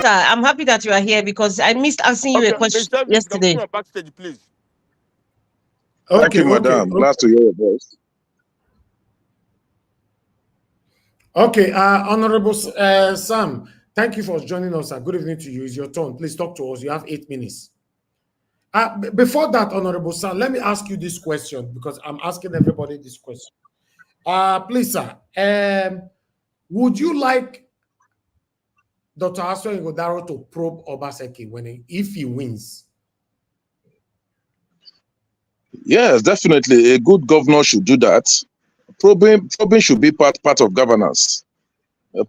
I'm happy that you are here because I missed asking you a question yesterday. Backstage, please. Thank you, madam. Glad to hear your voice. Okay, Honorable Sam, thank you for joining us. Good evening to you. It's your turn. Please talk to us. You have 8 minutes. Before that, Honorable Sam, let me ask you this question because I'm asking everybody this question. Please, sir, would you like Dr. Aswa Ighodaro to probe Obaseki if he wins? Yes, definitely. A good governor should do that. Probing should be part of governance.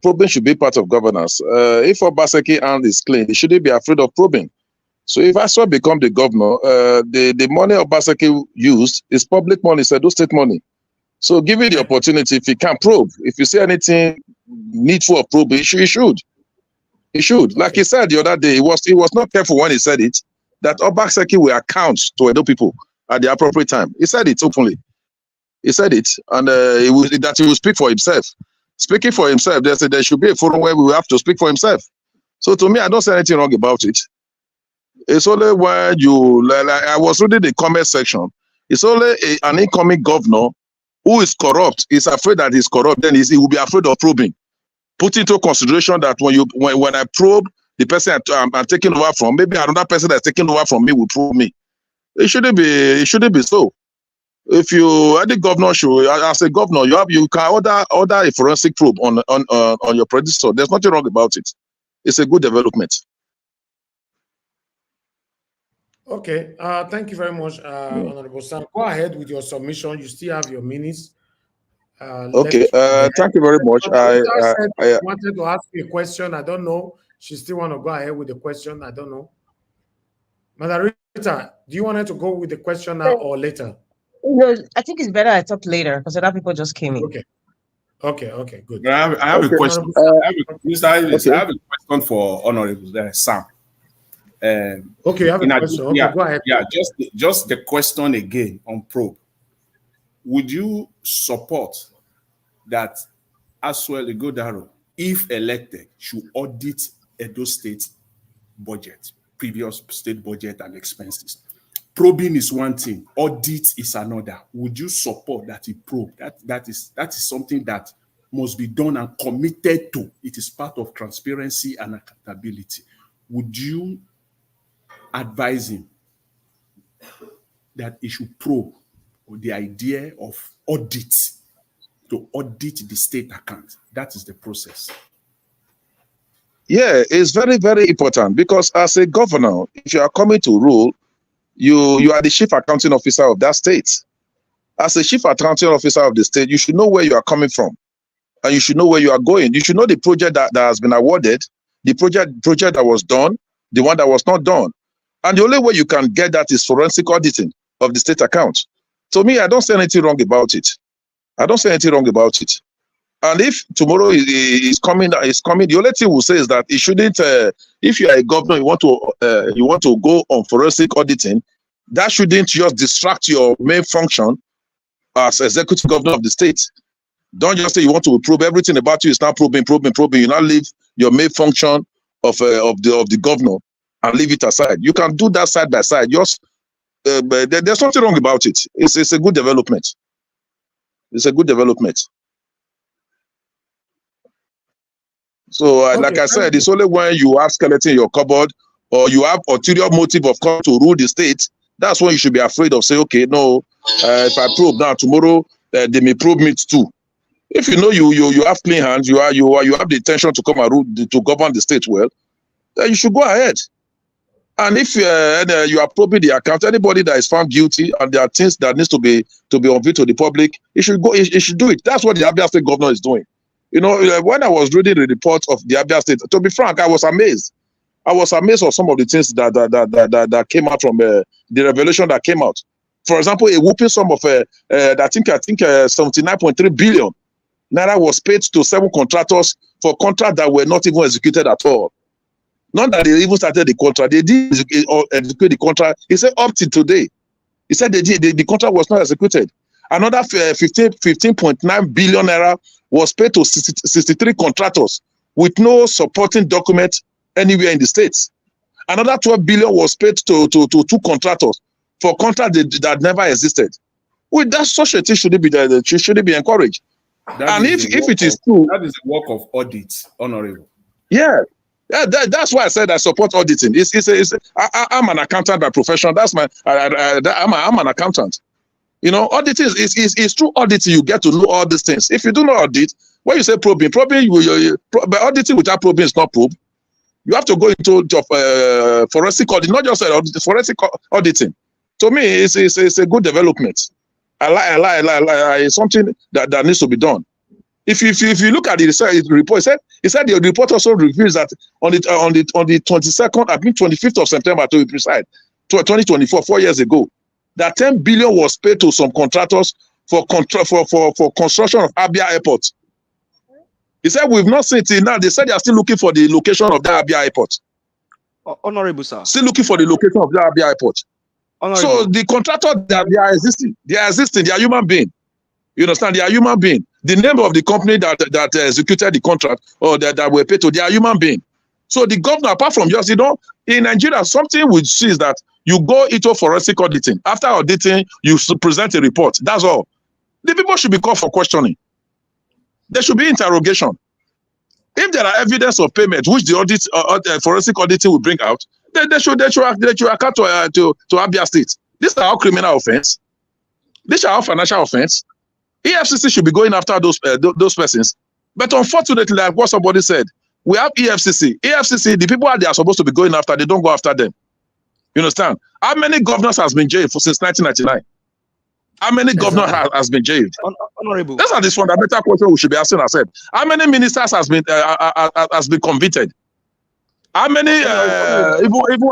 Probing should be part of governance. If Obaseki hand is clean, he shouldn't be afraid of probing. So if Aswa become the governor, the money Obaseki used is public money, it's Edo State money. So give it the opportunity. If he can probe, if you see anything needful of probing, he should. He should. Like he said the other day, he was not careful when he said it, that Obaseki will account to Edo people at the appropriate time. He said it openly. He said it, and he will speak for himself. Speaking for himself, there should be a forum where we will have to speak for himself. So to me, I don't see anything wrong about it. It's only when I was reading the comment section, it's only an incoming governor who is corrupt, is afraid that he's corrupt, then he will be afraid of probing. Put into consideration that when I probe the person I'm taking over from, maybe another person that's taking over from me will probe me. It shouldn't be so. If any governor should, as a governor, you can order a forensic probe on your predecessor. There's nothing wrong about it. It's a good development. Okay, thank you very much, Honorable Sam. Go ahead with your submission. You still have your minutes. Okay, thank you very much. I wanted to ask you a question. I don't know. She still want to go ahead with the question. I don't know. Madam Rita, do you want to go with the question now or later? No, I think it's better I talk later because other people just came in. Okay, good. I have a question. Mr. Iris, I have a question for Honorable Sam. Okay, you have a question. Okay, go ahead. Yeah, just the question again on probe. Would you support that Aswa Ighodaro, if elected, should audit Edo State budget, previous state budget and expenses? Probing is one thing, audit is another. Would you support that he probe? That is something that must be done and committed to. It is part of transparency and accountability. Would you advise him that he should probe the idea of audit, to audit the state account? That is the process. Yeah, it's very, very important because as a governor, if you are coming to rule, you are the chief accounting officer of that state. As a chief accounting officer of the state, you should know where you are coming from and you should know where you are going. You should know the project that has been awarded, the project that was done, the one that was not done. And the only way you can get that is forensic auditing of the state account. To me, I don't see anything wrong about it. I don't see anything wrong about it. And if tomorrow is coming, the only thing we'll say is that it shouldn't. If you are a governor, you want to go on forensic auditing, that shouldn't just distract your main function as executive governor of the state. Don't just say you want to probe everything about you. Is now probing. You now leave your main function of the governor and leave it aside. You can do that side by side. Just there's nothing wrong about it. It's a good development. It's a good development. So, like I said, it's only when you have skeleton in your cupboard or you have ulterior motive of coming to rule the state, that's when you should be afraid of saying, okay, no, if I probe now, tomorrow they may probe me too. If you know you have clean hands, you have the intention to come and rule, to govern the state well, then you should go ahead. And if you are probing the account, anybody that is found guilty and there are things that needs to be unveiled to the public, it should do it. That's what the Abia State governor is doing. You know, when I was reading the report of the Abia State, to be frank, I was amazed. I was amazed of some of the things that came out from the revelation that came out. For example, a whooping sum of I think 79.3 billion naira was paid to 7 contractors for contracts that were not even executed at all. Not that they even started the contract, they did execute the contract. He said up to today, he said the contract was not executed. Another 15.9 billion naira was paid to 63 contractors with no supporting document anywhere in the states. Another 12 billion was paid to two contractors for contracts that never existed. Well, that such a thing should be encouraged. And if it is true, that is the work of audit, Honorable. Yeah, that's why I said I support auditing. I'm an accountant by profession. That's my I'm an accountant. You know, auditing is through auditing you get to know all these things. If you do not audit, when you say probing, but auditing without probing is not probe. You have to go into forensic audit, not just forensic auditing. To me, it's a good development. It's something that needs to be done. If you look at the report, it said the report also reveals that on the 22nd, I think 25th of September to be precise, 2024, 4 years ago, that 10 billion was paid to some contractors for construction of Abia Airport. He said we've not seen it now. They said they are still looking for the location of the Abia Airport. Honorable sir. Still looking for the location of the Abia Airport. Honorable. So the contractors they are existing. They are human beings. You understand? They are human beings. The name of the company that executed the contract or that were paid to, they are human beings. So the governor, apart from just, in Nigeria, something we see is that you go into forensic auditing. After auditing, you present a report. That's all. The people should be called for questioning. There should be interrogation. If there are evidence of payment, which the forensic auditing will bring out, then they should account to Abia State. This is our criminal offense. This is our financial offense. EFCC should be going after those persons. But unfortunately, like what somebody said, we have EFCC. EFCC, the people they are supposed to be going after, they don't go after them. You understand? How many governors has been jailed since 1999? How many governors has been jailed? Honorable. Those are the fundamental questions we should be asking ourselves. How many ministers has been convicted? How many even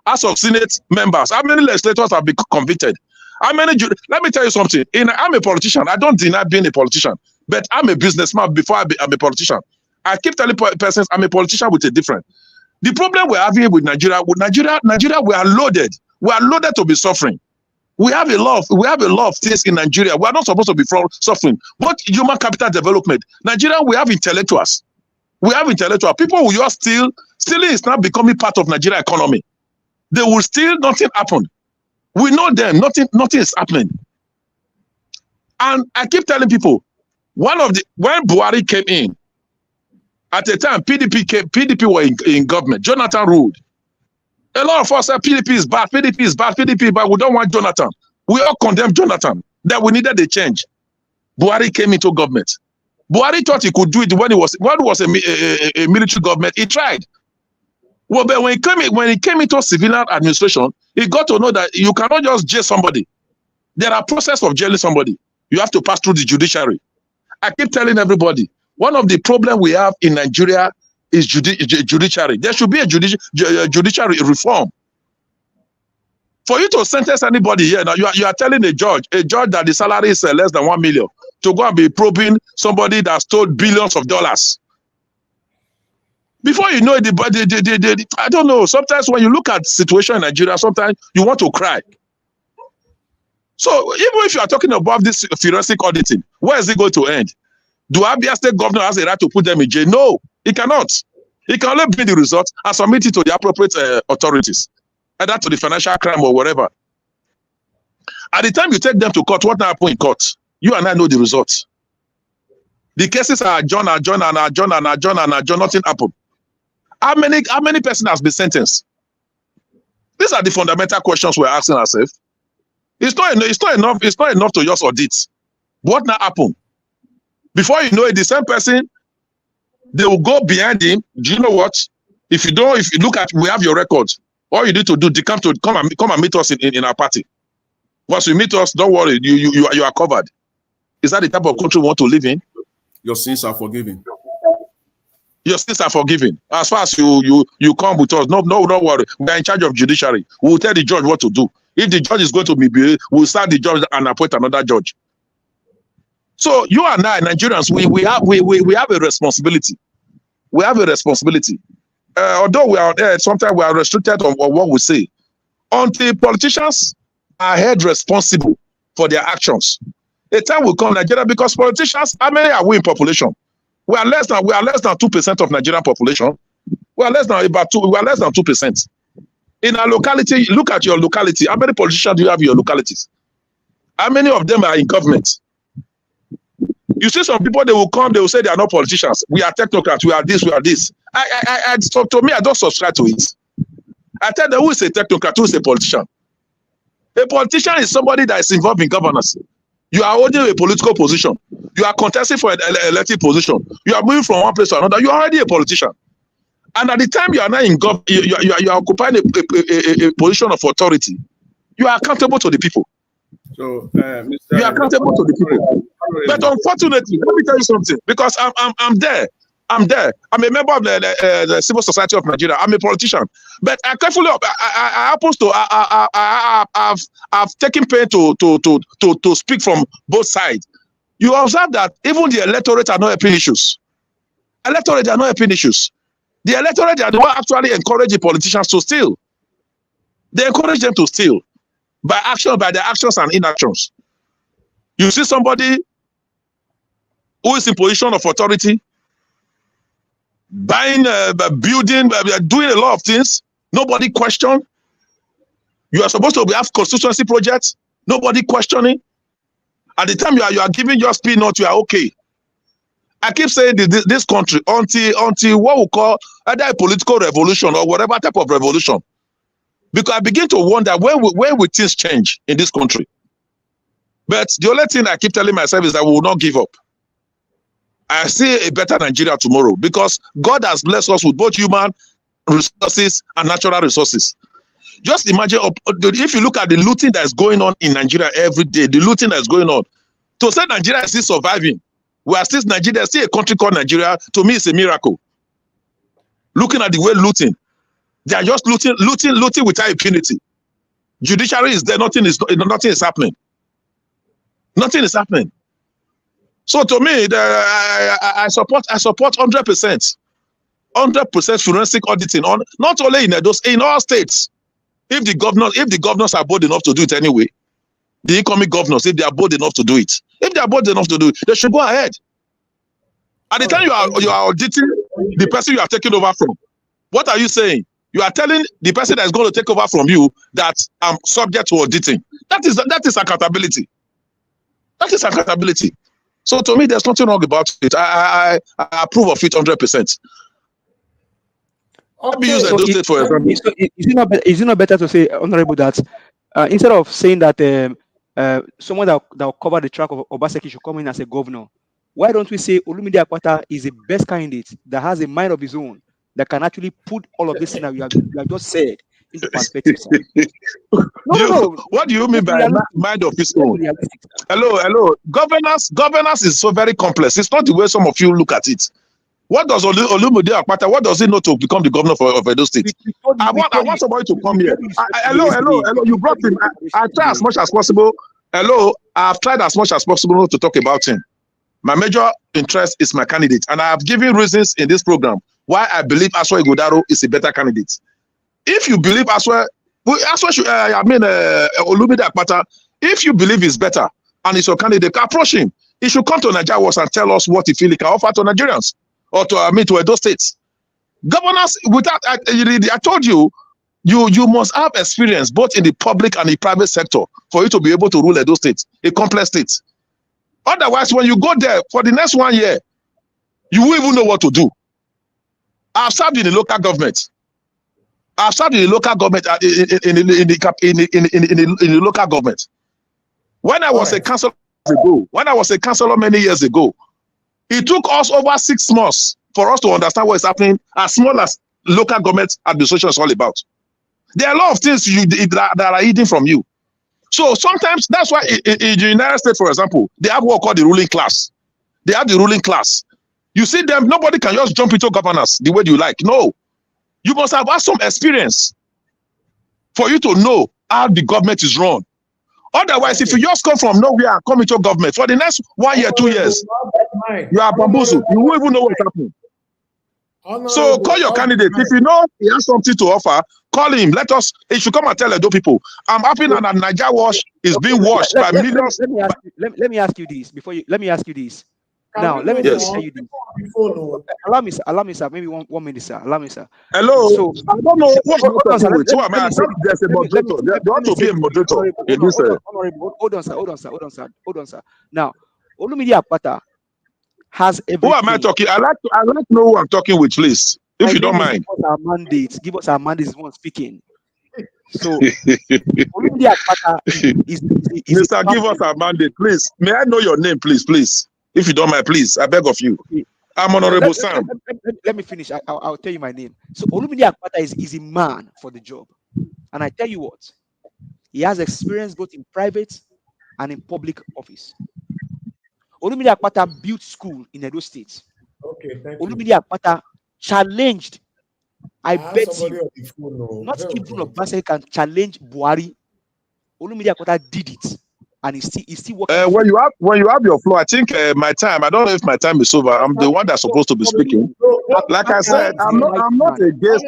House of Senate members? How many legislators have been convicted? How many? Let me tell you something. I'm a politician. I don't deny being a politician, but I'm a businessman before I'm a politician. I keep telling persons I'm a politician with a different. The problem we're having with Nigeria, we are loaded. We are loaded to be suffering. We have a lot of things in Nigeria. We are not supposed to be suffering. But human capital development. Nigeria, we have intellectuals. We have intellectual people who are stealing is now becoming part of Nigeria economy. They will steal, nothing happened. We know them, nothing is happening. And I keep telling people, when Buhari came in, at the time PDP were in government, Jonathan ruled. A lot of us said PDP is bad, but we don't want Jonathan. We all condemned Jonathan, that we needed a change. Buhari came into government. Buhari thought he could do it when it was a military government. He tried. Well, but when he came into civilian administration, he got to know that you cannot just jail somebody. There are processes of jailing somebody. You have to pass through the judiciary. I keep telling everybody, one of the problems we have in Nigeria is judiciary. There should be a judiciary reform. For you to sentence anybody here, now you are telling a judge that the salary is less than 1 million to go and be probing somebody that stole billions of dollars. Before you know it, I don't know. Sometimes when you look at the situation in Nigeria, sometimes you want to cry. So even if you are talking about this forensic auditing, where is it going to end? Do Abia State governor has a right to put them in jail? No, he cannot. He can only bring the results and submit it to the appropriate authorities, either to the financial crime or whatever. At the time you take them to court, what happened in court? You and I know the results. The cases are adjourned, nothing happened. How many persons has been sentenced? These are the fundamental questions we're asking ourselves. It's not enough to just audit. What now happened? Before you know it, the same person, they will go behind him. Do you know what? If you look at, we have your record. All you need to do, come and meet us in our party. Once you meet us, don't worry, you are covered. Is that the type of country we want to live in? Your sins are forgiven. Your sins are forgiven. As far as you come with us, no, don't worry. We are in charge of judiciary. We will tell the judge what to do. If the judge is going to be, we'll start the judge and appoint another judge. So you and I, Nigerians, we have a responsibility. We have a responsibility. Although we are sometimes we are restricted on what we say. Until politicians are held responsible for their actions, a time will come, Nigeria, because politicians, how many are we in population? We are less than 2% of Nigerian population. We are less than 2%. In our locality, look at your locality. How many politicians do you have in your localities? How many of them are in government? You see some people, they will come, they will say they are not politicians. We are technocrats, we are this, we are this. So to me, I don't subscribe to it. I tell them, who is a technocrat, who is a politician? A politician is somebody that is involved in governance. You are holding a political position. You are contesting for an elected position. You are moving from one place to another. You are already a politician. And at the time you are not in government, you are occupying a position of authority. You are accountable to the people. So, you are accountable to the people. But unfortunately, let me tell you something. Because I'm there. I'm a member of the civil society of Nigeria. I'm a politician. But I carefully, I happen to, I've taken pain to speak from both sides. You observe that even the electorate are not helping issues. Electorate are not helping issues. The electorate are the one actually encouraging politicians to steal. They encourage them to steal by their actions and inactions. You see somebody who is in position of authority, buying, building, doing a lot of things. Nobody question. You are supposed to have constituency projects. Nobody questioning. At the time you are giving your peanut, you are okay. I keep saying this country until what we call either a political revolution or whatever type of revolution. Because I begin to wonder when will things change in this country. But the only thing I keep telling myself is that we will not give up. I see a better Nigeria tomorrow because God has blessed us with both human resources and natural resources. Just imagine if you look at the looting that is going on in Nigeria every day, the looting that is going on. To say Nigeria is still surviving, we are still Nigeria, still a country called Nigeria, to me it's a miracle. Looking at the way looting, they are just looting without impunity. Judiciary is there, nothing is happening. Nothing is happening. So to me, I support 100%. 100% forensic auditing on not only in all states. If the governors are bold enough to do it anyway, the incoming governors, if they are bold enough to do it, they should go ahead. At the time you are auditing the person you are taking over from, what are you saying? You are telling the person that is going to take over from you that I'm subject to auditing. That is accountability. That is accountability. So to me, there's nothing wrong about it. I approve of it 100%. Okay. So is it not better to say, Honorable, that instead of saying that someone that will cover the track of Obaseki should come in as a governor, why don't we say Olumide Akpata is the best candidate that has a mind of his own that can actually put all of this thing that you have just said into perspective? No. What do you mean by mind of his own? Hello. Governance is so very complex. It's not the way some of you look at it. What does Olumide Akpata, what does he know to become the governor of Edo State? I want somebody to come here. Hello. You brought him. I try as much as possible. I've tried as much as possible to talk about him. My major interest is my candidate, and I have given reasons in this program why I believe Aswa Igodaro is a better candidate. If you believe Olumide Akpata, if you believe he's better and he's your candidate, approach him. He should come to Nigeria and tell us what he feels he can offer to Nigerians or to Edo States. Governance, without I told you, you must have experience both in the public and the private sector for you to be able to rule Edo State, a complex state. Otherwise, when you go there for the next 1 year, you won't even know what to do. I've served in the local government. I've served in the local government in the local government. When I was a councillor many years ago, it took us over 6 months for us to understand what is happening as small as local government administration is all about. There are a lot of things that are hidden from you. So sometimes that's why in the United States, for example, they have what called the ruling class. They have the ruling class. You see them, nobody can just jump into governance the way you like. No. You must have had some experience for you to know how the government is run. Otherwise, if you just come from nowhere and come into government for the next 1 year, 2 years, you are bamboozled. You won't even know what's happening. So call your candidate. If you know he has something to offer, call him. He should come and tell Edo people, I'm happy that Nigeria wash is being washed by millions. Let me ask you this. Now, let me Yes. tell you this. Allow me, sir. Maybe one minute, sir. Allow me, sir. Hello. So, I don't know who am I hold on, sir. talking with. Who am I? Let I me say thought there's a moderator. There ought to be a moderator in this. Honorable, hold on, sir. Now, Olumide Akpata has everything. Who am I talking? I like to know who I'm talking with, please, if you don't mind. Give us our mandate. Give us our mandate. Is one speaking. So, Olumide Akpata is Mister, give us our mandate, please. May I know your name, please? If you don't mind, please. I beg of you. Okay. I'm Honorable Sam. Let me finish. I'll tell you my name. So, Olumide Akpata is a man for the job. And I tell you what, he has experience both in private and in public office. Olumide Akpata built school in Edo State. Okay, thank you. Olumide Akpata challenged. I bet you, not even Obaseki can challenge Buhari. Olumide Akpata did it, and he's still working. When you have your floor, I think my time. I don't know if my time is over. I'm the one that's supposed to be speaking. Like I said, I'm not against.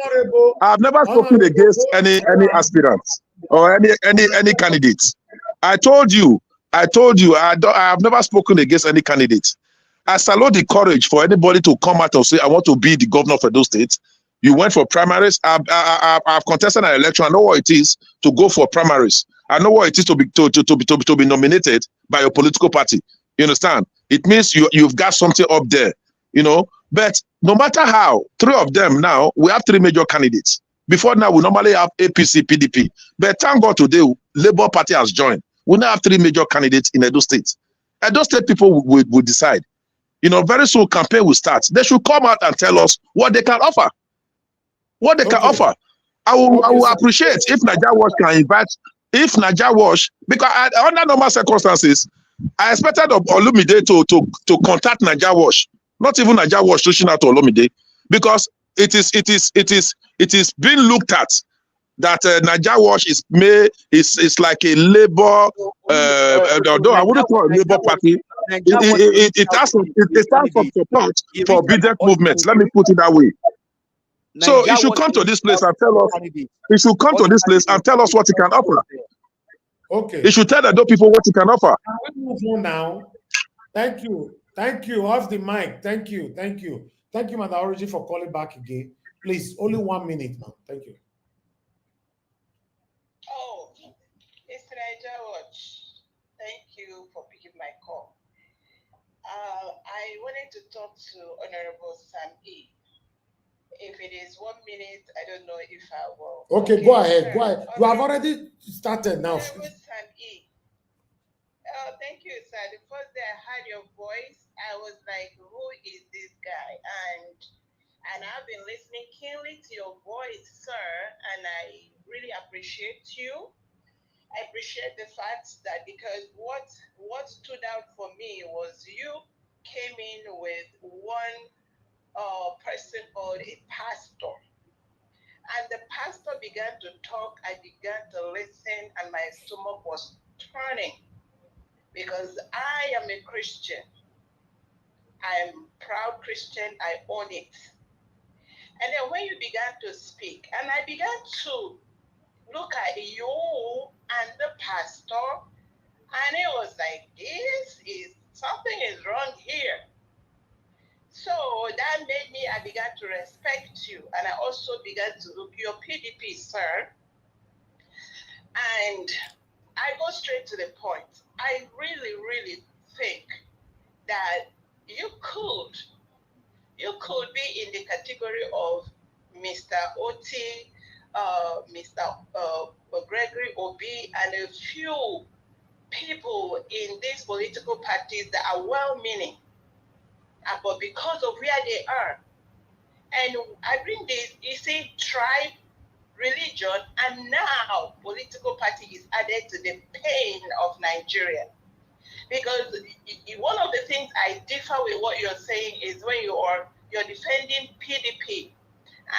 I've never spoken against any aspirant or any candidate. I told you. I have never spoken against any candidate. I salute the courage for anybody to come out and say, I want to be the governor of Edo State. You went for primaries. I've contested an election. I know what it is to go for primaries. I know what it is to be nominated by your political party. You understand? It means you've got something up there, you know. But no matter how, three of them now, we have three major candidates. Before now, we normally have APC, PDP. But thank God today, Labour Party has joined. We now have three major candidates in Edo State. Edo State people will decide. You know, very soon campaign will start. They should come out and tell us what they can offer. What they can offer. I will appreciate if Nigeria Watch can invite, if Nigeria Watch, because under normal circumstances, I expected Olumide to contact Nigeria Watch, not even Nigeria Watch reaching out to Olumide, because it is being looked at that Nigeria Watch is like a labor, although I wouldn't call it a labor party. It stands for support for obedient movements. Let me put it that way. So it should come to this place and tell us. It should come to this place and tell us what it can offer. Okay. It should tell the people what it can offer. Can we move on now? Thank you. Off the mic. Thank you, Madam Origi, for calling back again. Please, only 1 minute now. Thank you. Oh, it's Nigeria Watch. Thank you for picking my call. I wanted to talk to Honorable Sam E. If it is 1 minute, I don't know if I will. Okay, go ahead. You have already started now. Honorable Sam E. Thank you, sir. The first day I heard your voice, I was like, who is this guy? And I've been listening keenly to your voice, sir, and I really appreciate you. I appreciate the fact that because what stood out for me was you came in with one person called a pastor. And the pastor began to talk, I began to listen, and my stomach was turning because I am a Christian. I am a proud Christian, I own it. And then when you began to speak, and I began to look at you and the pastor, and it was like, something is wrong here. So that made me, I began to respect you. And I also began to look your PDP, sir. And I go straight to the point. I really, really think that you could be in the category of Mr. Oti, Mr. Gregory Obi, and a few people in these political parties that are well-meaning. But because of where they are, and I bring this, you see, tribe, religion, and now political party is added to the pain of Nigeria. Because one of the things I differ with what you're saying is when you're defending PDP,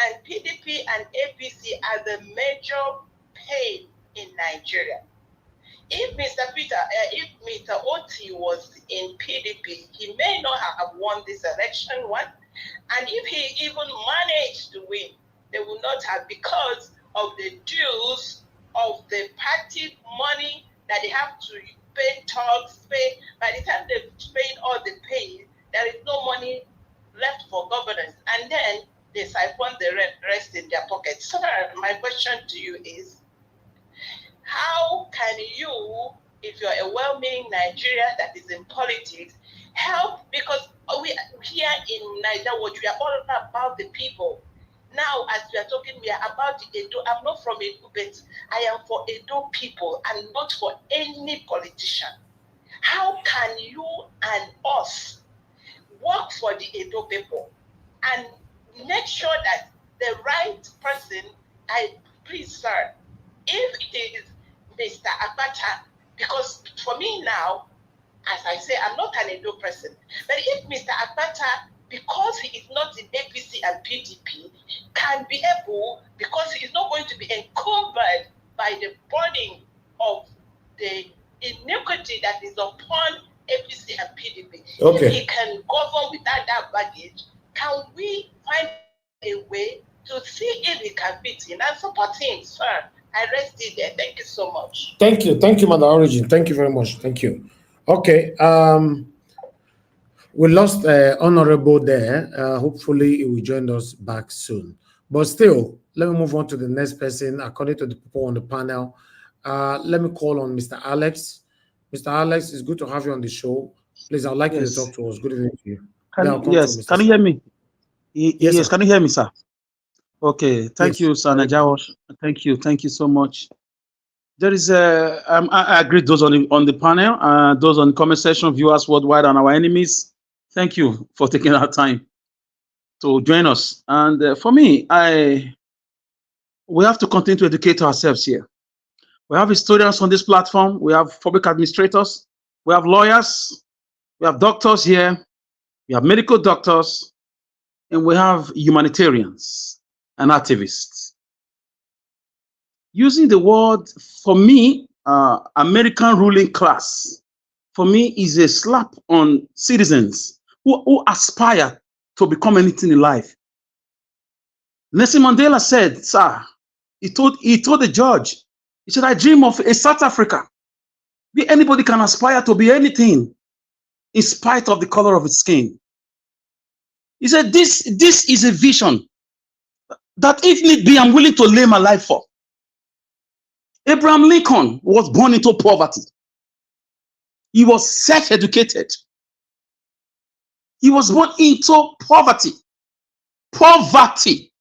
and PDP and APC are the major pain in Nigeria. If Mr. Oti was in PDP, he may not have won this election one. And if he even managed to win, they would not have, because of the dues of the party money that they have to pay, tax, pay. By the time they've paid all the pay, there is no money left for governance, and then they siphon the rest in their pockets. So my question to you is, how can you, if you're a well-meaning Nigerian that is in politics, help? Because we here in Nigeria, we are all about the people. Now, as we are talking, we are about the Edo. I'm not from Edo, but I am for Edo people and not for any politician. How can you and us work for the Edo people and make sure that the right person, please, sir, if it is Mr. Abacha, because for me now, as I say, I'm not an Edo person, but if Mr. Abacha, because he is not in APC and PDP, can be able, because he is not going to be encumbered by the burden of the iniquity that is upon APC and PDP, okay, if he can govern without that baggage, can we find a way to see if he can fit in and support him, sir? I rest it there. Thank you so much. Thank you, Madam Origin. Thank you very much. Thank you. Okay, we lost Honorable there. Hopefully, he will join us back soon. But still, let me move on to the next person. According to the people on the panel, let me call on Mr. Alex. Mr. Alex, it's good to have you on the show. Please, I'd like you to talk to us. Good evening to you. Yes, can you hear me? Yes, can you hear me, sir? Okay, thank you, sir Najawash. Thank you so much. There is I agree those on the panel, those on the comment section, viewers worldwide and our enemies. Thank you for taking our time to join us. And for me, we have to continue to educate ourselves here. We have historians on this platform. We have public administrators. We have lawyers. We have doctors here. We have medical doctors. And we have humanitarians and activists. Using the word, for me, American ruling class, for me, is a slap on citizens who aspire to become anything in life. Nelson Mandela said, sir, he told the judge, he said, I dream of a South Africa where anybody can aspire to be anything in spite of the color of its skin. He said, this is a vision that if need be, I'm willing to lay my life for. Abraham Lincoln was born into poverty. He was self-educated. He was born into poverty. Poverty.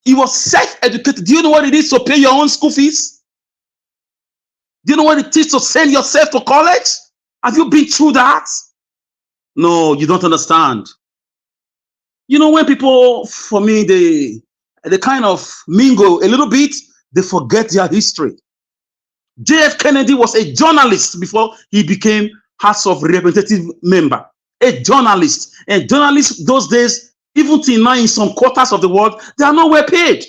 He was self-educated. Do you know what it is to pay your own school fees? Do you know what it is to send yourself to college? Have you been through that? No, you don't understand. You know, when people, for me, they kind of mingle a little bit, they forget their history. J.F. Kennedy was a journalist before he became House of Representative member. A journalist. And journalists those days, even till now in some quarters of the world, they are not well paid.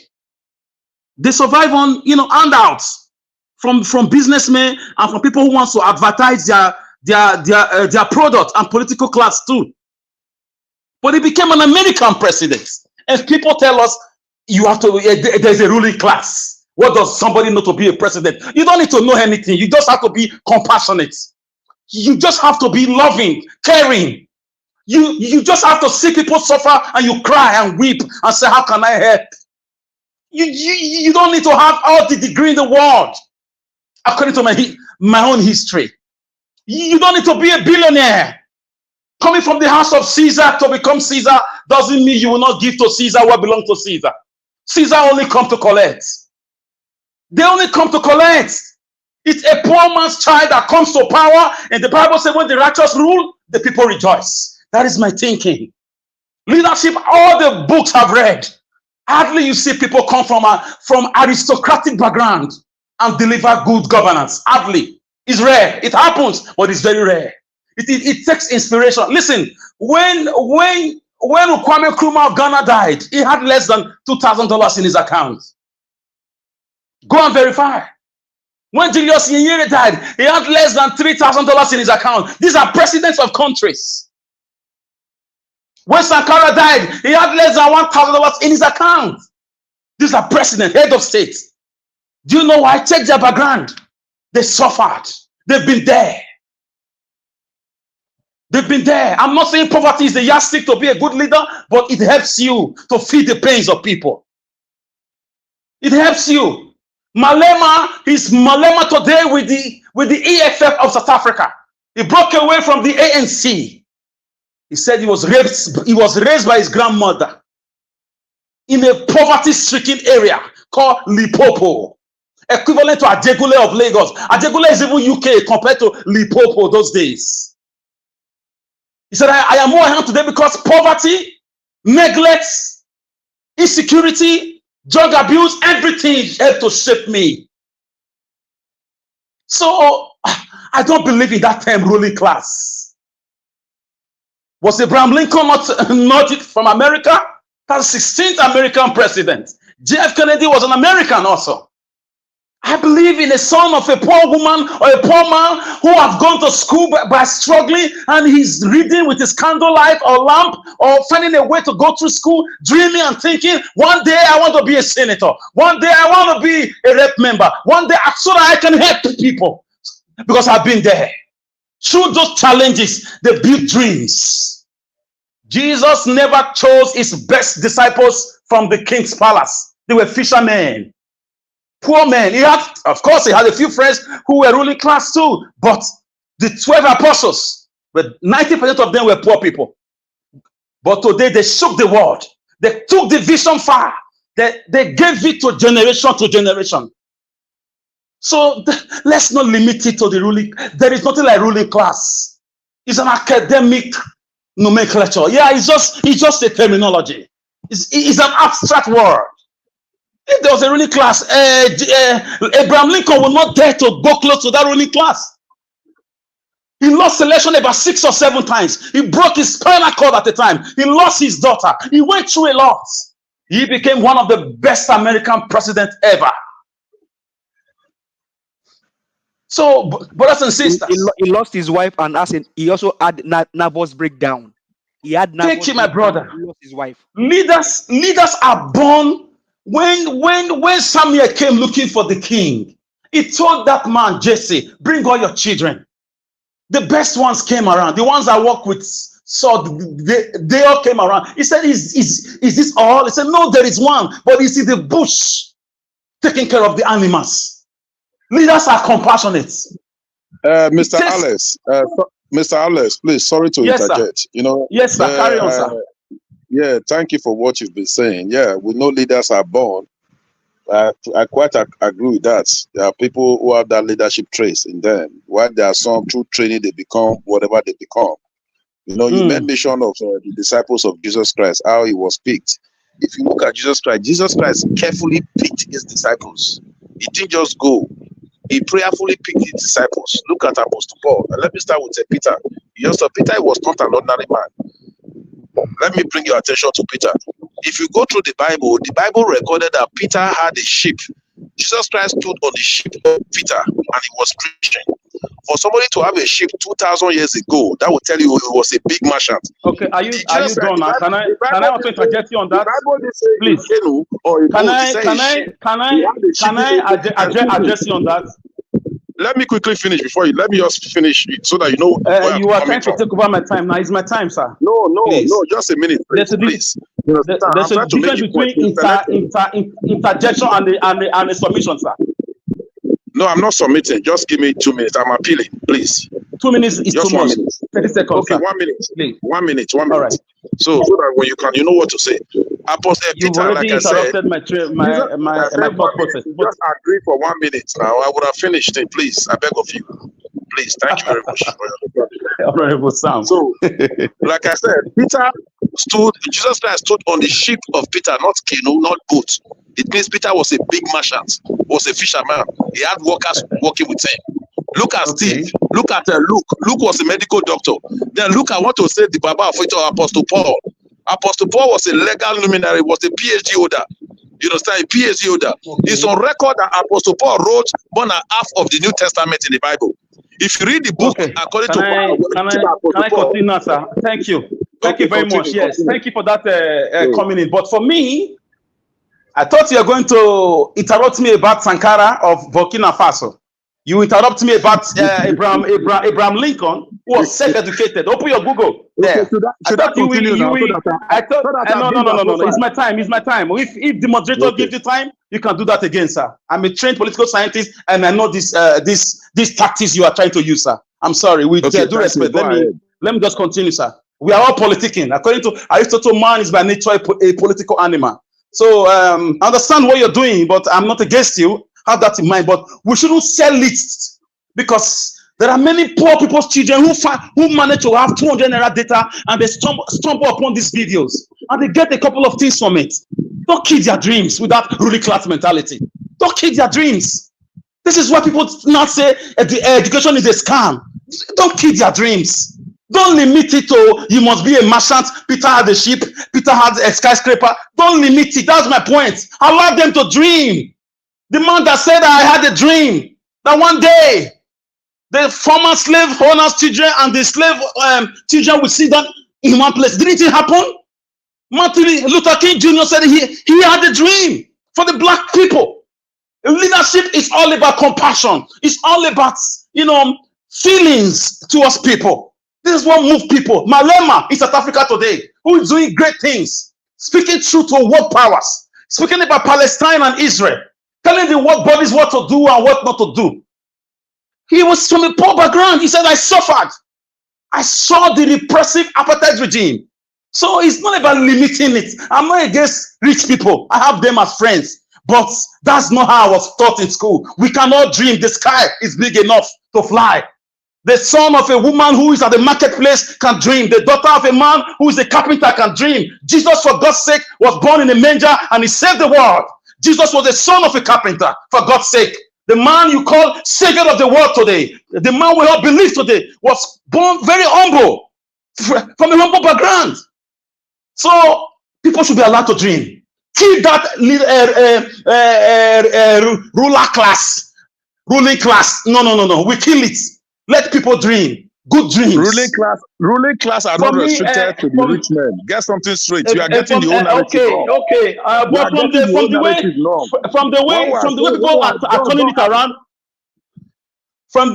They survive on, handouts from businessmen and from people who want to advertise their product and political class too. But he became an American president. And people tell us, there's a ruling class. What does somebody know to be a president? You don't need to know anything. You just have to be compassionate. You just have to be loving, caring. You just have to see people suffer and you cry and weep and say, how can I help? You don't need to have all the degree in the world. According to my own history. You don't need to be a billionaire. Coming from the house of Caesar to become Caesar doesn't mean you will not give to Caesar what belongs to Caesar. Caesar only come to collect. They only come to collect. It's a poor man's child that comes to power, and the Bible says when the righteous rule, the people rejoice. That is my thinking. Leadership, all the books I've read, hardly you see people come from aristocratic background and deliver good governance. Hardly. It's rare. It happens, but it's very rare. It takes inspiration. Listen, when Kwame Nkrumah of Ghana died, he had less than $2,000 in his account. Go and verify. When Julius Nyerere died, he had less than $3,000 in his account. These are presidents of countries. When Sankara died, he had less than $1,000 in his account. These are presidents, head of state. Do you know why? Check their background. They suffered. They've been there. They've been there. I'm not saying poverty is the yardstick to be a good leader, but it helps you to feel the pains of people. It helps you. Malema is Malema today with the EFF of South Africa. He broke away from the ANC. He said he was raised by his grandmother in a poverty-stricken area called Limpopo, equivalent to Ajegule of Lagos. Ajegule is even UK compared to Limpopo those days. He said, I am who I am today because poverty, neglect, insecurity, drug abuse, everything helped to shape me. So I don't believe in that term ruling class. Was Abraham Lincoln not from America? That's the 16th American president. JF Kennedy was an American also. I believe in a son of a poor woman or a poor man who have gone to school by struggling, and he's reading with his candlelight or lamp or finding a way to go through school, dreaming and thinking, one day I want to be a senator. One day I want to be a rep member. One day so that I can help people because I've been there. Through those challenges, they build dreams. Jesus never chose his best disciples from the king's palace. They were fishermen. Poor men. He had a few friends who were ruling class too, but the 12 apostles, but 90% of them were poor people. But today they shook the world. They took the vision far. They gave it to generation. So let's not limit it to the ruling. There is nothing like ruling class. It's an academic nomenclature. Yeah, it's just a terminology. It's an abstract word. If there was a ruling class, Abraham Lincoln would not dare to go close to that ruling class. He lost election about 6 or 7 times. He broke his spinal cord at the time. He lost his daughter. He went through a lot. He became one of the best American presidents ever. So, brothers and sisters, he lost his wife, and he also had nervous breakdown. He had nervous thank you, my brother. He lost his wife. Leaders are born. When Samuel came looking for the king, he told that man Jesse, "Bring all your children." The best ones came around. The ones that work with sword, they all came around. He said, "Is this all?" He said, "No, there is one, but he's in the bush, taking care of the animals." Leaders are compassionate. Mr. Alex, please, sorry to interject. Sir. Yes, sir. Carry on, sir. Yeah, thank you for what you've been saying. Yeah, we know leaders are born. I quite agree with that. There are people who have that leadership trace in them. While there are some through training, they become whatever they become. You made mention of the disciples of Jesus Christ, how he was picked. If you look at Jesus Christ carefully picked his disciples. He didn't just go. He prayerfully picked his disciples. Look at Apostle Paul. And let me start with Peter. Peter was not an ordinary man. Let me bring your attention to Peter. If you go through the Bible recorded that Peter had a sheep. Jesus Christ stood on the sheep of Peter and he was preaching. For somebody to have a sheep 2,000 years ago, that would tell you he was a big merchant. Okay, are you done now? Can I also interject you on that? Please. Can I address you on that? Let me quickly finish before you. Let me just finish it so that you know. You are trying to take over my time now. It's my time, sir. No, just a minute. Please. There's a difference between interjection and the submission, sir. No, I'm not submitting. Just give me 2 minutes. I'm appealing, please. 2 minutes is just too much. 1 minute. 30 seconds. Okay, sir. 1 minute. Please. 1 minute. 1 minute. All right. So that when you know what to say. Apostle You've Peter, already like I said, interrupted my thought process. Just agree for 1 minute now. I would have finished it, please. I beg of you. Please, thank you very much. Honorable Sam. So, like I said, Jesus Christ stood on the ship of Peter, not canoe, not boat. It means Peter was a big merchant, was a fisherman. He had workers working with him. Look at Steve. Look at Luke. Luke was a medical doctor. Then look at what to say the Baba of Apostle Paul. Apostle Paul was a legal luminary, was a PhD holder. You understand? A PhD holder. It's on record that Apostle Paul wrote more than half of the New Testament in the Bible. If you read the book according to Paul, can I continue, sir? Thank you. Thank you very much. Yes, thank you for that coming in. But for me, I thought you were going to interrupt me about Sankara of Burkina Faso. You interrupt me about Abraham Lincoln, who was self-educated. Open your Google there. Okay, should I continue now? No. It's my time. It's my time. If the moderator gives you time, you can do that again, sir. I'm a trained political scientist, and I know this tactics you are trying to use, sir. I'm sorry. With due respect, let me just continue, sir. We are all politicking. According to Aristotle, man is by nature a political animal. So I understand what you're doing, but I'm not against you. Have that in mind. But we shouldn't sell it, because there are many poor people's children who manage to have 200 naira data, and they stumble upon these videos and they get a couple of things from it. Don't kill their dreams with that ruling class mentality. Don't kill their dreams. This is why people now say the education is a scam. Don't kill their dreams. Don't limit it to you must be a merchant. Peter had a ship. Peter had a skyscraper. Don't limit it. That's my point. Allow them to dream. The man that said I had a dream that one day the former slave owners' children and the slave children will sit down in one place. Didn't it happen? Martin Luther King Jr. said he had a dream for the black people. Leadership is all about compassion. It's all about, feelings towards people. This is what moves people. Malema in South Africa today, who is doing great things, speaking truth to world powers, speaking about Palestine and Israel, telling the world bodies what to do and what not to do. He was from a poor background. He said, I suffered. I saw the repressive apartheid regime. So it's not about limiting it. I'm not against rich people. I have them as friends. But that's not how I was taught in school. We cannot dream. The sky is big enough to fly. The son of a woman who is at the marketplace can dream. The daughter of a man who is a carpenter can dream. Jesus, for God's sake, was born in a manger and he saved the world. Jesus was the son of a carpenter, for God's sake. The man you call savior of the world today, the man we all believe today, was born very humble, from a humble background. So people should be allowed to dream. Kill that ruling class. No. We kill it. Let people dream. Good dreams. Ruling class are not restricted to the rich men. Get something straight. You are getting the own narrative wrong. Okay. But from the way people are turning it around, why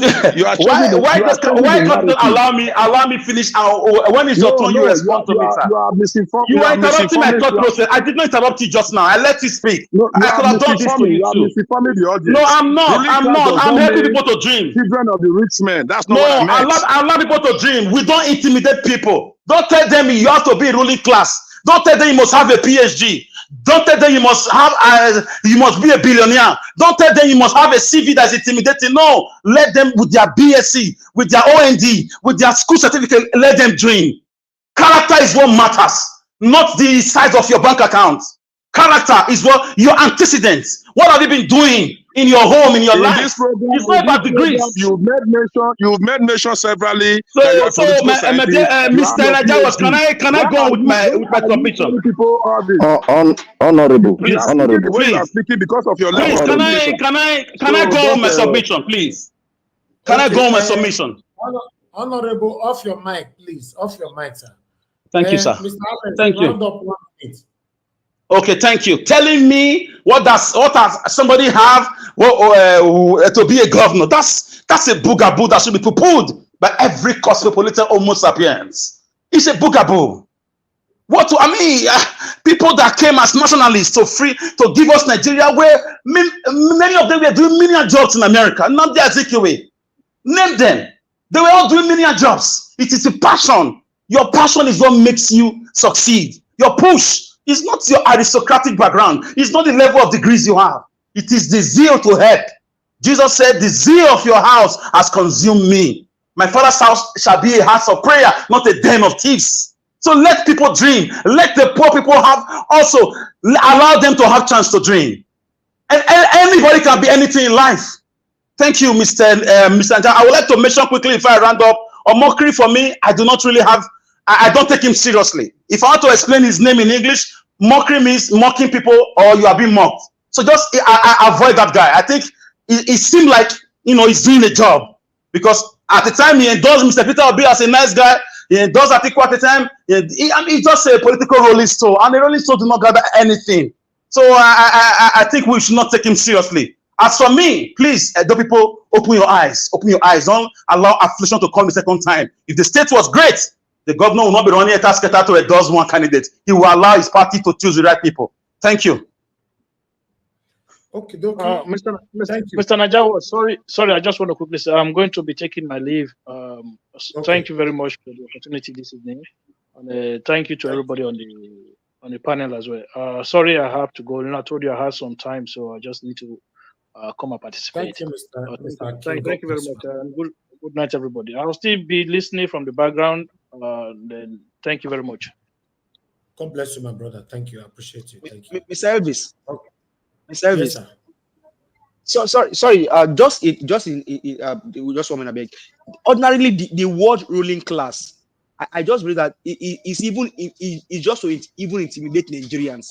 can't you allow me finish? When is your turn? You respond to me, sir. You are interrupting my thought process. I did not interrupt you just now. I let you speak. I could have done this to you too. No, I'm not. I'm helping people to dream. Children of the rich men. That's not what I meant. Allow people to dream. We don't intimidate people. Don't tell them you have to be ruling class. Don't tell them you must have a PhD. Don't tell them you must be a billionaire. Don't tell them you must have a CV that's intimidating. No, let them with their BSc, with their OND, with their school certificate, let them dream. Character is what matters, not the size of your bank account. Character is what your antecedents. What have you been doing in your home, in your life? It's not about degrees. You've made mention severally. Mr. Najawas, can I go on with my submission? Honorable, please. Speaking because of your please, can I go on my submission, please? Can I go on my submission? Honorable, off your mic, please. Off your mic, sir. Thank you, sir. Mr. Alex, thank you. Round up 1 minute. Okay, thank you. Telling me what does somebody have to be a governor? That's a boogaboo that should be poo-pooed by every cosmopolitan Homo sapiens. It's a boogaboo. People that came as nationalists to give us Nigeria, where many of them were doing menial jobs in America. Not the Azikiwe. Name them. They were all doing menial jobs. It is a passion. Your passion is what makes you succeed. Your push. It's not your aristocratic background. It's not the level of degrees you have. It is the zeal to help. Jesus said, the zeal of your house has consumed me. My Father's house shall be a house of prayer, not a den of thieves. So let people dream. Let the poor people allow them to have chance to dream. And anybody can be anything in life. Thank you, Mr. Nja. I would like to mention quickly, if I round up, Omokri for me, I do not really have, I don't take him seriously. If I want to explain his name in English, mockery means mocking people or you are being mocked. So just I avoid that guy. I think it seemed like, he's doing a job. Because at the time he endorsed Mr. Peter Obi as a nice guy, he endorsed Atiku at the time, he's just a political rolling stone. And the rolling stone do not gather anything. So I think we should not take him seriously. As for me, please, Edo people, open your eyes. Open your eyes. Don't allow affliction to come a second time. If the state was great, the governor will not be running a task to endorse one candidate. He will allow his party to choose the right people. Thank you. Okay, Mr. Thank you. Mr. Najawa, sorry, I just want to quickly say I'm going to be taking my leave. Thank you very much for the opportunity this evening, and thank you to everybody on the panel as well. Sorry, I have to go. I told you I had some time, so I just need to come and participate. Thank you, Mr. Thank you very much, and good night, everybody. I'll still be listening from the background. Then thank you very much. God bless you, my brother. Thank you. I appreciate you. Thank you. Mr. Elvis. Okay. Mr. Elvis. Yes, sir. So sorry. Just 1 minute, I beg. Ordinarily, the word ruling class, I just believe that it's just to even intimidate Nigerians.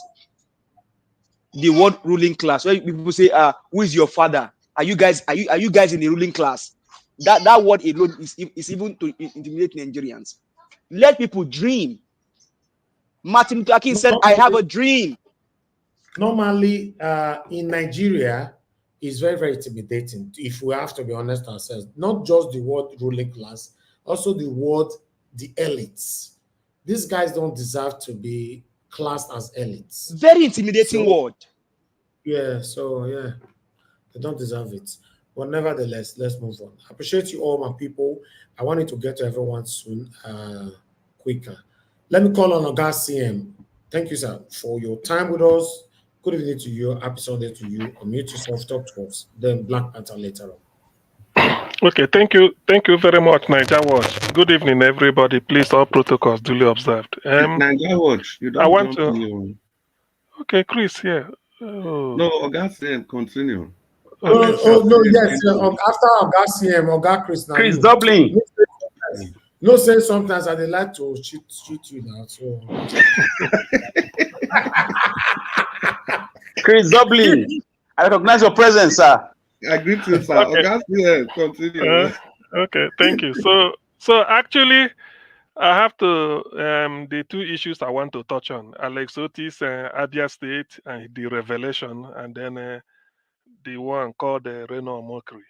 The word ruling class, where people say, "Who is your father? Are you guys in the ruling class?" That word alone is even to intimidate Nigerians. Let people dream. Martin Luther King said, "I have a dream." Normally, in Nigeria, it's very, very intimidating. If we have to be honest ourselves, not just the word ruling class, also the word the elites. These guys don't deserve to be classed as elites. Very intimidating word. Yeah, they don't deserve it. But nevertheless, let's move on. I appreciate you all, my people. I wanted to get to everyone soon, quicker. Let me call on Oga CM. Thank you, sir, for your time with us. Good evening to you. Happy Sunday to you. Unmute yourself, talk to us. Then Black Panther later on. Okay, thank you very much, Niger Watch. Good evening, everybody. Please, all protocols duly observed. Niger Watch, you don't I want jump to. me. Okay, Chris, yeah. Oh. No, Oga CM, continue. No, yes. After Oga CM, Oga Chris, Chris Dublin. No, say sometimes I they like to cheat you now. So Chris Dublin. I recognize your presence, sir. I greet you, sir. Okay. CM, continue. Okay, thank you. So actually, I have to the two issues I want to touch on: Alex Otis, Abia State, and the revelation, and then the one called Reno Mokri.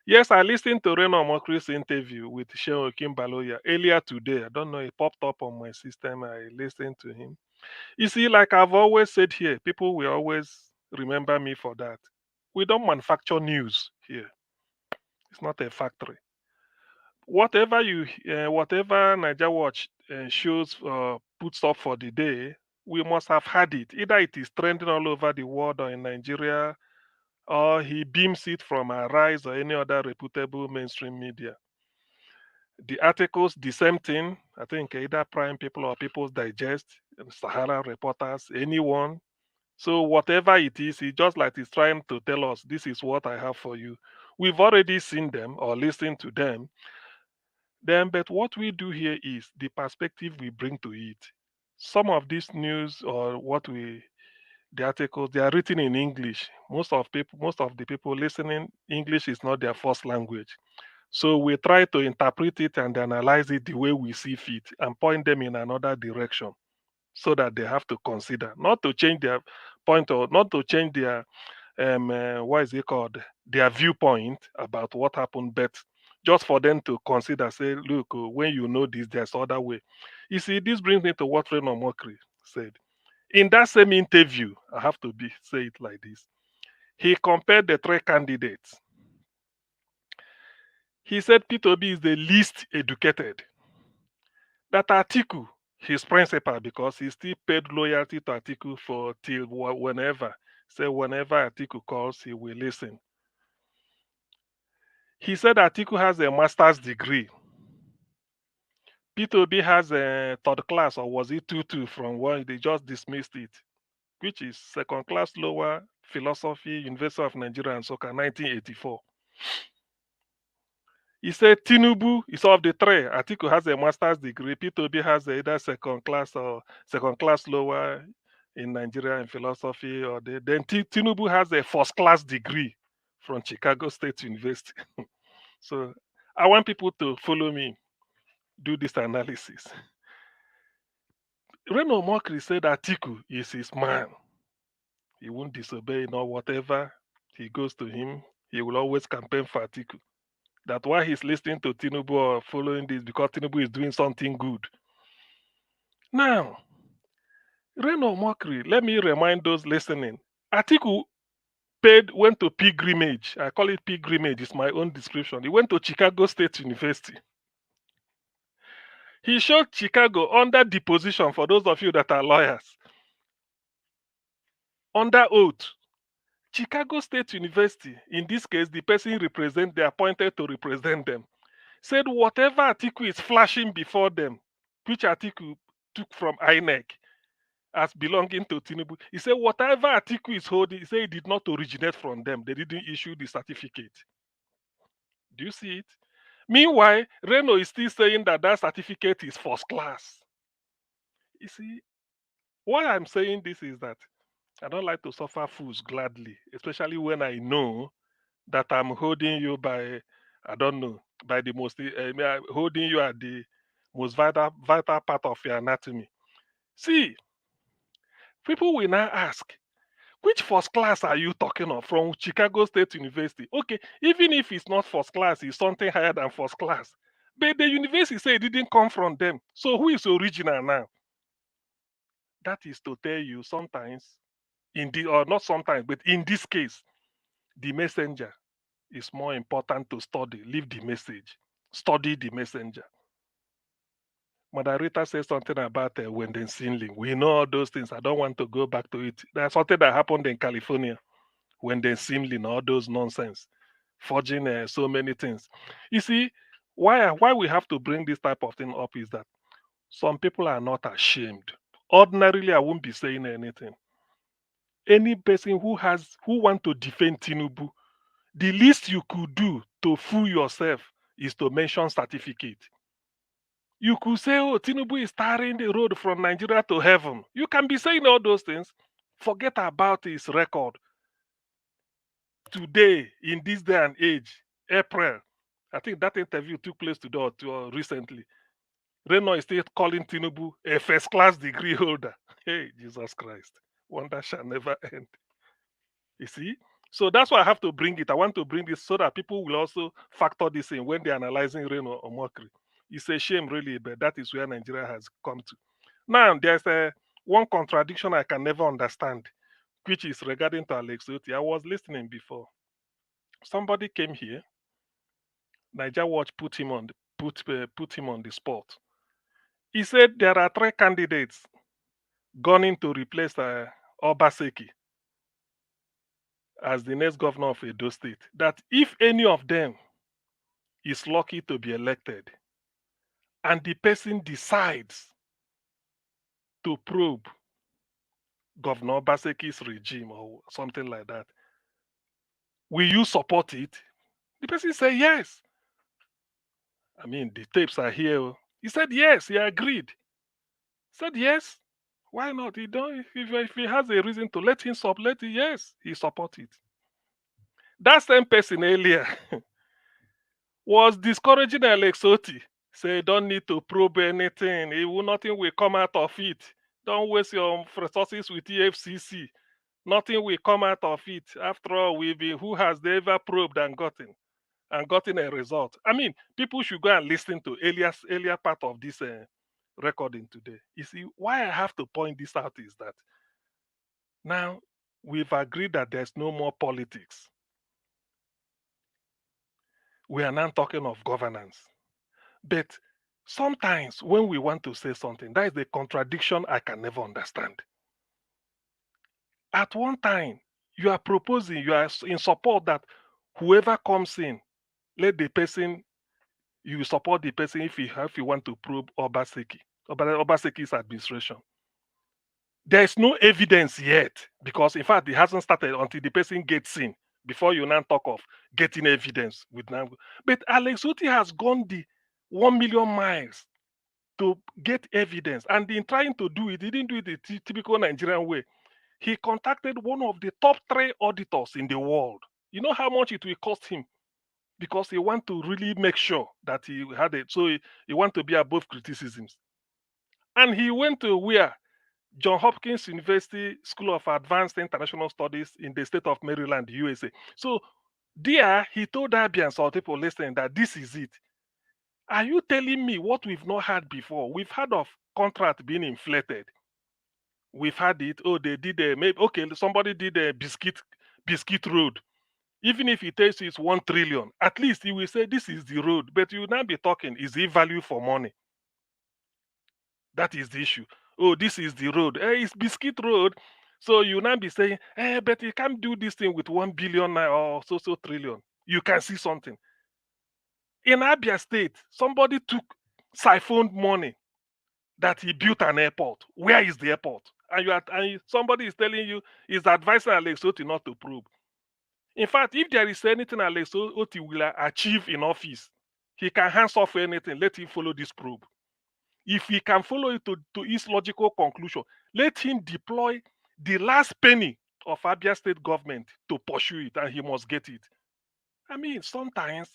Yes, I listened to Reno Mokri's interview with Sheon Kimbaloya earlier today. I don't know, it popped up on my system. I listened to him. You see, like I've always said here, people will always remember me for that. We don't manufacture news here. It's not a factory. Whatever Niger Watch shows puts up for the day, we must have had it. Either it is trending all over the world or in Nigeria, or he beams it from Arise or any other reputable mainstream media. The articles, the same thing. I think either Prime People or People's Digest, Sahara Reporters, anyone. So whatever it is, he just like he's trying to tell us, this is what I have for you. We've already seen them or listened to them. But what we do here is the perspective we bring to it. Some of this news or the articles, they are written in English. Most of the people listening, English is not their first language. So we try to interpret it and analyze it the way we see fit and point them in another direction so that they have to consider, not to change their point or not to change their what is it called, their viewpoint about what happened, but just for them to consider, say, look, when you know this, there's other way. You see, this brings me to what Reno Mokri said. In that same interview, I have to say it like this. He compared the three candidates. He said Peter Obi is the least educated. That Atiku, his principal, because he still paid loyalty to Atiku for till whenever. Say whenever Atiku calls, he will listen. He said Atiku has a master's degree. Peter Obi has a third class, or was it 2-2 from one? They just dismissed it, which is second class lower philosophy, University of Nigeria and Soccer, 1984. He said Tinubu is of the three. Atiku has a master's degree. Peter Obi has either second class or second class lower in Nigeria in philosophy, or then Tinubu has a first class degree from Chicago State University. So I want people to follow me, do this analysis. Reno Mokri said Atiku is his man. He won't disobey, whatever. he goes to him. He will always campaign for Atiku. That why he's listening to Tinubu or following this, because Tinubu is doing something good. Now, Reno Mokri, let me remind those listening. Atiku went to pilgrimage. I call it pilgrimage, it's my own description. He went to Chicago State University. He showed Chicago under deposition, for those of you that are lawyers, under oath. Chicago State University, in this case, the person they appointed to represent them, said whatever Atiku is flashing before them, which Atiku took from INEC as belonging to Tinubu, he said whatever Atiku is holding, he said it did not originate from them. They didn't issue the certificate. Do you see it? Meanwhile, Reno is still saying that that certificate is first class. You see, why I'm saying this is that I don't like to suffer fools gladly, especially when I know that I'm holding you by, I don't know, by the most, holding you at the most vital part of your anatomy. See, people will now ask, which first class are you talking of from Chicago State University? Okay, even if it's not first class, it's something higher than first class. But the university say it didn't come from them. So who is original now? That is to tell you sometimes, or not sometimes, but in this case, the messenger is more important to study. Leave the message. Study the messenger. Moderator says something about Wenden Sinling. We know all those things. I don't want to go back to it. There's something that happened in California. Wenden Sinling, all those nonsense. Forging so many things. You see, why we have to bring this type of thing up is that some people are not ashamed. Ordinarily, I won't be saying anything. Any person who want to defend Tinubu, the least you could do to fool yourself is to mention certificate. You could say, oh, Tinubu is tarring the road from Nigeria to heaven. You can be saying all those things. Forget about his record. Today, in this day and age, April, I think that interview took place today or recently. Reno is still calling Tinubu a first-class degree holder. Hey, Jesus Christ. Wonder shall never end. You see? So that's why I have to bring it. I want to bring this so that people will also factor this in when they're analyzing Reno or Mokri. It's a shame, really, but that is where Nigeria has come to. Now, there's one contradiction I can never understand, which is regarding to Alex Oti. I was listening before. Somebody came here. Niger Watch put him on the spot. He said there are 3 candidates gunning to replace Obaseki as the next governor of Edo State. That if any of them is lucky to be elected, and the person decides to probe Governor Obaseki's regime or something like that, will you support it? The person said yes. I mean, the tapes are here. He said yes, he agreed. He said yes. Why not? He don't. If he has a reason to let him support it, yes, he support it. That same person earlier was discouraging Alex Oti. Say, don't need to probe anything. Nothing will come out of it. Don't waste your resources with EFCC. Nothing will come out of it. After all, who has they ever probed and gotten a result? I mean, people should go and listen to earlier part of this recording today. You see, why I have to point this out is that now we've agreed that there's no more politics. We are now talking of governance. But sometimes when we want to say something, that is the contradiction I can never understand. At one time, you are proposing, you are in support that whoever comes in, let the person, you support the person if you want to probe Obaseki's administration. There is no evidence yet, because in fact, it hasn't started until the person gets in, before you now talk of getting evidence with now. But Alex Oti has gone the 1 million miles to get evidence. And in trying to do it, he didn't do it the typical Nigerian way. He contacted one of the top 3 auditors in the world. You know how much it will cost him? Because he wants to really make sure that he had it. So he wants to be above criticisms. And he went to where? John Hopkins University School of Advanced International Studies in the state of Maryland, USA. So there, he told Abians or people listening that this is it. Are you telling me what we've not had before? We've heard of contract being inflated. We've had it. Oh, they did a maybe okay. Somebody did a biscuit road. Even if he tells you it's 1 trillion, at least he will say this is the road. But you will now be talking, is it value for money? That is the issue. Oh, this is the road. It's biscuit road. So you now be saying, but you can't do this thing with 1 billion or so trillion. You can see something. In Abia State, somebody took siphoned money that he built an airport. Where is the airport? And somebody is telling you, is advising Alex Oti not to probe. In fact, if there is anything Alex Oti will achieve in office, he can hands off anything. Let him follow this probe. If he can follow it to its logical conclusion, let him deploy the last penny of Abia State government to pursue it, and he must get it. I mean, sometimes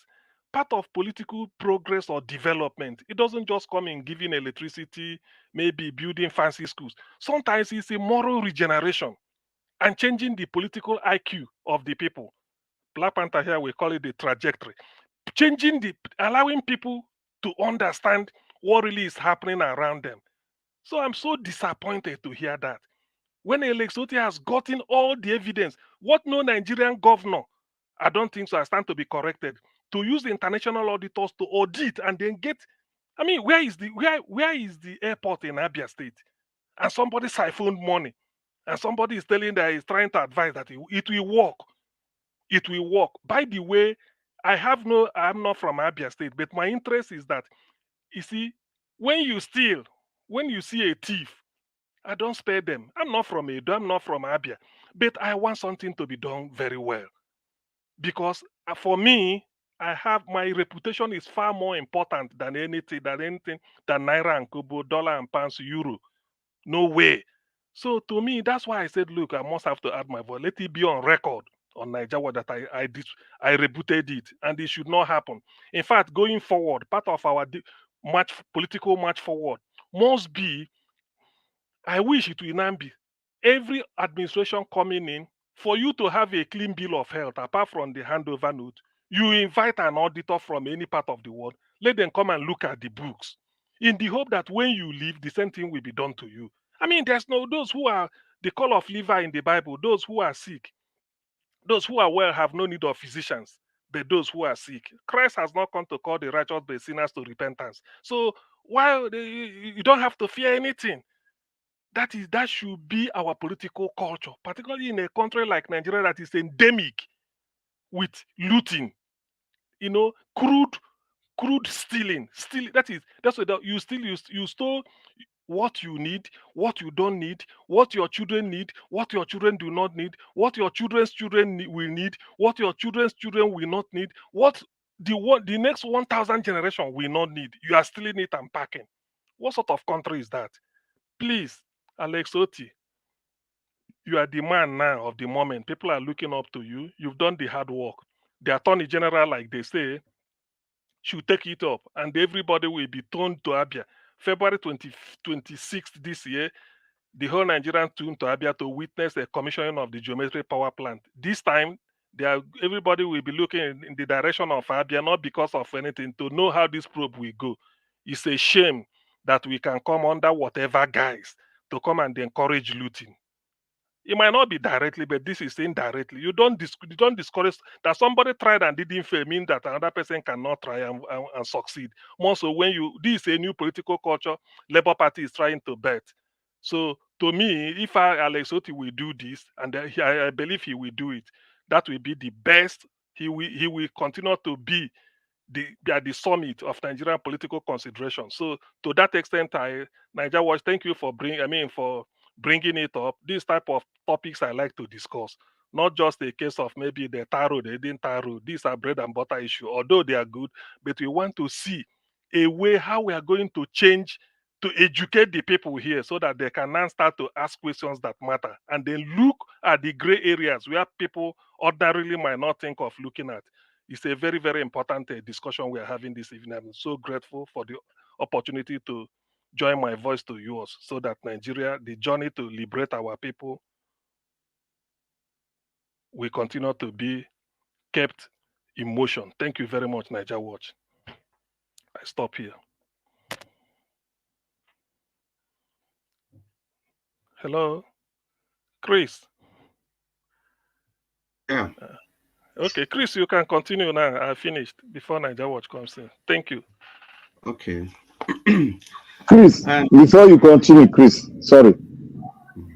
part of political progress or development, it doesn't just come in giving electricity, maybe building fancy schools. Sometimes it's a moral regeneration and changing the political IQ of the people. Black Panther here, we call it the trajectory. Allowing people to understand what really is happening around them. So I'm so disappointed to hear that. When Alex Oti has gotten all the evidence, what no Nigerian governor, I don't think so, I stand to be corrected, to use the international auditors to audit and then get, I mean, where is the airport in Abia State? And somebody siphoned money. And somebody is telling that he's trying to advise that it will work. It will work. By the way, I'm not from Abia State, but my interest is that, you see, when you steal, when you see a thief, I don't spare them. I'm not from Edo, I'm not from Abia, but I want something to be done very well. Because for me, my reputation is far more important than anything, than Naira and Kobo, dollar and pounds, euro. No way. So to me, that's why I said, look, I must have to add my voice. Let it be on record on Nigeria that I rebooted it, and it should not happen. In fact, going forward, part of our political march forward must be, I wish it will now be every administration coming in, for you to have a clean bill of health, apart from the handover note, you invite an auditor from any part of the world, let them come and look at the books, in the hope that when you leave, the same thing will be done to you. I mean, those who are the call of Levi in the Bible, those who are sick, those who are well have no need of physicians, but those who are sick. Christ has not come to call the righteous but sinners to repentance. So while you don't have to fear anything, that should be our political culture, particularly in a country like Nigeria that is endemic with looting, crude stealing. That's what you stole what you need, what you don't need, what your children need, what your children do not need, what your children's children will need, what your children's children will not need, what the next 1,000 generation will not need. You are stealing it and packing. What sort of country is that? Please, Alex Oti, you are the man now of the moment. People are looking up to you. You've done the hard work. The attorney general, like they say, should take it up, and everybody will be turned to Abia. February 26th this year, the whole Nigerian tuned to Abia to witness a commissioning of the geometric power plant. This time, everybody will be looking in the direction of Abia, not because of anything, to know how this probe will go. It's a shame that we can come under whatever guise to come and encourage looting. It might not be directly, but this is indirectly. You don't discourage that somebody tried and didn't fail, mean that another person cannot try and succeed. More so when this is a new political culture, Labour Party is trying to bet. So to me, if Alex Oti will do this, and I believe he will do it, that will be the best. He will continue to be at the summit of Nigerian political consideration. So to that extent, Niger Watch, thank you for bringing it up. These type of topics I like to discuss, not just a case of maybe they didn't taro. These are bread and butter issue, although they are good, but we want to see a way how we are going to change, to educate the people here so that they can now start to ask questions that matter, and then look at the gray areas where people ordinarily might not think of looking at. It's a very, very important discussion we are having this evening. I'm so grateful for the opportunity to join my voice to yours so that Nigeria, the journey to liberate our people, will continue to be kept in motion. Thank you very much, Niger Watch. I stop here. Hello, Chris. Yeah. Okay, Chris, you can continue now. I finished before Niger Watch comes in. Thank you. Okay. Chris, before you continue, Chris, sorry,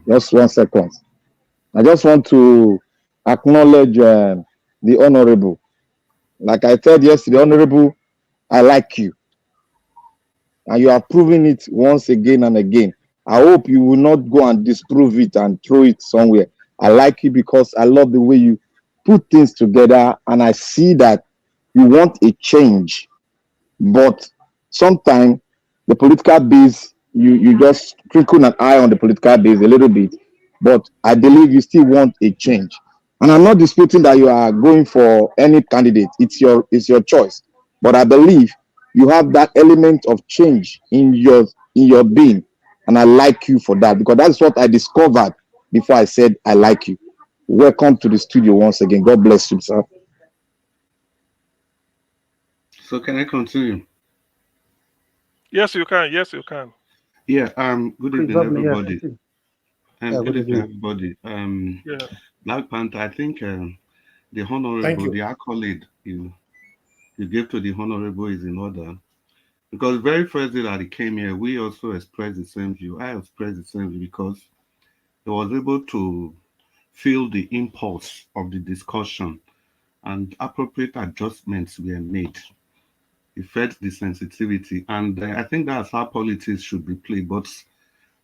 just 1 second. I just want to acknowledge the Honorable. Like I said yesterday, Honorable, I like you. And you are proving it once again and again. I hope you will not go and disprove it and throw it somewhere. I like you because I love the way you put things together, and I see that you want a change. But sometimes the political base, you just crinkle an eye on the political base a little bit. But I believe you still want a change. And I'm not disputing that you are going for any candidate. It's your choice. But I believe you have that element of change in your being. And I like you for that, because that's what I discovered before I said I like you. Welcome to the studio once again. God bless you, sir. So can I continue? Yes, you can. Yes, you can. Yeah. Good evening, everybody. Good evening, everybody. Yeah. Black Panther. I think the honorable, the accolade you gave to the honorable is in order, because the very first day that he came here, we also expressed the same view. I expressed the same view because he was able to feel the impulse of the discussion and appropriate adjustments were made. He felt the sensitivity, and I think that's how politics should be played. But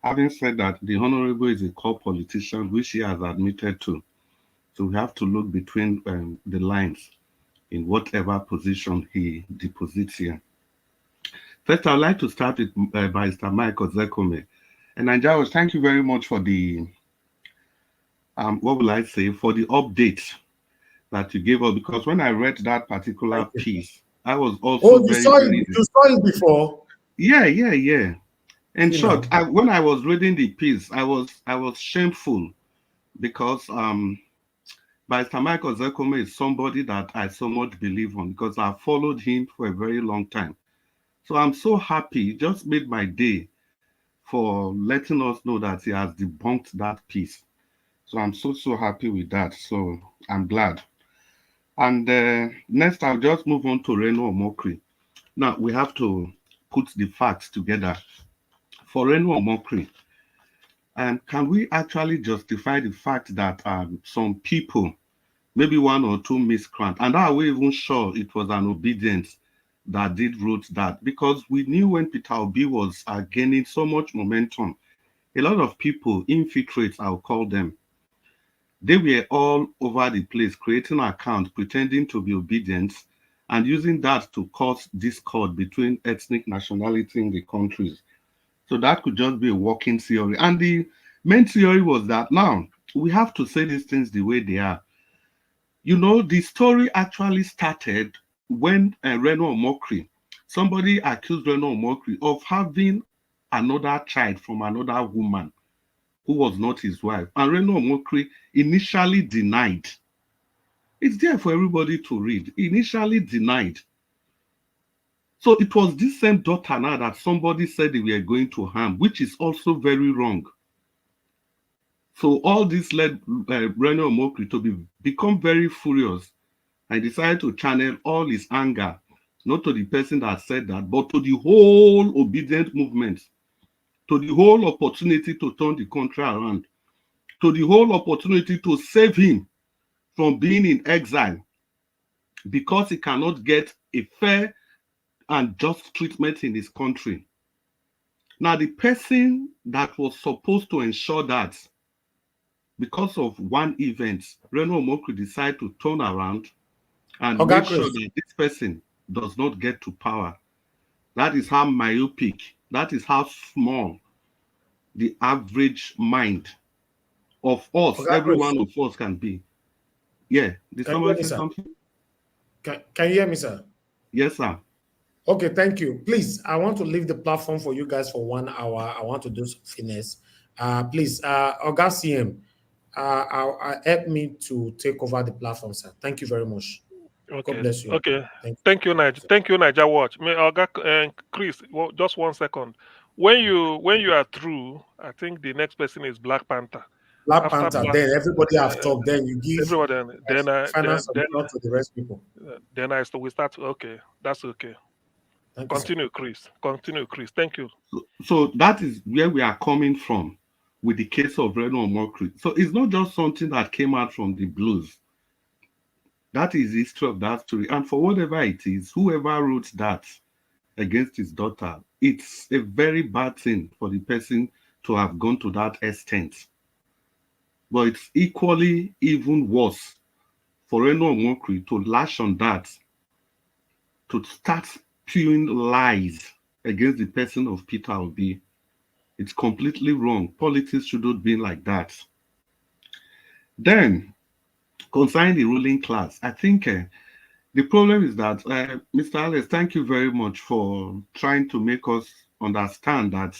having said that, the honorable is a core politician, which he has admitted to. So we have to look between the lines in whatever position he deposits here. First, I'd like to start with Barrister Michael Zekome. And Nigeria, thank you very much for the, what will I say, for the update that you gave us. Because when I read that particular piece, I was also you saw it before? Yeah. In short, when I was reading the piece, I was shameful because Barrister Michael Zekome is somebody that I so much believe on, because I followed him for a very long time. So I'm so happy. He just made my day for letting us know that he has debunked that piece. So I'm so happy with that. So I'm glad. And next, I'll just move on to Reno Omokri. Now, we have to put the facts together. For Reno Omokri, can we actually justify the fact that some people, maybe one or two miscreants, and are we even sure it was an obedience that did root that? Because we knew when Peter Obi was gaining so much momentum, a lot of people, infiltrates, I'll call them, they were all over the place creating accounts, pretending to be obedient, and using that to cause discord between ethnic nationality in the countries. So that could just be a working theory. And the main theory was that now we have to say these things the way they are. You know, the story actually started when Reno Omokri, somebody accused Reno Omokri of having another child from another woman who was not his wife. And Reno Omokri initially denied. It's there for everybody to read. Initially denied. So it was this same daughter now that somebody said they were going to harm, which is also very wrong. So all this led Reno Omokri to become very furious and decided to channel all his anger, not to the person that said that, but to the whole obedient movement, to the whole opportunity to turn the country around, to the whole opportunity to save him from being in exile because he cannot get a fair and just treatment in his country. Now, the person that was supposed to ensure that, because of one event, Reno Omokri decided to turn around and make sure that this person does not get to power. That is how myopic, that is how small the average mind of us, every one of us can be. Yeah, did somebody say something? Can you hear me, sir? Yes, sir. Okay, thank you. Please, I want to leave the platform for you guys for 1 hour. I want to do some finesse. Please, August CM, help me to take over the platform, sir. Thank you very much. God Okay. bless you. Okay. Thank you. Thank you, Niger. Thank you, Niger Watch. May Chris, just 1 second. When you are through, I think the next person is Black Panther. Black After Panther, Black, then everybody have talked, then you give everybody, final submission to the rest people. then we start. Okay, that's okay. Thank you, sir. Continue, Chris. Continue, Chris. Thank you. So that is where we are coming from with the case of Reno Omokri. So it's not just something that came out from the blues. That is the history of that story. And for whatever it is, whoever wrote that against his daughter, it's a very bad thing for the person to have gone to that extent. But it's equally even worse for Reno Omokri to lash on that, to start spewing lies against the person of Peter Obi. It's completely wrong. Politics shouldn't be like that. Then, concerning the ruling class, I think the problem is that, Mr. Alex, thank you very much for trying to make us understand that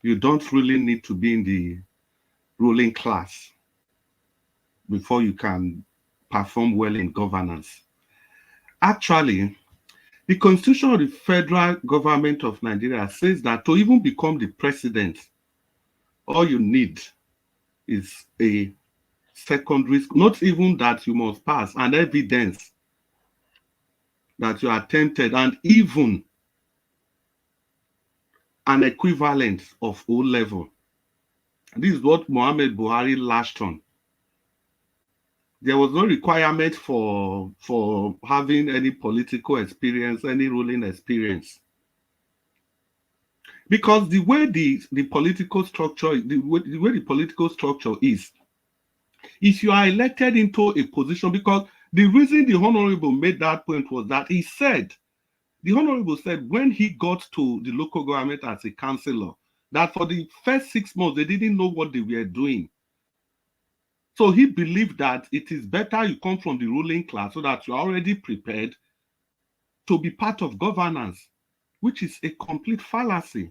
you don't really need to be in the ruling class before you can perform well in governance. Actually, the Constitution of the Federal Government of Nigeria says that to even become the president, all you need is a secondary school, not even that you must pass, an evidence that you are tempted, and even an equivalent of O level. This is what Mohammed Buhari lashed on. There was no requirement for having any political experience, any ruling experience. Because the way the political structure, the way the political structure is, if you are elected into a position, because the reason the Honorable made that point was that he said, the Honorable said when he got to the local government as a councillor, that for the first 6 months, they didn't know what they were doing. So he believed that it is better you come from the ruling class so that you're already prepared to be part of governance, which is a complete fallacy.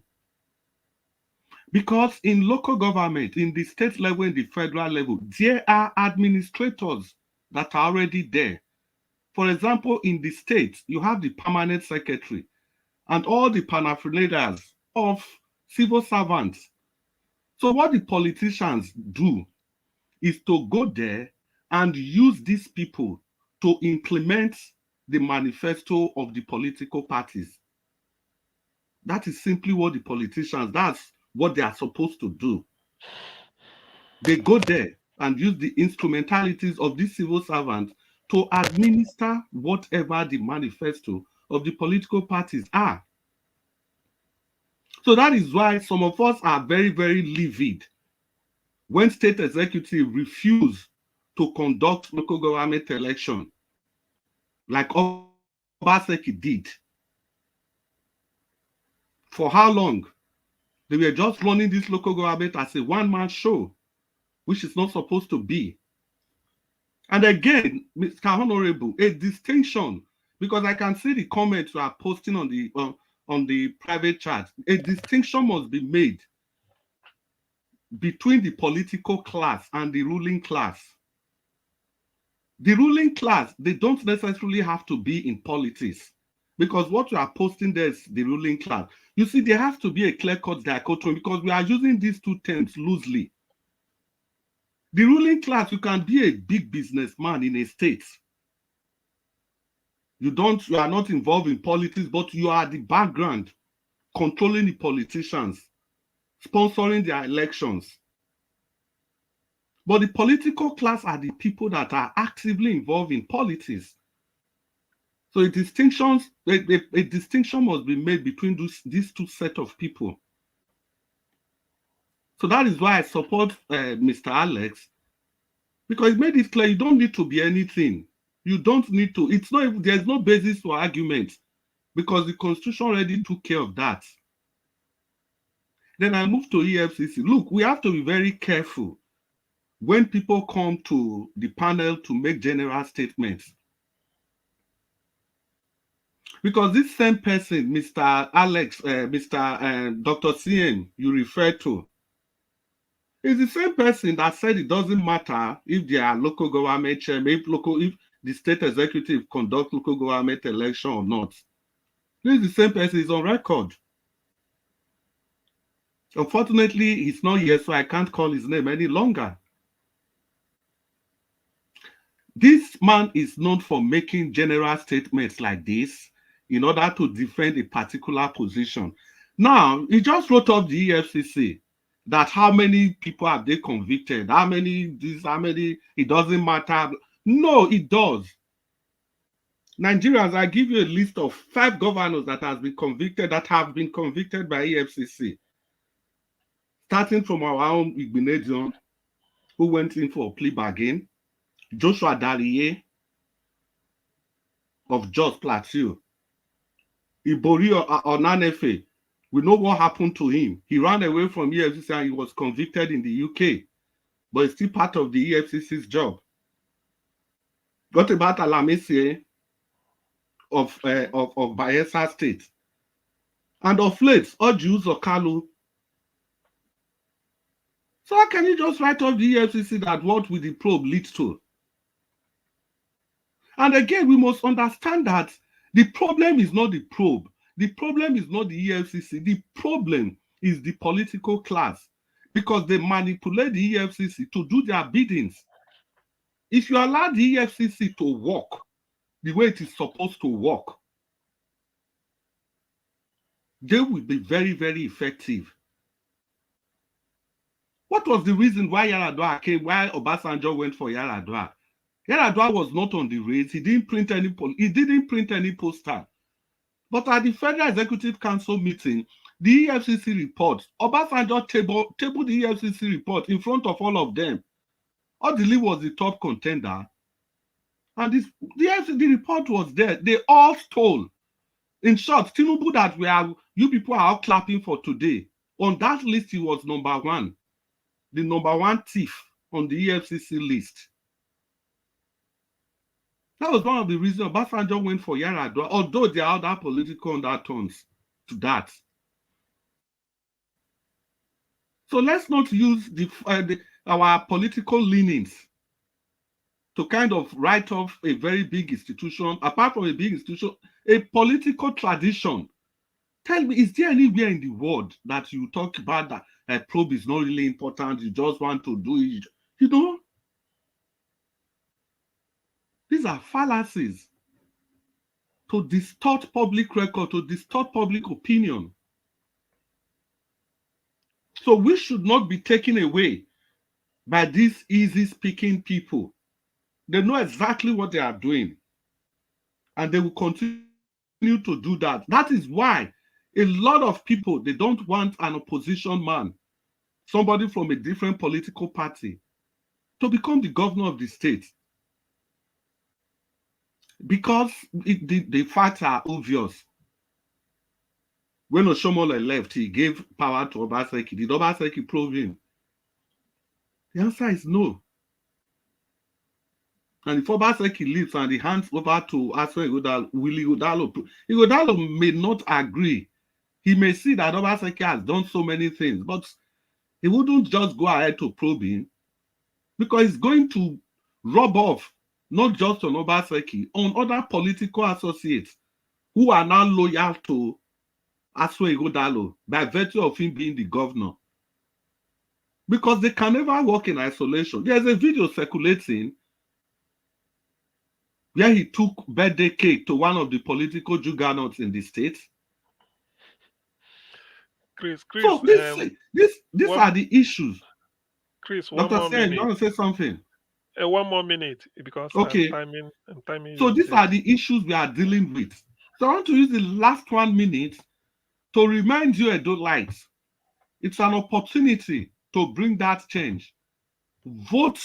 Because in local government, in the state level, in the federal level, there are administrators that are already there. For example, in the states, you have the permanent secretary and all the paraphernalias of civil servants. So what the politicians do is to go there and use these people to implement the manifesto of the political parties. That is simply what the politicians, that's what they are supposed to do. They go there and use the instrumentalities of these civil servants to administer whatever the manifesto of the political parties are. So that is why some of us are very, very livid when state executives refuse to conduct local government election, like Obaseki did. For how long? They were just running this local government as a one-man show, which is not supposed to be. And again, Mr. Honorable, a distinction, because I can see the comments you are posting on the private chat. A distinction must be made between the political class and the ruling class. The ruling class, they don't necessarily have to be in politics, because what you are posting there is the ruling class. You see, there has to be a clear-cut dichotomy, because we are using these two terms loosely. The ruling class, you can be a big businessman in a state. You are not involved in politics, but you are the background, controlling the politicians, sponsoring their elections. But the political class are the people that are actively involved in politics. So a distinction must be made between these two sets of people. So that is why I support Mr. Alex, because it made it clear you don't need to be anything. You don't need to. It's not. There's no basis for argument, because the Constitution already took care of that. Then I move to EFCC. Look, we have to be very careful when people come to the panel to make general statements. Because this same person, Mr. Alex, Dr. CN, you refer to, is the same person that said it doesn't matter if they are local government chairman, if the state executive conduct local government election or not. This is the same person, is on record. Unfortunately, he's not here, so I can't call his name any longer. This man is known for making general statements like this in order to defend a particular position. Now, he just wrote up the EFCC that how many people have they convicted, how many, it doesn't matter. No, it does. Nigerians, I give you a list of 5 governors that have been convicted by EFCC. Starting from our own Igbenedion, who went in for a plea bargain, Joshua Dariye of Jos Plateau, Ibori Onanefe. We know what happened to him. He ran away from EFCC and he was convicted in the UK, but it's still part of the EFCC's job. Got about Alamese of Bayelsa State. And of late, Ojus Okalu. So how can you just write off the EFCC that what will the probe lead to? And again, we must understand that the problem is not the probe. The problem is not the EFCC. The problem is the political class, because they manipulate the EFCC to do their biddings. If you allow the EFCC to work the way it is supposed to work, they will be very, very effective. What was the reason why Yaradua came, why Obasanjo went for Yaradua? Yaradua was not on the race. He didn't print any poster. But at the Federal Executive Council meeting, the EFCC report, Obasanjo tabled the EFCC report in front of all of them. Odili was the top contender. And the report was there. They all stole. In short, Tinubu that you people are all clapping for today. On that list, he was number 1. The number 1 thief on the EFCC list. That was one of the reasons Obasanjo went for Yaradua, although there are other political undertones to that. So let's not use our political leanings to kind of write off a very big institution. Apart from a big institution, a political tradition. Tell me, is there anywhere in the world that you talk about that a probe is not really important, you just want to do it? You know? These are fallacies to distort public record, to distort public opinion. So we should not be taken away by these easy-speaking people. They know exactly what they are doing, and they will continue to do that. That is why a lot of people, they don't want an opposition man, somebody from a different political party, to become the governor of the state. Because the facts are obvious. When Oshomole left, he gave power to Obaseki. Did Obaseki probe him? The answer is no. And if Obaseki leaves and he hands over to Willie Ighodalo may not agree. He may see that Obaseki has done so many things, but he wouldn't just go ahead to probe him, because it's going to rub off not just on Obaseki, on other political associates who are now loyal to Asue Ighodalo by virtue of him being the governor. Because they can never work in isolation. There's a video circulating where he took birthday cake to one of the political juggernauts in the state. Chris, so these are the issues. Chris, Dr. Sen, you want to say something? 1 more minute, because okay. I'm timing. So these are the issues we are dealing with. So I want to use the last 1 minute to remind you, Edo-lites, it's an opportunity to bring that change. Vote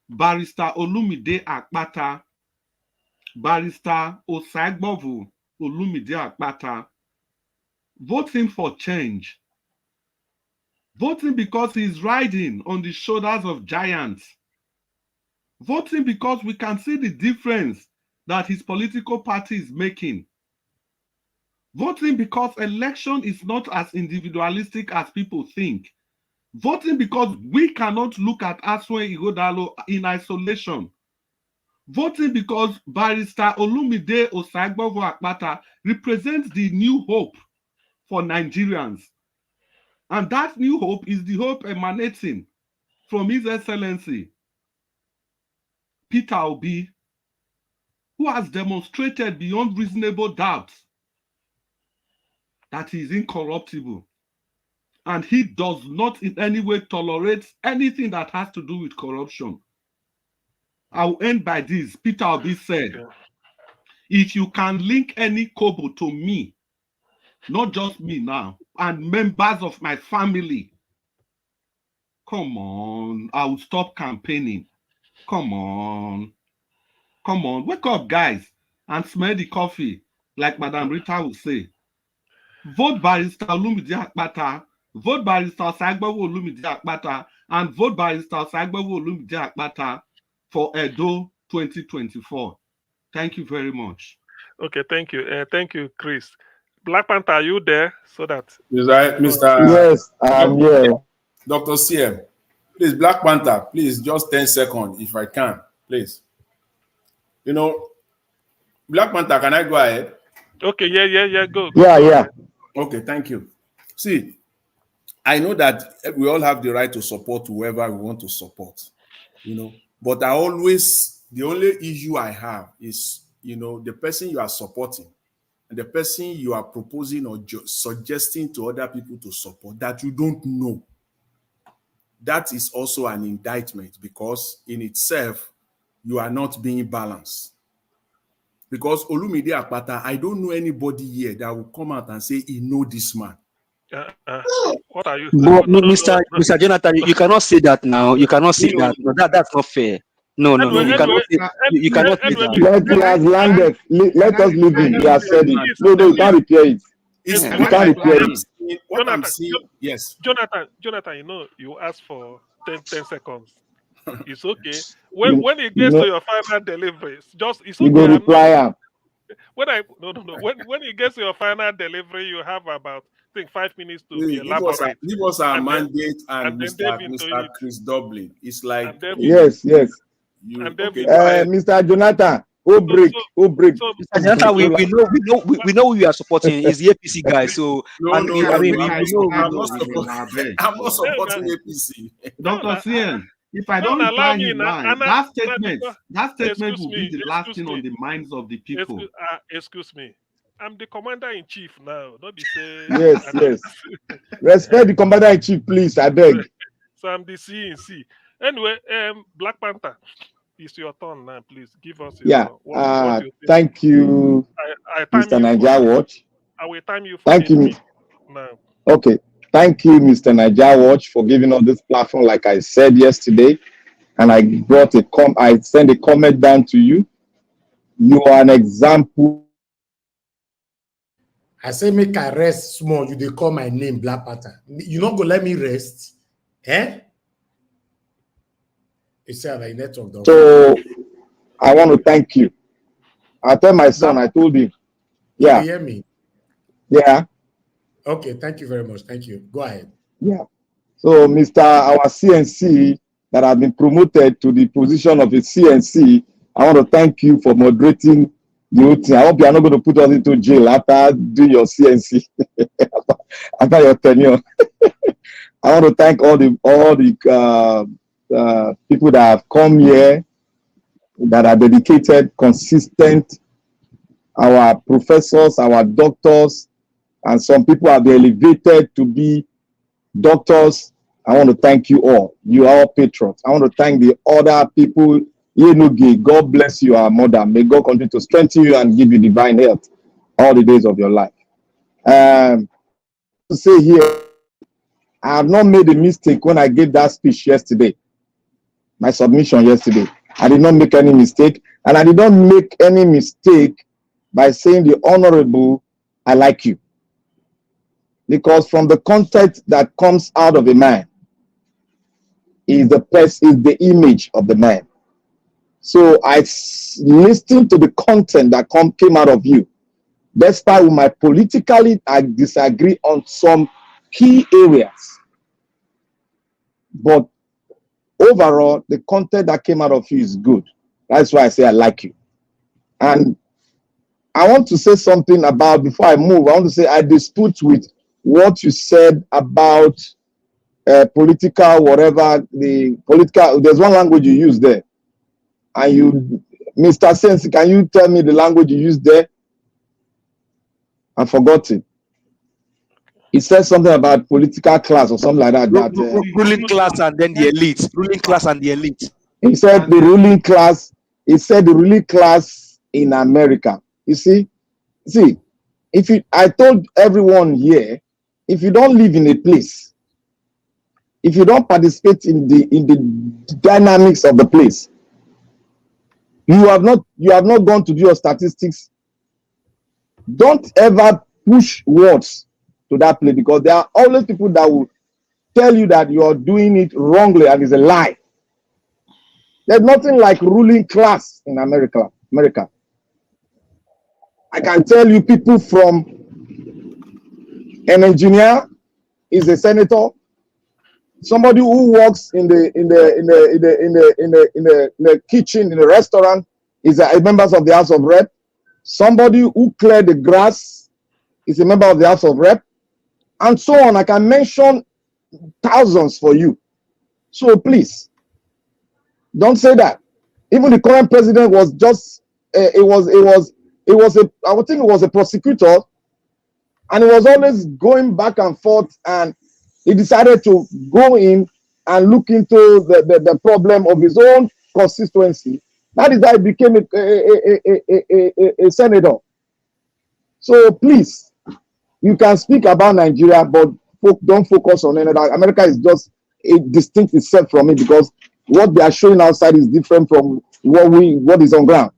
Barrister Olumide Akpata, Barrister Osagbovu Olumide Akpata. Vote him for change. Vote him because he's riding on the shoulders of giants. Vote him because we can see the difference that his political party is making. Voting because election is not as individualistic as people think. Voting because we cannot look at Aswe Ighodalo in isolation. Voting because Barrister Olumide Osaigbovo Akpata represents the new hope for Nigerians. And that new hope is the hope emanating from His Excellency Peter Obi, who has demonstrated beyond reasonable doubt that he is incorruptible. And he does not in any way tolerate anything that has to do with corruption. I'll end by this. Peter Obi said, if you can link any kobo to me, not just me now, and members of my family, come on, I will stop campaigning. Come on. Come on, wake up, guys, and smell the coffee, like Madam Rita will say. Vote Barrister Olumide Akpata, vote Barrister Osaigbovo Olumide Akpata, and vote Barrister Osaigbovo Olumide Akpata for Edo 2024. Thank you very much. Okay, thank you. Thank you, Chris. Black Panther, are you there? So that Mr. Yes, I'm here. Dr. CM, please, Black Panther, please, just 10 seconds, if I can, please. You know, Black Panther, can I go ahead? Okay, yeah, go. Yeah. Okay, thank you. See, I know that we all have the right to support whoever we want to support, you know, but the only issue I have is, you know, the person you are supporting and the person you are proposing or suggesting to other people to support that you don't know. That is also an indictment, because in itself, you are not being balanced. Because Olumide Akpata, I don't know anybody here that will come out and say he know this man. What are you? No, Mr. Jonathan, you cannot say that now. You cannot say that. No, that's not fair. No. You cannot say that. Let he has landed. Let us leave him. He has said it. No, you can't repair it. You can't repair it. What I'm saying, yes. Jonathan, you know, you asked for 10 seconds. It's okay. When it gets to your final delivery, it's okay. You go reply him. When it gets to your final delivery, you have about 5 minutes to be elaborate. Give us our mandate and Mr. Chris Dublin. It's like yes. Mr. Jonathan, who break. Mr. Jonathan, we know who you are supporting. Is the APC guy. So I'm not supporting APC. Dr. CN, if I don't reply him now, that statement will be the last thing on the minds of the people. Excuse me. I'm the commander-in-chief now. Don't be saying. Yes. Respect the commander-in-chief, please. I beg. So I'm the CNC. Anyway, Black Panther, it's your turn now. Please give us your what you thank you, Mr. Niger Watch. I will time you for thank you. Now. Okay. Thank you, Mr. Niger Watch, for giving us this platform, like I said yesterday. And I sent a comment down to you. You are an example. I say make I rest small. You they call my name Black Panther. You not go let me rest, eh? You say that network. So I want to thank you. I tell my son. I told him. Yeah. You hear me? Yeah. Okay. Thank you very much. Thank you. Go ahead. Yeah. So, Mr. Our CNC that have been promoted to the position of a CNC, I want to thank you for moderating the whole thing. I hope you are not going to put us into jail after doing your CNC, after your tenure. I want to thank all the people that have come here, that are dedicated, consistent, our professors, our doctors, and some people have been elevated to be doctors. I want to thank you all. You are all patrons. I want to thank the other people. God bless you, our mother. May God continue to strengthen you and give you divine health all the days of your life. To say here, I have not made a mistake when I gave that speech yesterday, my submission yesterday. I did not make any mistake, and I did not make any mistake by saying the honorable, I like you. Because from the content that comes out of a man is the image of the man. So I listened to the content that came out of you. despite we might politically disagree on some key areas. But overall, the content that came out of you is good. That's why I say I like you. And I want to say something about, before I move, I want to say I dispute with what you said about political, whatever, the political, there's one language you use there. And you, Mr. Sensi, can you tell me the language you used there? I forgot it. He said something about political class or something like that. Ruling class and then the elite. Ruling class and the elite. He said the ruling class. He said the ruling class in America. You see, if you, I told everyone here, if you don't live in a place, if you don't participate in the dynamics of the place, you have not gone to do your statistics. Don't ever push words to that place, because there are always people that will tell you that you are doing it wrongly and it's a lie. There's nothing like ruling class in America. I can tell you, people from an engineer is a senator, somebody who works in the kitchen in the restaurant is a member of the House of Rep. Somebody who cleared the grass is a member of the House of Rep, and so on. I can mention thousands for you. So please, don't say that. Even the current president was just I would think it was a prosecutor, and he was always going back and forth, and he decided to go in and look into the problem of his own constituency. That is how he became a senator. So please, you can speak about Nigeria, but don't focus on another. America is just a distinct itself from it, because what they are showing outside is different from what is on ground.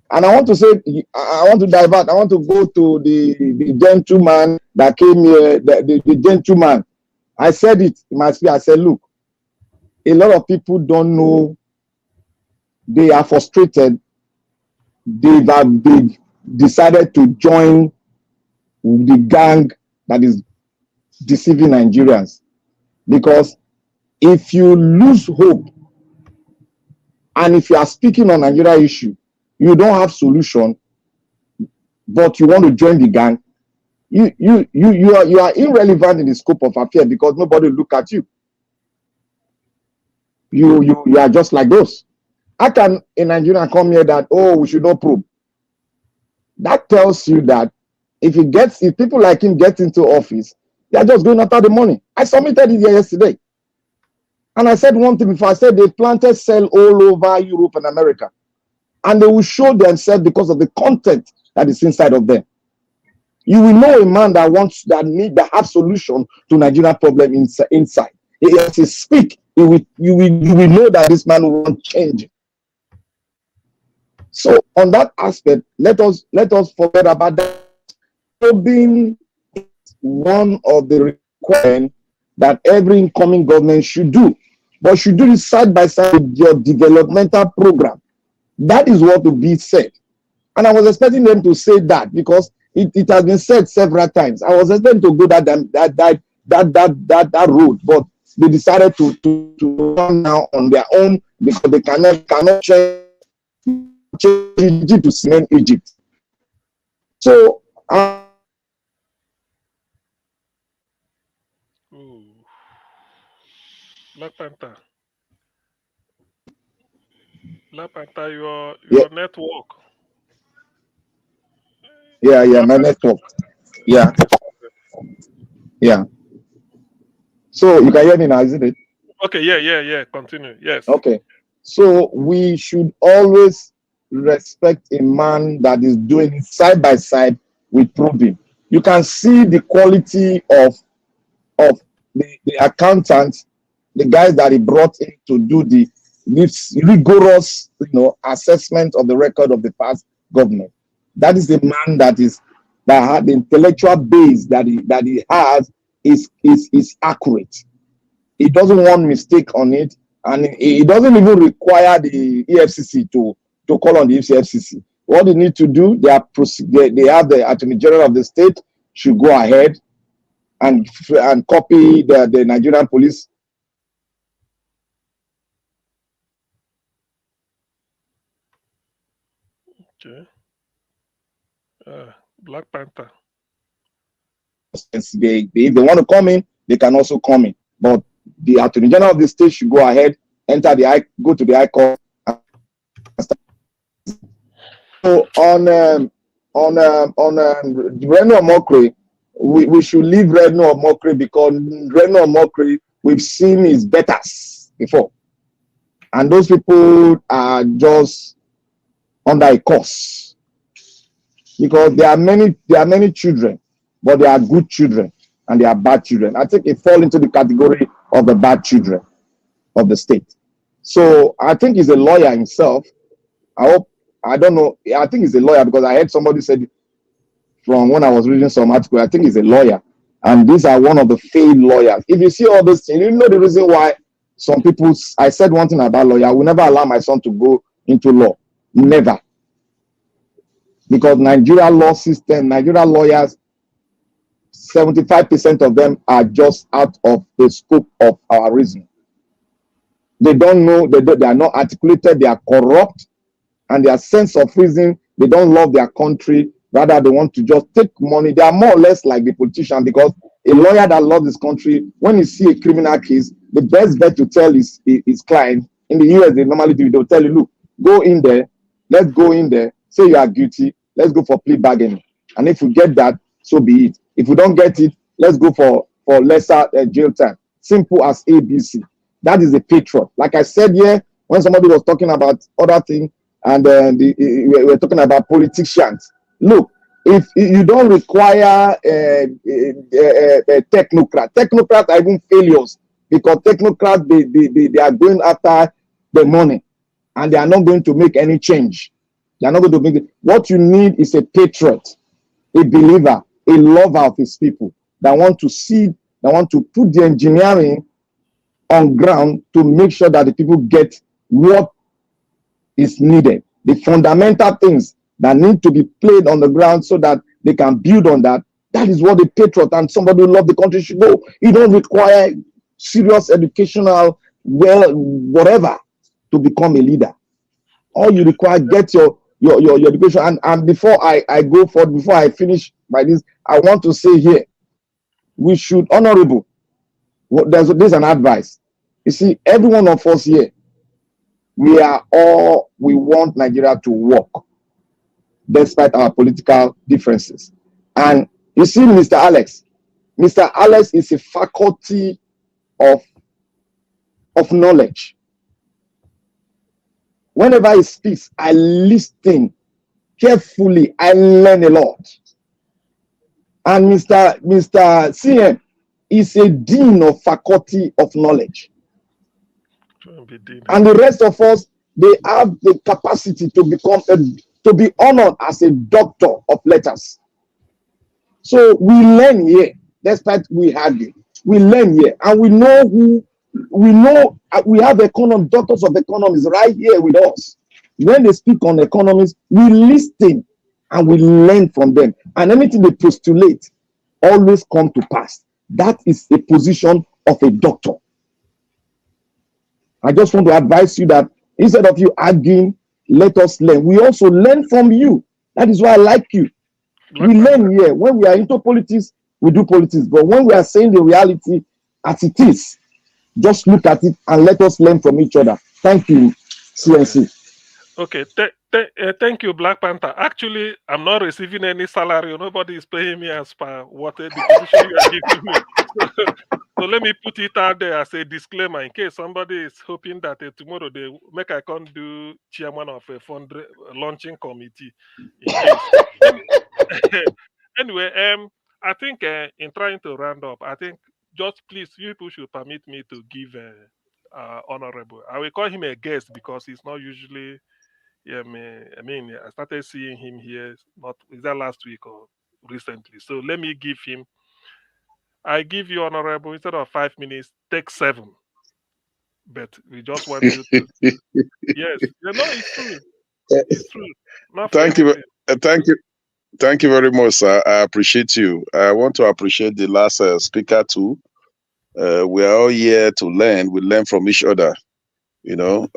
And I want to say, I want to divert. I want to go to the gentleman that came here, the gentleman. I said it in my speech. I said, look, a lot of people don't know. They are frustrated. They decided to join the gang that is deceiving Nigerians. Because if you lose hope, and if you are speaking on Nigeria issue, you don't have solution, but you want to join the gang, you are irrelevant in the scope of affairs, because nobody will look at you. You are just like those. How can a Nigerian come here that, oh, we should not probe? That tells you that if people like him get into office, they are just going after the money. I submitted it here yesterday. And I said one thing before. I said they planted cell all over Europe and America. And they will show themselves because of the content that is inside of them. You will know a man that have solution to Nigerian problem inside. If he speak, you will know that this man will want change. So on that aspect, let us forget about that. Being one of the requirements that every incoming government should do, but should do it side by side with your developmental program. That is what will be said. And I was expecting them to say that, because it has been said several times. I was expecting to go that road, but they decided to run now on their own, because they cannot change Egypt to cement Egypt. So Black Panther, your network. Yeah, my network. Yeah. So you can hear me now, isn't it? Okay, yeah. Continue. Yes. Okay. So we should always respect a man that is doing it side by side with probing. You can see the quality of the accountants, the guys that he brought in to do this rigorous, assessment of the record of the past government. That is the man that had the intellectual base that he has is accurate. He doesn't want mistake on it, and he doesn't even require the EFCC to call on the EFCC. What they need to do, they have the Attorney General of the state should go ahead and copy the Nigerian police. Okay. Black Panther. If they want to come in, they can also come in. But the Attorney General of the state should go ahead, go to the High Court. So on Reno Omokri, we should leave Reno Omokri because Reno Omokri we've seen his betters before, and those people are just under a curse because there are many children, but they are good children and they are bad children. I think it fall into the category of the bad children of the state. So I think he's a lawyer himself. I don't know. I think he's a lawyer because I heard somebody said from when I was reading some article, I think he's a lawyer. And these are one of the failed lawyers. If you see all these things, you know the reason why some people, I said one thing about lawyer, I will never allow my son to go into law. Never. Because Nigeria law system, Nigeria lawyers, 75% of them are just out of the scope of our reason. They don't know, they are not articulated, they are corrupt, and their sense of reason, they don't love their country. Rather, they want to just take money. They are more or less like the politician because a lawyer that loves this country, when you see a criminal case, the best bet to tell his client, in the US, they normally do, they'll tell you, look, go in there, let's go in there, say you are guilty, let's go for plea bargaining. And if we get that, so be it. If we don't get it, let's go for lesser jail time. Simple as ABC. That is a patriot. Like I said here, when somebody was talking about other things, and we're talking about politicians. Look, if you don't require a technocrats are even failures because technocrats they are going after the money and they are not going to make any change. They are not going to make it. What you need is a patriot, a believer, a lover of his people that want to put the engineering on ground to make sure that the people get what is needed, the fundamental things that need to be played on the ground so that they can build on that. That is what the patriot and somebody who loves the country should go. You don't require serious educational, whatever to become a leader. All you require, get your education. And before I go forward, before I finish by this, I want to say here, we should, honorable, there's an advice. You see, every one of us here, we want Nigeria to work despite our political differences. And you see, Mr. Alex is a faculty of knowledge. Whenever he speaks, I listen carefully. I learn a lot. And Mr. CM is a dean of faculty of knowledge. And the rest of us, they have the capacity to be honored as a doctor of letters. So we learn here, despite we argue. We learn here, and we have doctors of economics right here with us. When they speak on economics, we listen and we learn from them. And anything they postulate always come to pass. That is a position of a doctor. I just want to advise you that instead of you arguing, let us learn. We also learn from you. That is why I like you. We learn here. When we are into politics, we do politics. But when we are saying the reality as it is, just look at it and let us learn from each other. Thank you, CNC. Okay, thank you, Black Panther. Actually, I'm not receiving any salary. Nobody is paying me as per what the position you are giving me. So let me put it out there as a disclaimer in case somebody is hoping that tomorrow they make I can't do chairman of a fund launching committee. Anyway, I think in trying to round up, I think just please, people should permit me to give honorable. I will call him a guest because he's not usually. Yeah, I started seeing him here. Is that last week or recently? So let me give him. I give you honorable instead of 5 minutes, take 7. But we just want you to. Yes, it's true. It's true. Thank you. Thank you very much, sir. I appreciate you. I want to appreciate the last speaker too. We are all here to learn. We learn from each other. You know,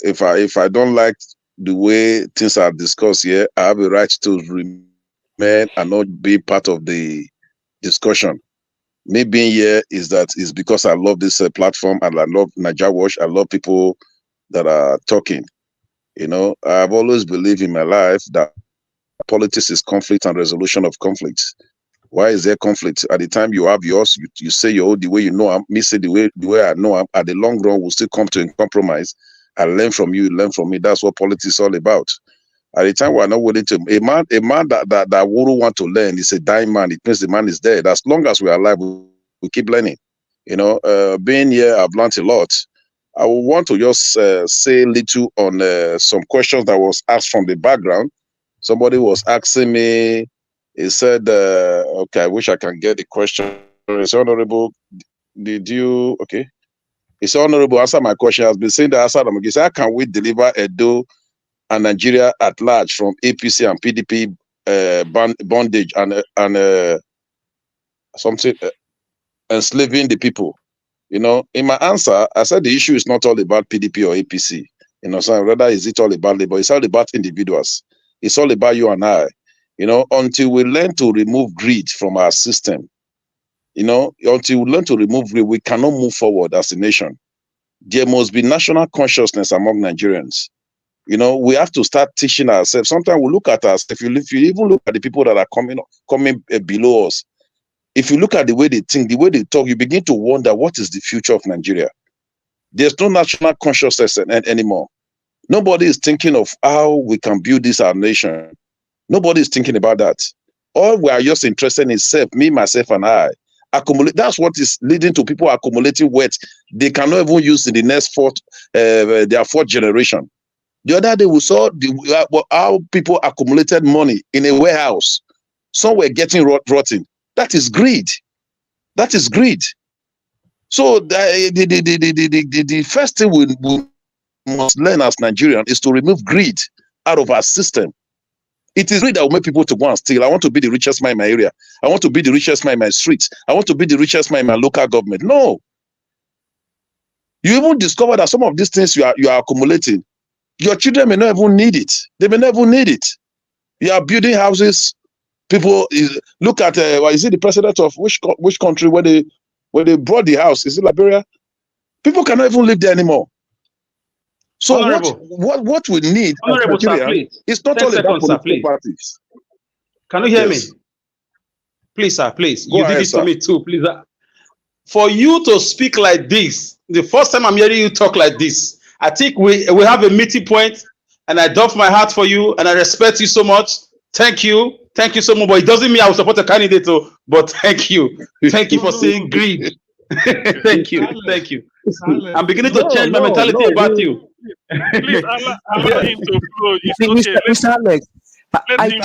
if I don't like the way things are discussed here, I have a right to remain and not be part of the discussion. Me being here is because I love this platform and I love Nigeria Watch. I love people that are talking. You know, I've always believed in my life that politics is conflict and resolution of conflicts. Why is there conflict? At the time you have yours, you say your own the way you know, me say the way I know. At the long run, we'll still come to a compromise. I learn from you, learn from me. That's what politics is all about. At the time we're not willing to, a man that wouldn't want to learn is a dying man. It means the man is dead. As long as we're alive, we keep learning. You know, being here, I've learned a lot. I want to just say a little on some questions that was asked from the background. Somebody was asking me, he said, okay, I wish I can get the question. It's honorable, did you, okay. It's honorable, answer my question. Has been saying the answer. He said, how can we deliver Edo and Nigeria at large from APC and PDP bondage and something enslaving the people? You know, in my answer, I said the issue is not all about PDP or APC. You know, so rather is it all about labor? It's all about individuals. It's all about you and I. You know, until we learn to remove greed from our system, you know, until we learn to remove greed, we cannot move forward as a nation. There must be national consciousness among Nigerians. You know, we have to start teaching ourselves. Sometimes we look at us, if you even look at the people that are coming below us, if you look at the way they think, the way they talk, you begin to wonder what is the future of Nigeria. There's no national consciousness anymore. Nobody is thinking of how we can build this our nation. Nobody is thinking about that. All we are just interested in self, me, myself, and I. Accumulate. That's what is leading to people accumulating wealth they cannot even use in the next their fourth generation. The other day we saw how people accumulated money in a warehouse. Some were getting rotten. That is greed. That is greed. So the first thing we must learn as Nigerians is to remove greed out of our system. It is greed that will make people to go and steal. I want to be the richest man in my area. I want to be the richest man in my streets. I want to be the richest man in my local government. No. You even discover that some of these things you are accumulating, your children may not even need it. They may not even need it. You are building houses. People look at is it the president of which country where they brought the house? Is it Liberia? People cannot even live there anymore. So what we need Honorable sir, please. It's not all about political parties. Can you hear me? Please, sir, please. You did it to me too, please. For you to speak like this, the first time I'm hearing you talk like this, I think we have a meeting point, and I doff my heart for you, and I respect you so much. Thank you. Thank you so much. But it doesn't mean I will support a candidate, but thank you. Thank you for saying greed. Thank you. Thank you. I'm beginning to change my mentality about you. Please allow him to flow. It's okay. Mr. Alex, I think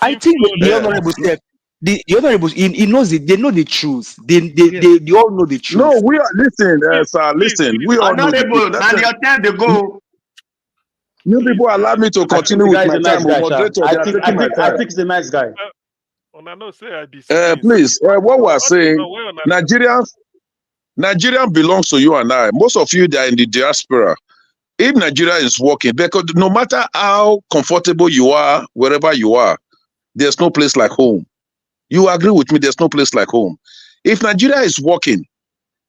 I think the honorable said the honorable he knows it. They know the truth. They all know the truth. No, we are listen. We all know the truth. And your time to go. You people allow me to continue with my time. I think he's a nice guy. Please, what we are saying, Nigerian belongs to you and I. Most of you that are in the diaspora. If Nigeria is working, because no matter how comfortable you are, wherever you are, there's no place like home. You agree with me? There's no place like home. If Nigeria is working,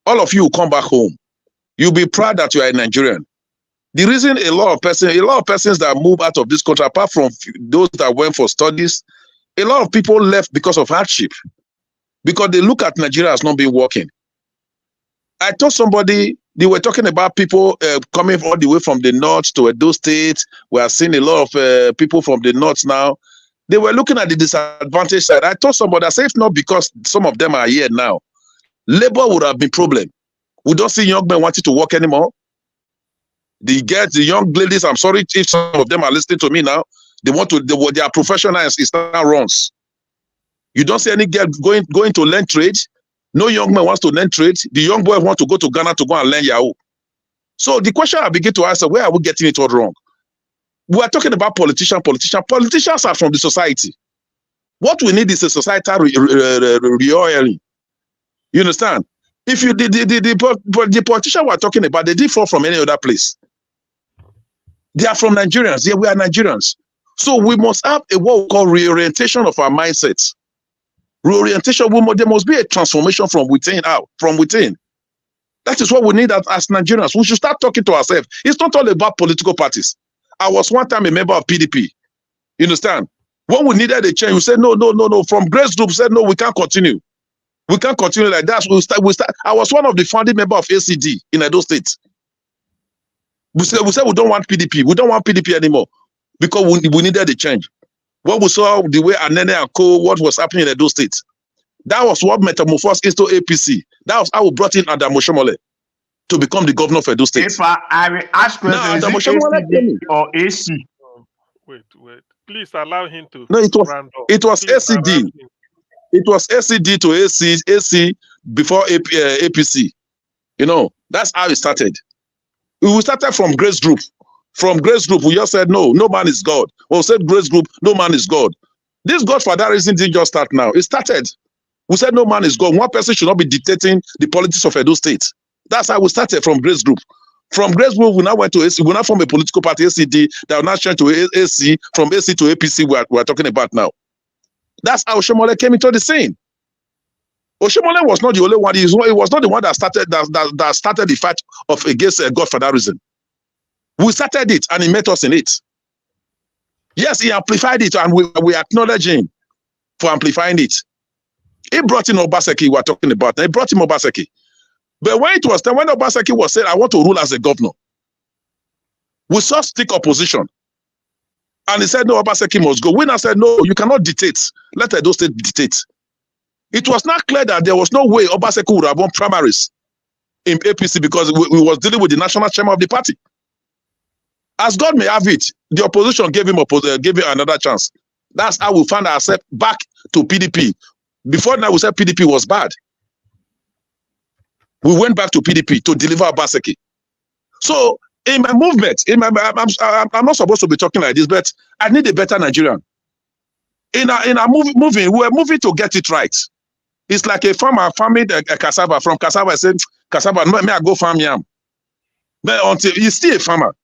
all of you will come back home. You'll be proud that you are a Nigerian. The reason a lot of persons that move out of this country, apart from those that went for studies, a lot of people left because of hardship, because they look at Nigeria as not being working. I told somebody, they were talking about people coming all the way from the north to Edo State. We are seeing a lot of people from the north now. They were looking at the disadvantage side. I told somebody, I said, if not because some of them are here now, labor would have been problem. We don't see young men wanting to work anymore. The young ladies, I'm sorry if some of them are listening to me now, their professional is now runs. You don't see any girl going to learn trade. No young man wants to learn trade. The young boy wants to go to Ghana to go and learn Yahoo. So the question I begin to answer, where are we getting it all wrong? We are talking about politicians. Politicians are from the society. What we need is a societal reorientation. You understand? If you the politician we're talking about, they didn't fall from any other place. They are from Nigerians. Yeah, we are Nigerians. So we must have a what we call reorientation of our mindsets. Reorientation, there must be a transformation from within out, from within. That is what we need as Nigerians. We should start talking to ourselves. It's not all about political parties. I was one time a member of PDP. You understand? When we needed a change, we said, no. From Grace Group, said, no, we can't continue. We can't continue like that. We start. I was one of the founding members of ACD in Edo State. We said we don't want PDP. We don't want PDP anymore because we needed a change. When we saw the way Anene and Co, what was happening in Edo State, that was what metamorphosed into APC. That was how we brought in Adam Oshomole to become the governor of Edo State. If I will ask question, is it ACD or AC? Wait. Please allow him to. No, it was ACD. It was ACD to AC before APC. You know, that's how it started. We started from Grace Group. From Grace Group, we just said, no man is God. We said Grace Group, no man is God. This God for that reason didn't just start now. It started. We said no man is God. One person should not be dictating the politics of Edo State. That's how we started from Grace Group. From Grace Group, we now went to AC. We now formed a political party, ACD, that will now change to AC. From AC to APC, we are talking about now. That's how Oshomole came into the scene. Oshomole was not the only one. He was not the one that started the fight against God for that reason. We started it, and he met us in it. Yes, he amplified it, and we acknowledge him for amplifying it. He brought in Obaseki. We are talking about. He brought in Obaseki. But when it was time, when Obaseki was saying, "I want to rule as a governor," we saw stick opposition. And he said, no, Obaseki must go. We now said, no, you cannot dictate. Let Edo State dictate. It was not clear that there was no way Obaseki would have won primaries in APC because we was dealing with the national chairman of the party. As God may have it, the opposition gave him another chance. That's how we found ourselves back to PDP. Before now, we said PDP was bad. We went back to PDP to deliver Obaseki. So, in my movement, I'm not supposed to be talking like this, but I need a better Nigerian. In our moving, we're moving to get it right. It's like a farmer farming a cassava. From cassava, I said, cassava, may I go farm yam? But until he's still a farmer.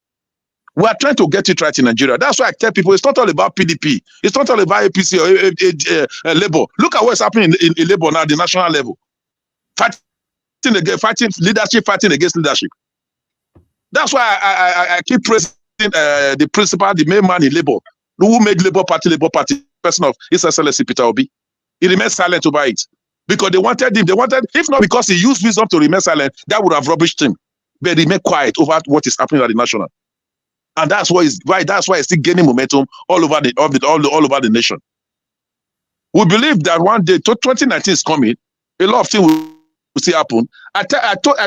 We are trying to get it right in Nigeria. That's why I tell people it's not all about PDP. It's not all about APC or Labour. Look at what's happening in Labour now, the national level. Fighting leadership, fighting against leadership. That's why I keep praising the principal, the main man in Labour, who made Labour Party, person of His Excellency Peter Obi. He remained silent over it. Because they wanted him, if not because he used wisdom to remain silent, that would have rubbished him. But he remained quiet over what is happening at the national. And that's why it's still gaining momentum all over the nation. We believe that one day, 2019 is coming, a lot of things will still happen. I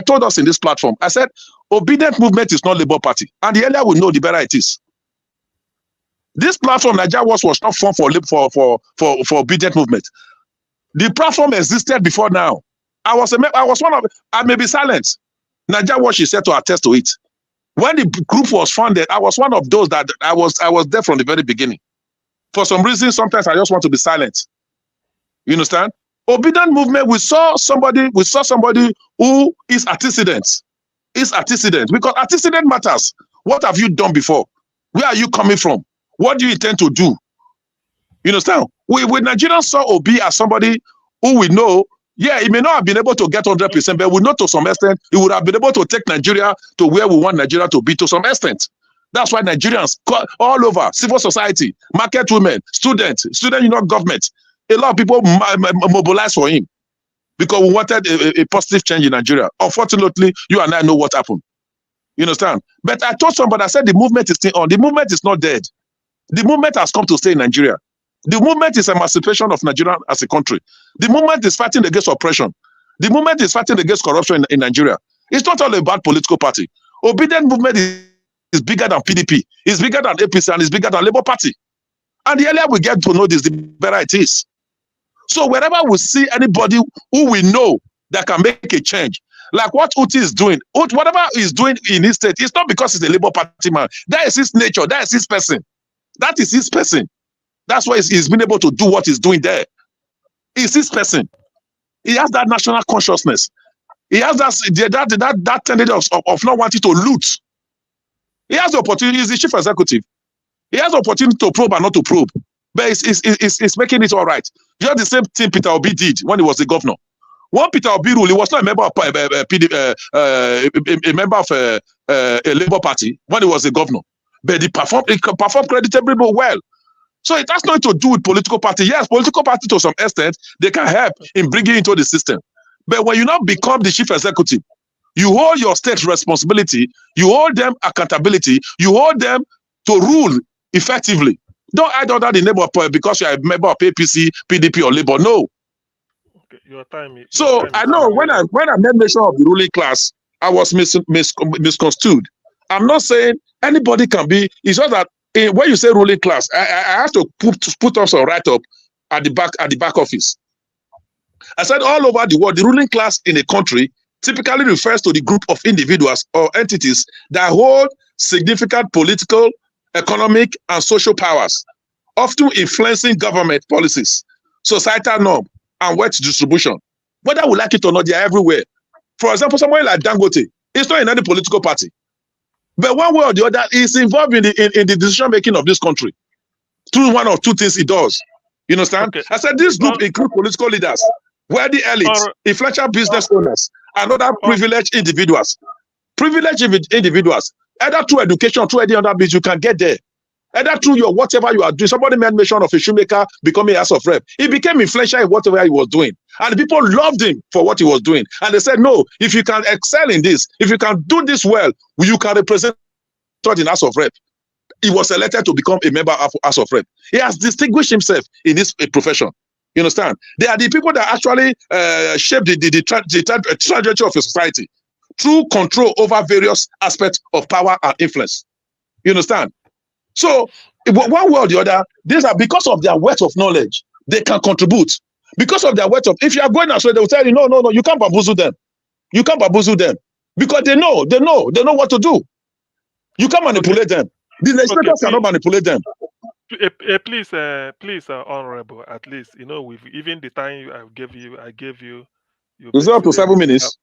told us in this platform, I said, obedient movement is not Labour Party. And the earlier we know, the better it is. This platform, Nigerian was not formed for obedient movement. The platform existed before now. I may be silent. Nigerian Watch is said to attest to it. When the group was founded, I was one of those that I was there from the very beginning. For some reason, sometimes I just want to be silent. You understand? Obedient movement, we saw somebody who is antecedent. Is antecedent because antecedent matters. What have you done before? Where are you coming from? What do you intend to do? You understand? We Nigerians saw Obi as somebody who we know, yeah, he may not have been able to get 100%, but we know to some extent he would have been able to take Nigeria to where we want Nigeria to be to some extent. That's why Nigerians all over, civil society, market women, student union government, a lot of people mobilized for him because we wanted a positive change in Nigeria. Unfortunately, you and I know what happened. You understand? But I told somebody, I said the movement is still on. The movement is not dead. The movement has come to stay in Nigeria. The movement is emancipation of Nigeria as a country. The movement is fighting against oppression. The movement is fighting against corruption in Nigeria. It's not all about political party. Obedient movement is bigger than PDP. It's bigger than APC and it's bigger than Labour Party. And the earlier we get to know this, the better it is. So wherever we see anybody who we know that can make a change. Like what Uti is doing. Whatever he's doing in his state, it's not because he's a Labour Party man. That is his nature. That is his person. That is his person. That's why he's been able to do what he's doing there. It's his person. He has that national consciousness. He has that tendency of not wanting to loot. He has the opportunity. He's the chief executive. He has the opportunity to probe and not to probe. But it's making it all right. Just the same thing Peter Obi did when he was the governor. When Peter Obi ruled, he was not a member of a member of a Labour Party when he was the governor. But he performed creditably well. So it has nothing to do with political party. Yes, political party to some extent, they can help in bringing into the system. But when you now become the chief executive, you hold your state responsibility, you hold them accountability, you hold them to rule effectively. Don't hide under the name of because you are a member of APC, PDP, or Labour. No. Okay, your time is. I know when I made mention of the ruling class, I was misconstrued. I'm not saying anybody can be. It's just that when you say ruling class, I have to put up some write up at the back office. I said all over the world, the ruling class in a country typically refers to the group of individuals or entities that hold significant political, economic, and social powers, often influencing government policies, societal norm, and wealth distribution. Whether we like it or not, they are everywhere. For example, someone like Dangote, he's not in any political party. But one way or the other, he's involved in the decision-making of this country through one or two things he does. You understand? Okay. I said this group includes political leaders, wealthy elites, influential business owners, and other privileged individuals. Privileged individuals, either through education, through any other means, you can get there. Either through your whatever you are doing. Somebody made mention of a shoemaker becoming a House of Rep. He became influential in whatever he was doing. And people loved him for what he was doing. And they said, no, if you can excel in this, if you can do this well, you can represent in House of Rep. He was elected to become a member of House of Rep. He has distinguished himself in this profession. You understand? They are the people that actually shape the trajectory of a society through control over various aspects of power and influence. You understand? So, one way or the other, these are because of their wealth of knowledge, they can contribute. Because of their wealth of, if you are going astray, they will tell you, no, you can't bamboozle them. You can't bamboozle them. Because they know what to do. You can't manipulate them. The legislators cannot manipulate them. Please, honorable, at least, with even the time I gave you. Is it up to 7 minutes?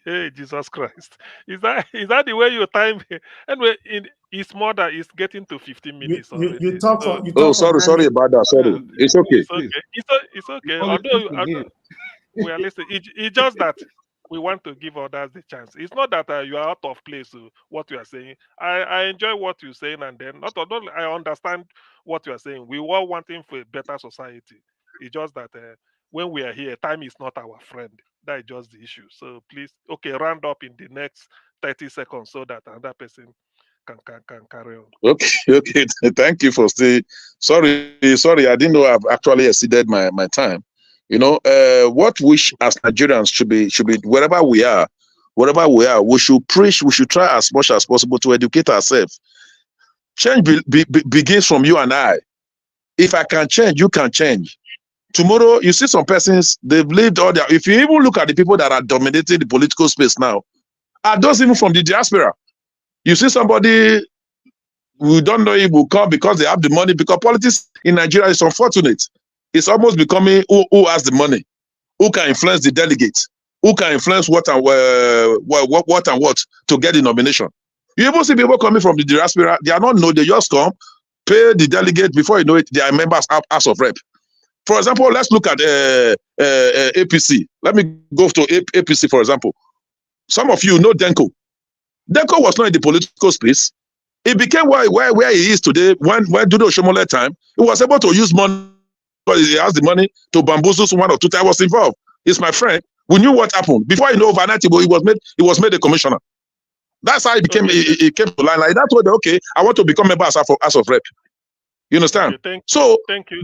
Hey, Jesus Christ. Is that the way you time? Anyway, it's more that it's getting to 15 minutes already. You talk sorry about that. Sorry. It's okay. It's okay. Although we are listening. It's just that we want to give others the chance. It's not that you are out of place to what you are saying. I enjoy what you're saying, and then not I understand what you are saying. We all wanting for a better society. It's just that when we are here, time is not our friend. That is just the issue. So please, round up in the next 30 seconds so that another person can carry on. Okay. Thank you for staying. Sorry, I didn't know I've actually exceeded my time. What we as Nigerians should be wherever we are, we should preach, we should try as much as possible to educate ourselves. Change begins from you and I. If I can change, you can change. Tomorrow, you see some persons, they've lived all their, if you even look at the people that are dominating the political space now, are those even from the diaspora. You see somebody, we don't know if will come because they have the money, because politics in Nigeria is unfortunate. It's almost becoming who has the money, who can influence the delegates, who can influence what and what to get the nomination. You even see people coming from the diaspora, they are not known, they just come, pay the delegate, before you know it, they are members of House of Rep. For example, let's look at APC. Let me go to APC, for example. Some of you know Denko. Denko was not in the political space. He became where he is today when Dudo Shomole time. He was able to use money, because he has the money to bamboozle one or two times. I was involved. He's my friend. We knew what happened. Before you know, overnight, he was made a commissioner. That's how he became. He came to line like that. Okay, I want to become a member as of Rep. You understand? Okay, thank you.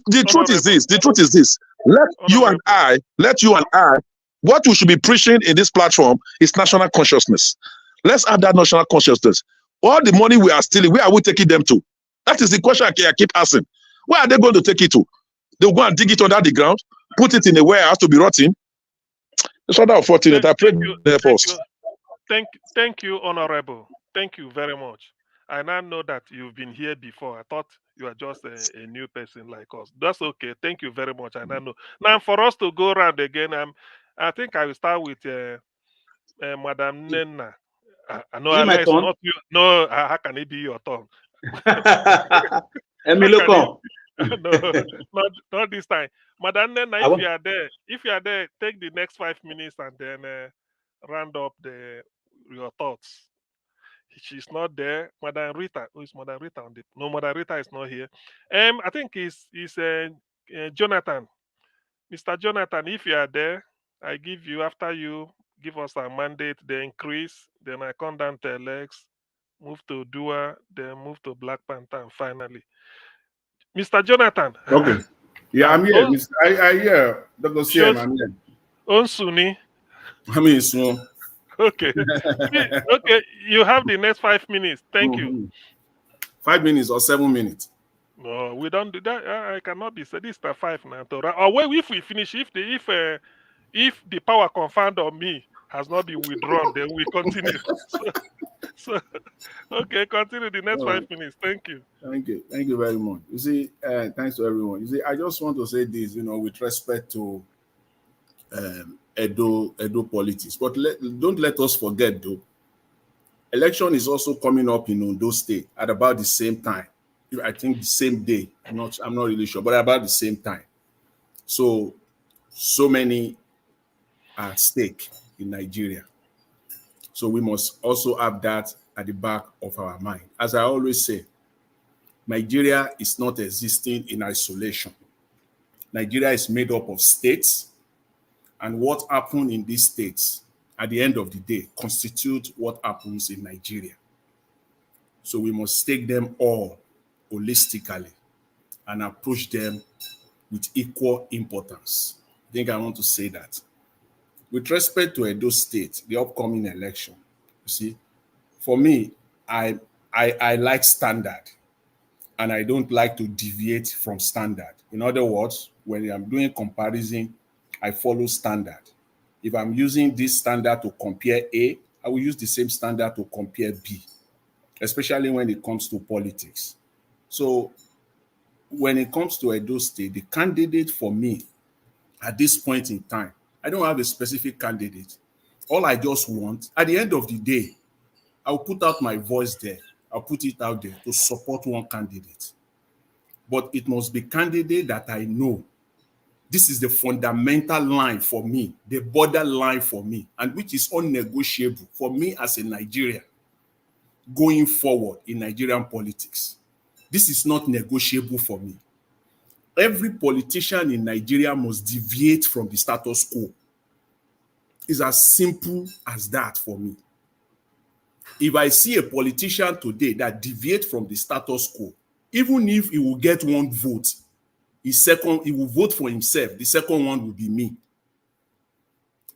The truth is this. The truth is this. Let you and I. What we should be preaching in this platform is national consciousness. Let's have that national consciousness. All the money we are stealing, where are we taking them to? That is the question I keep asking. Where are they going to take it to? They'll go and dig it under the ground, put it in a warehouse to be rotten. It's rather unfortunate. I pray help us. Thank you, Honorable. Thank you very much. I now know that you've been here before. I thought you are just a new person like us. That's okay. Thank you very much. I now know. Now, for us to go around again, I think I will start with Madam Nena. I know my it's turn? not you. No, how can it be your turn? Emilio, no, not this time. Madam Nena, if you are there, take the next 5 minutes and then round up your thoughts. She's not there. Madam Rita, who is Madam Rita on the? No, Madam Rita is not here. I think it's Jonathan, Mr. Jonathan. If you are there, I give you after you give us a mandate, the increase. Then I come down to Alex, move to Dua, then move to Black Panther, and finally, Mr. Jonathan. Okay. Yeah, I'm here. I hear Dr. CM, I'm here. Onsuni. I mean, so. Okay. Okay, you have the next 5 minutes. Thank you. 5 minutes or 7 minutes? No, we don't do that. I cannot be said. This is the 5 now. Or wait, if we finish, if the power conferred on me has not been withdrawn, then we continue. so okay, continue the next 5 minutes. Thank you. Thank you very much. You see, thanks to everyone. You see, I just want to say this, with respect to Edo politics. But don't let us forget, though, election is also coming up in Ondo State at about the same time. I think the same day. I'm not really sure, but about the same time. So many are at stake in Nigeria. So we must also have that at the back of our mind. As I always say, Nigeria is not existing in isolation. Nigeria is made up of states, and what happened in these states at the end of the day constitute what happens in Nigeria. So we must take them all holistically and approach them with equal importance. I think I want to say that. With respect to Edo State, the upcoming election, you see, for me, I like standard, and I don't like to deviate from standard. In other words, when I'm doing comparison, I follow standard. If I'm using this standard to compare A, I will use the same standard to compare B, especially when it comes to politics. So when it comes to Edo State, the candidate for me at this point in time, I don't have a specific candidate. All I just want, at the end of the day, I'll put out my voice there. I'll put it out there to support one candidate. But it must be a candidate that I know. This is the fundamental line for me, the borderline for me, and which is unnegotiable for me as a Nigerian going forward in Nigerian politics. This is not negotiable for me. Every politician in Nigeria must deviate from the status quo. It's as simple as that for me. If I see a politician today that deviates from the status quo, even if he will get one vote, he will vote for himself. The second one will be me.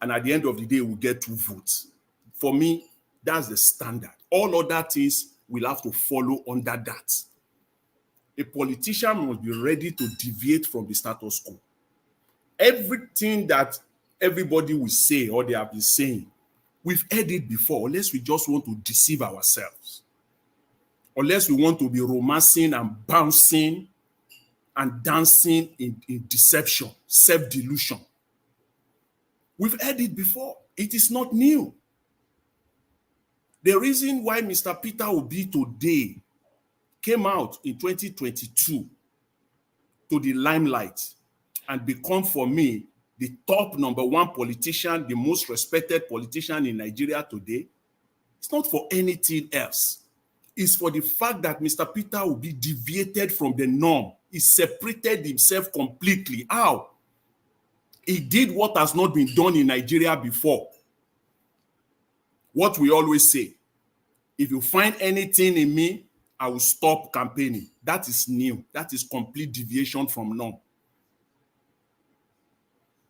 And at the end of the day, we'll get 2 votes. For me, that's the standard. All other things will have to follow under that. A politician must be ready to deviate from the status quo. Everything that everybody will say or they have been saying, we've heard it before, unless we just want to deceive ourselves. Unless we want to be romancing and bouncing and dancing in deception, self-delusion. We've heard it before. It is not new. The reason why Mr. Peter Obi today came out in 2022 to the limelight and become, for me, the top #1 politician, the most respected politician in Nigeria today, it's not for anything else. It's for the fact that Mr. Peter Obi deviated from the norm. He separated himself completely. How? He did what has not been done in Nigeria before. What we always say, if you find anything in me, I will stop campaigning. That is new. That is complete deviation from norm.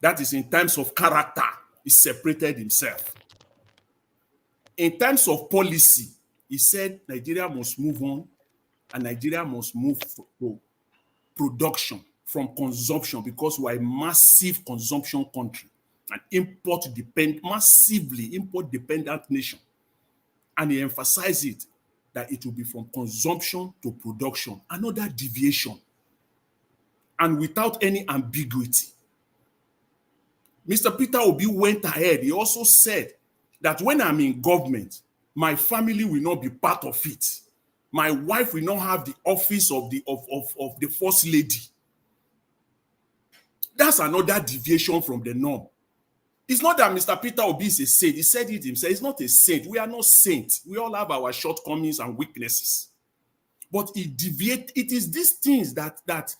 That is in terms of character. He separated himself. In terms of policy, he said Nigeria must move on and Nigeria must move to production, from consumption because we are a massive consumption country, an massively import-dependent nation. And he emphasized it, that it will be from consumption to production, another deviation, and without any ambiguity. Mr. Peter Obi went ahead. He also said that when I'm in government, my family will not be part of it. My wife will not have the office of the first lady. That's another deviation from the norm. It's not that Mr. Peter Obi is a saint. He said it himself. He's not a saint. We are not saints. We all have our shortcomings and weaknesses. But it is these things that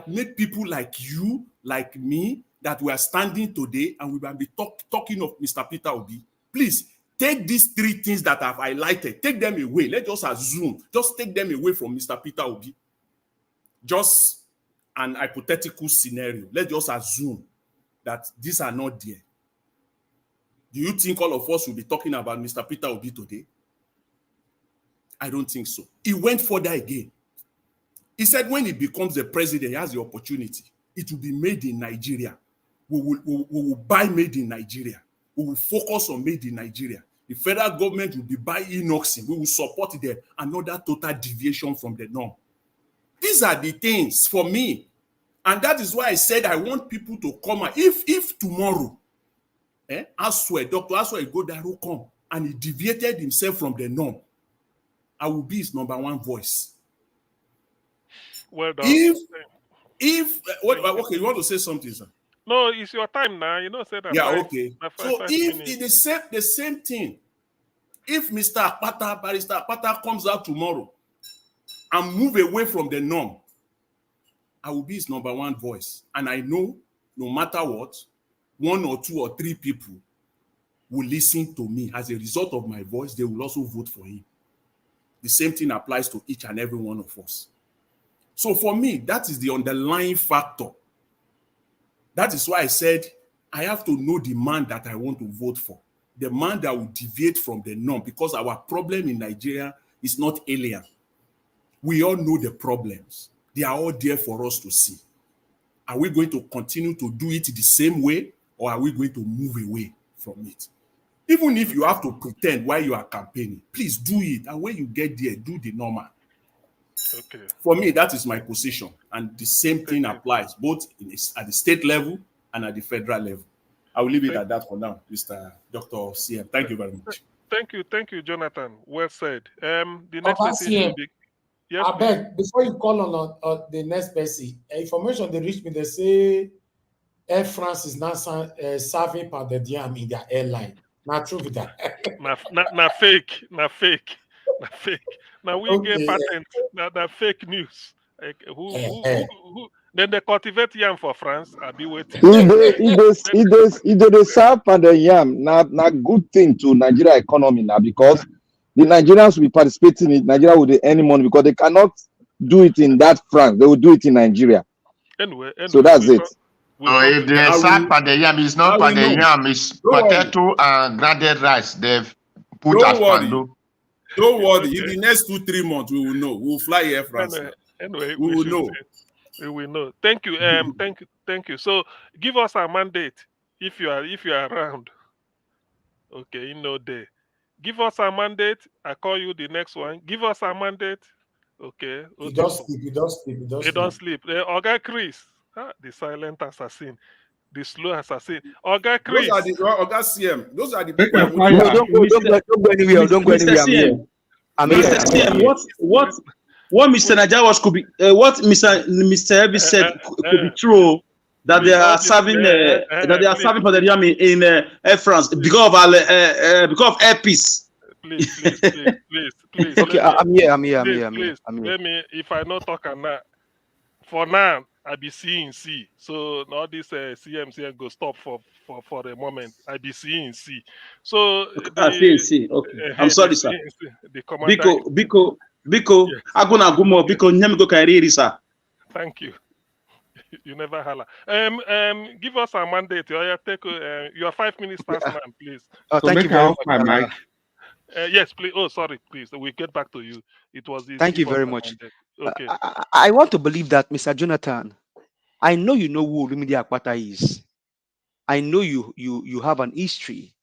make people like you, like me, that we are standing today, and we will be talking of Mr. Peter Obi. Please take these three things that I've highlighted, take them away. Let's just assume, just take them away from Mr. Peter Obi. Just an hypothetical scenario. Let's just assume that these are not there. Do you think all of us will be talking about Mr. Peter Obi today? I don't think so. He went further again. He said when he becomes the president, he has the opportunity. It will be made in Nigeria. We will buy made in Nigeria. We will focus on made in Nigeria. The federal government will be buying Inoxin. We will support them. Another total deviation from the norm. These are the things for me. And that is why I said I want people to come out. If tomorrow, Dr. Asue Godaro come and he deviated himself from the norm, I will be his number one voice. Well done. Okay, you want to say something, sir? No, it's your time now. You know, say that. Yeah, okay. So if the same thing, if Mr. Akpata, Barrister Akpata comes out tomorrow and move away from the norm, I will be his number one voice. And I know no matter what, one or two or three people will listen to me. As a result of my voice, they will also vote for him. The same thing applies to each and every one of us. So for me, that is the underlying factor. That is why I said I have to know the man that I want to vote for. The man that will deviate from the norm, because our problem in Nigeria is not alien. We all know the problems. They are all there for us to see. Are we going to continue to do it the same way, or are we going to move away from it? Even if you have to pretend while you are campaigning, please do it. And when you get there, do the normal. Okay. For me, that is my position. And the same thing applies both at the state level and at the federal level. I will leave it at that for now, Mr. Dr. CM. Thank you very much. Thank you, Jonathan. Well said. The next person will be... Yes, I beg, before you call on the next person, information they reach me, they say Air France is now serving par the diem in their airline. Not true with that. na fake. Now we get patent. Now fake news. Like, who then they cultivate yam for France? I'll be waiting. If they serve par the yam, not good thing to Nigeria economy now, because the Nigerians will be participating in Nigeria with any money, because they cannot do it in that France. They will do it in Nigeria. Anyway so that's it. If they serve par the yam, it's not par the yam, it's potato and grounded rice. They've put as pando. Don't worry. In the next 2-3 months, we will know. We will fly Air France. Anyway, we will know. We will know. Thank you. Thank you. So give us a mandate if you are around. Okay, there. Give us a mandate. I call you the next one. Give us a mandate. Okay. You don't sleep. Oga Chris, the silent assassin, the slow assassin. Oga Chris. Those are the Oga CM. Those are the people. Don't go anywhere. Don't go anywhere. Mr. CM, what Mr. Najawas could be, what Mr. Elvis said could be true. That they are serving, for the yam in Air France because of Air Peace. Please. Okay, I'm here. Please, let me. If I not talk for now, I be seeing C. So all this CM go stop for the moment. I be seeing C. So C. Okay, I'm sorry, sir. The commander. Biko. Aguna gumo. Biko nyemgo kairiri, sir. Thank you. You never holler. Give us a mandate. Take your 5 minutes past now, please. Thank you very much. Yes, please. Oh, sorry, please. We'll get back to you. It was. Thank you very much. Okay. I want to believe that Mr. Jonathan I know you know who Olumide Akpata is. I know you have an history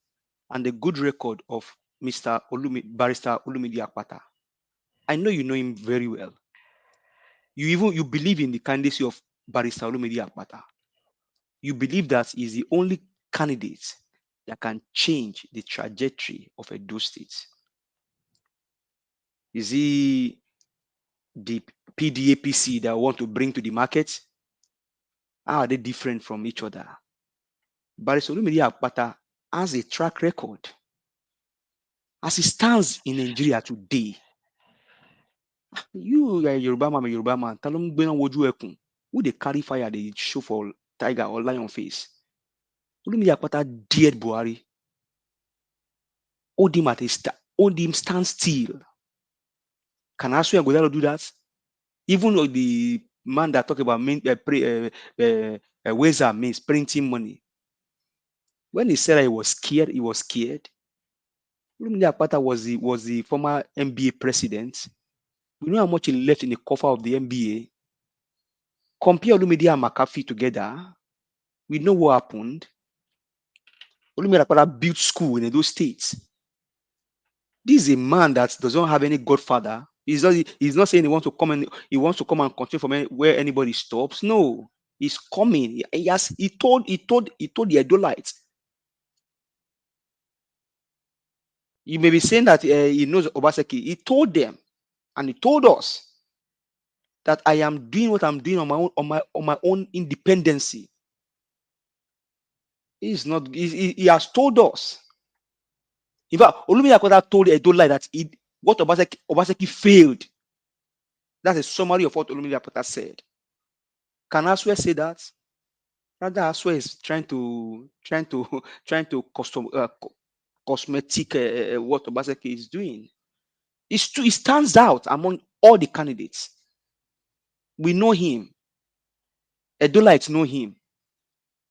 and a good record of Barrister Olumide Akpata. I know you know him very well. You believe in the candidacy of Barrister Olumide Akpata. You believe that he's the only candidate that can change the trajectory of Edo State. Is he the PDAPC that want to bring to the market? How are they different from each other? Barrister Olumide Akpata has a track record. As it stands in Nigeria today, you are Yoruba man, Talon Bena Woju Ekun, who they carry fire, they show for tiger or lion face. Olumide Akpata dared Buhari. Hold him stand still. Can Asue Godalo do that? Even though the man that talk about Weza means printing money. When he said he was scared, he was scared. Olumide Akpata was the former NBA president. We know how much he left in the coffer of the NBA. Compare Olumide and McAfee together. We know what happened. Olumide Akpata built school in those states. This is a man that doesn't have any godfather. He's not saying he wants to come and continue from where anybody stops. No, he's coming. He told the Edolites. You may be saying that he knows Obaseki. He told them, and he told us that I am doing what I'm doing on my own independency. He has told us. In fact, Olumide Akpata told Edolite that what Obaseki failed. That's a summary of what Olumide Akpata said. Can Asue say that? Rather, Asue is trying to cosmetic what Obaseki is doing. It's true. It stands out among all the candidates. We know him. Edolites know him.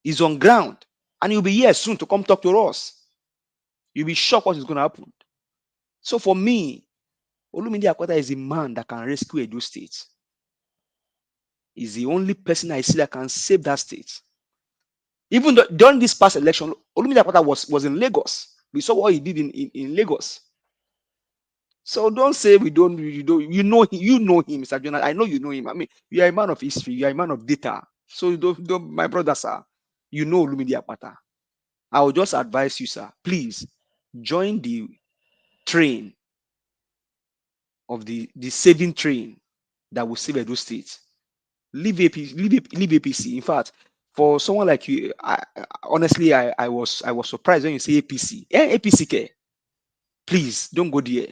He's on ground, and he'll be here soon to come talk to us. You'll be shocked what is going to happen. So for me, Olumide Akpata is a man that can rescue Edo State. He's the only person I see that can save that state. Even during this past election, Olumide Akpata was in Lagos. We saw what he did in Lagos. So don't say you know him, Mr. Jonah. I know you know him. I mean, you are a man of history, you are a man of data. So don't my brother, sir. You know Olumide Akpata. I will just advise you, sir. Please join the train of the saving train that will save Edo State. Leave APC. In fact, for someone like you, honestly, I was surprised when you say APC. APC, please don't go there.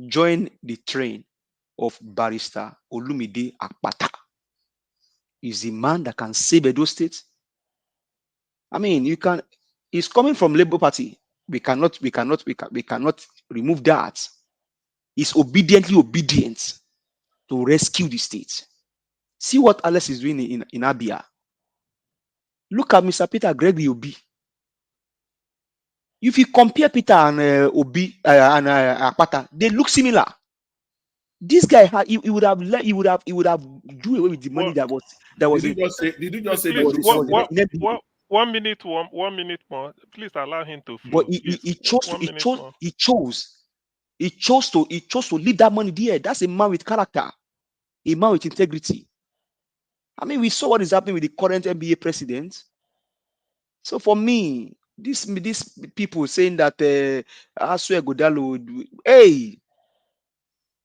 Join the train of Barrister Olumide Akpata. He's the man that can save Edo State. I mean, he's coming from Labour Party. We cannot remove that. He's obediently obedient to rescue the state. See what Alex is doing in Abia. Look at Mr. Peter Gregory Obi. If you compare Peter and Obi and Akpata, they look similar. This guy he would have do away with the money that was. Did you just say please, that? 1 minute, 1 minute more. Please allow him to flow. But he chose to leave that money there. That's a man with character, a man with integrity. I mean, we saw what is happening with the current NBA president. So for me, these people saying that Asue Godalo, hey,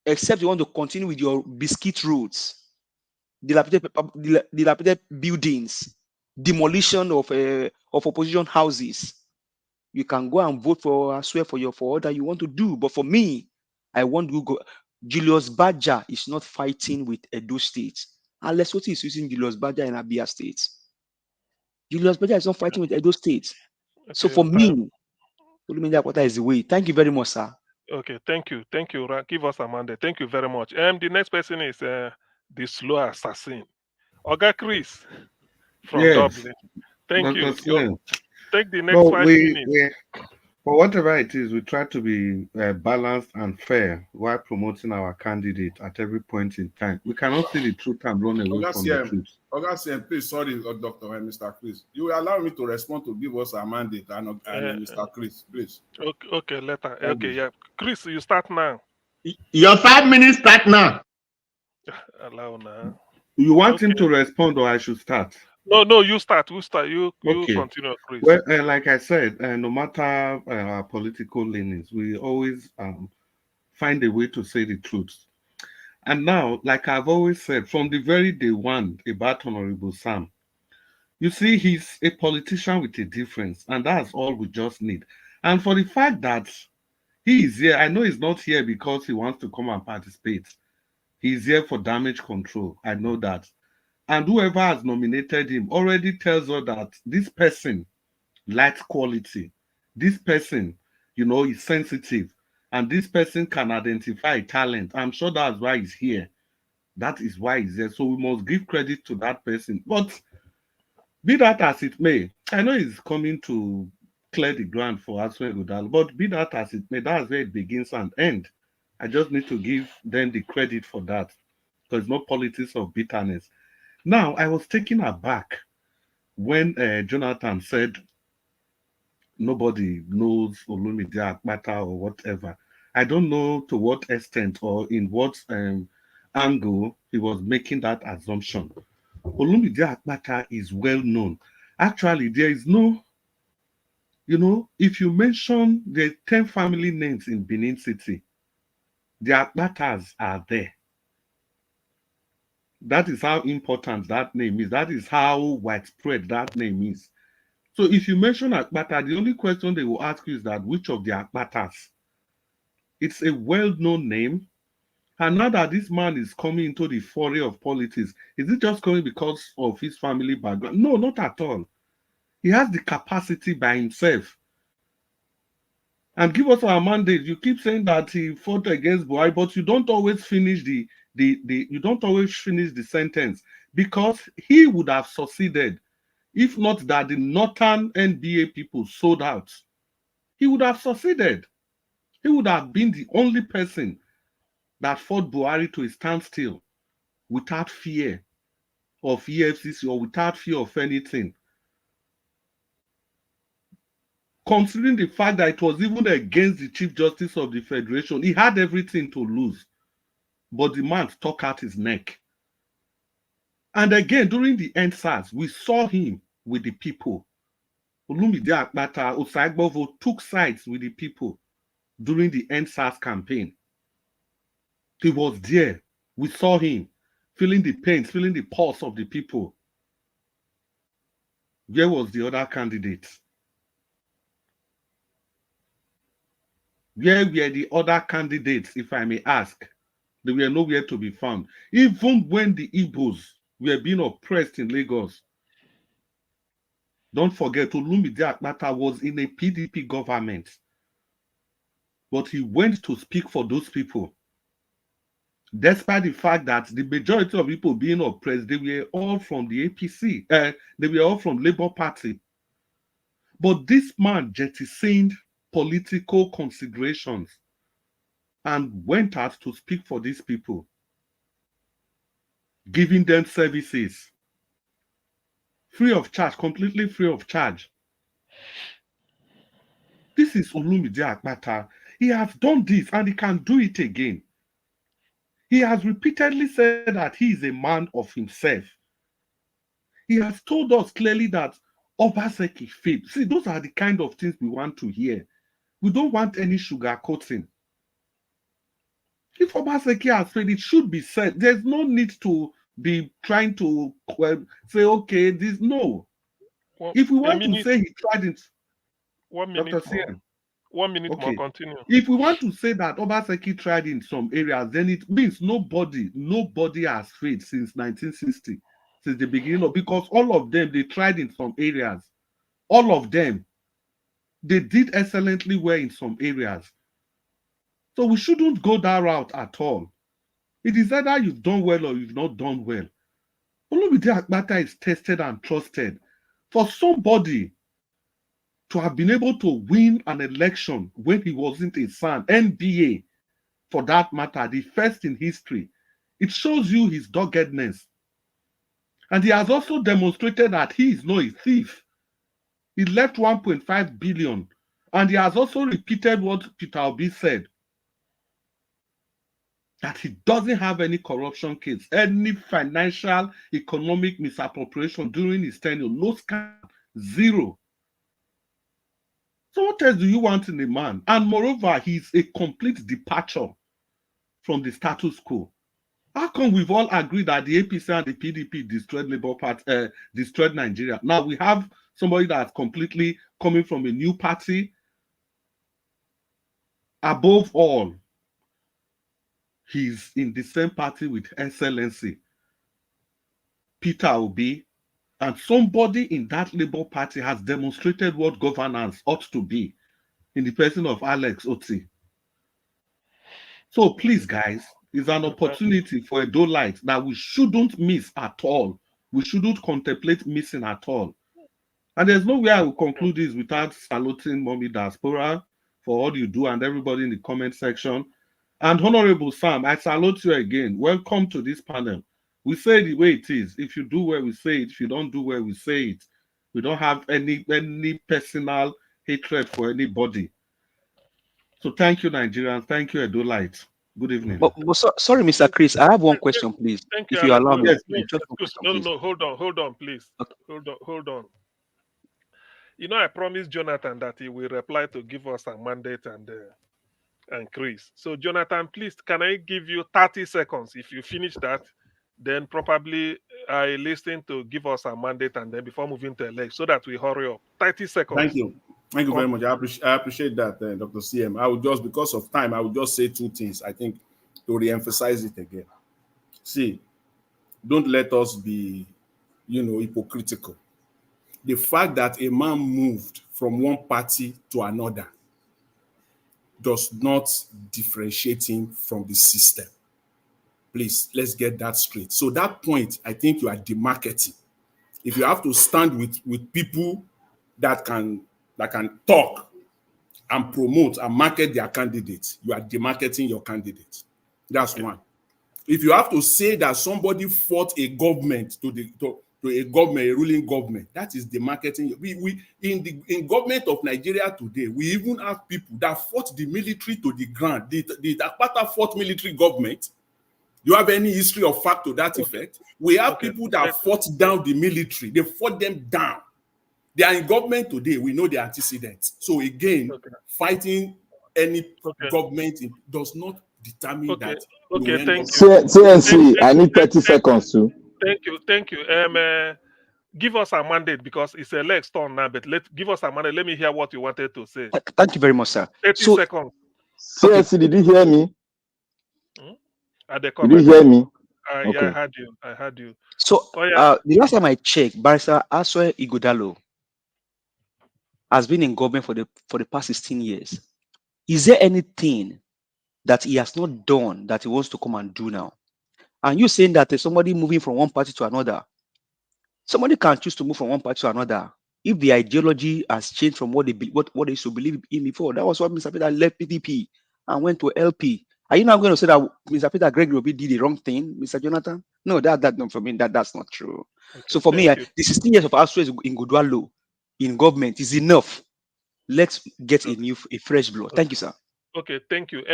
except you want to continue with your biscuit roads, dilapidated buildings, demolition of opposition houses, you can go and vote for Asue for all that you want to do. But for me, I want to go. Julius Badger is not fighting with Edo State. Unless what is using Julius Badger in Abia State. Julius Badger is not fighting with Edo State. Okay, so for me, Olumide Akpata is the way. Thank you very much, sir. Okay, thank you. Give us a mandate. Thank you very much. The next person is the slow assassin, Oga Chris from Dublin. Thank you. Take the next 5 minutes. For whatever it is, we try to be balanced and fair while promoting our candidate at every point in time. We cannot see the truth and run away from the truth. Augustine, please, sorry, Dr. Mr. Chris. You will allow me to respond to give us a mandate and Mr. Chris, please. Okay, later. Okay, yeah. Chris, you start now. Your 5 minutes start now. Allow now. You want him to respond or I should start? No, you start. You Okay. continue, Chris. Well, like I said, no matter our political leanings, we always find a way to say the truth. And now, like I've always said, from the very day one about Honorable Sam, you see, he's a politician with a difference, and that's all we just need. And for the fact that he is here, I know he's not here because he wants to come and participate. He's here for damage control. I know that. And whoever has nominated him already tells us that this person likes quality. This person, is sensitive. And this person can identify talent. I'm sure that's why he's here. That is why he's there. So we must give credit to that person. But be that as it may, I know he's coming to clear the ground for Aswe Godal, but be that as it may, that's where it begins and ends. I just need to give them the credit for that. Because no politics of bitterness. Now, I was taken aback when Jonathan said nobody knows Olumide Akpata or whatever. I don't know to what extent or in what angle he was making that assumption. Olumide Akpata is well known. Actually, there is no, if you mention the 10 family names in Benin City, the Akpatas are there. That is how important that name is. That is how widespread that name is. So if you mention Akpata, the only question they will ask you is that which of the Akpatas? It's a well-known name. And now that this man is coming into the foray of politics, is it just coming because of his family background? No, not at all. He has the capacity by himself. And give us our mandate. You keep saying that he fought against Buhari, but you don't always finish the sentence, because he would have succeeded if not that the northern NBA people sold out. He would have succeeded. He would have been the only person that fought Buhari to a standstill without fear of EFCC or without fear of anything. Considering the fact that it was even against the Chief Justice of the Federation, he had everything to lose. But the man stuck out his neck. And again, during the EndSARS, we saw him with the people. Olumide Akpata, Osagbovo took sides with the people during the EndSARS campaign. He was there. We saw him feeling the pain, feeling the pulse of the people. Where was the other candidates? Where were the other candidates, if I may ask? They were nowhere to be found. Even when the Igbos were being oppressed in Lagos, don't forget, Olumide Akpata was in a PDP government. But he went to speak for those people. Despite the fact that the majority of people being oppressed, they were all from the APC. They were all from Labour Party. But this man jettisoned political considerations and went out to speak for these people, giving them services free of charge, completely free of charge. This is Olumide Akpata. He has done this and he can do it again. He has repeatedly said that he is a man of himself. He has told us clearly that Obaseki failed. See, those are the kind of things we want to hear. We don't want any sugarcoating. If Obaseki has failed, it should be said. There's no need to be trying to say, okay, this, no. Well, if we want to say he tried it, 1 minute Dr. more. 1 minute okay. more, continue. If we want to say that Obaseki tried in some areas, then it means nobody has failed since 1960, since the beginning of, because all of them, they tried in some areas. All of them, they did excellently well in some areas. So we shouldn't go that route at all. It is either you've done well or you've not done well. Olumide Akpata is tested and trusted. For somebody to have been able to win an election when he wasn't a son, NBA for that matter, the first in history, it shows you his doggedness. And he has also demonstrated that he is not a thief. He left 1.5 billion. And he has also repeated what Peter Obi said, that he doesn't have any corruption case, any financial, economic misappropriation during his tenure, no scam, zero. So what else do you want in a man? And moreover, he's a complete departure from the status quo. How come we've all agreed that the APC and the PDP destroyed Labour Party, destroyed Nigeria? Now we have somebody that's completely coming from a new party. Above all, he's in the same party with Excellency Peter Obi, and somebody in that Labour Party has demonstrated what governance ought to be in the person of Alex Otti. So please, guys, it's an opportunity for Edo-lites that we shouldn't miss at all. We shouldn't contemplate missing at all. And there's no way I will conclude this without saluting Mommy Diaspora for all you do and everybody in the comment section. And Honorable Sam, I salute you again. Welcome to this panel. We say the way it is. If you do well, we say it. If you don't do well, we say it. We don't have any personal hatred for anybody. So thank you, Nigerians. Thank you, Edo-lites. Good evening. But sorry, Mr. Chris, I have one question, please. Thank you, if you allow me. Yes, no, hold on, please. Okay. Hold on. You know, I promised Jonathan that he will reply to give us a mandate and Chris. So, Jonathan, please, can I give you 30 seconds? If you finish that, then probably I listen to give us a mandate and then before moving to elect so that we hurry up. 30 seconds. Thank you. Thank you very much. I appreciate that, Dr. CM. I would just, because of time, I would just say two things, I think, to re-emphasize it again. See, don't let us be, hypocritical. The fact that a man moved from one party to another does not differentiate him from the system. Please, let's get that straight. So that point, I think you are demarketing. If you have to stand with people that can talk and promote and market their candidates, you are demarketing your candidate. That's one. If you have to say that somebody fought a government a ruling government, that is demarketing. We in government of Nigeria today, we even have people that fought the military to the ground. The Akpata fought military government. Do you have any history or fact to that effect? We have people that fought down the military. They fought them down. They are in government today. We know the antecedents. So again, fighting any government does not determine that. Okay, thank you. CNC, I need 30 seconds too. Thank you. Give us a mandate because it's a leg turn now, but give us a mandate. Let me hear what you wanted to say. Thank you very much, sir. 30 seconds. CNC, did you hear me? Did you hear me? Yeah, I heard you. So the last time I checked, Barrister Asue Ighodalo has been in government for the past 16 years. Is there anything that he has not done that he wants to come and do now? And you saying that there's somebody moving from one party to another. Somebody can choose to move from one party to another if the ideology has changed from what they used to believe in before. That was why Mr. Peter left PDP and went to LP. Are you now going to say that Mr. Peter Gregory Obi did the wrong thing, Mr. Jonathan? No, for me, that's not true. Okay, so for me, the 16 years of Asue Ighodalo in government is enough. Let's get a fresh blood. Thank you, sir. Okay, thank you.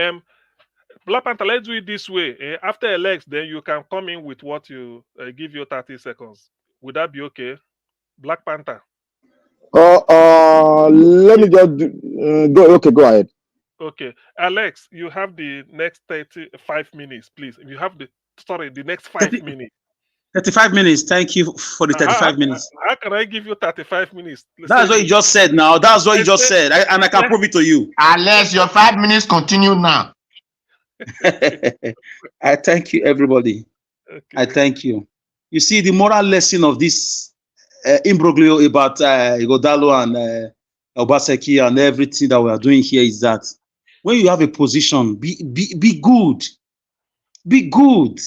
Black Panther, let's do it this way. After elects, then you can come in with what you give you 30 seconds. Would that be okay? Black Panther. Let me just go. Okay, go ahead. Okay, Alex, you have the next 35 minutes, please. You have the next 5 minutes. 35 minutes. Thank you for the 35 minutes. How can I give you 35 minutes? That's what you just said now. That's what you just said. And I can prove it to you. Alex, your 5 minutes continue now. I thank you, everybody. Okay. I thank you. You see, the moral lesson of this imbroglio about Ighodalo and Obaseki and everything that we are doing here is that when you have a position, be good. Be good.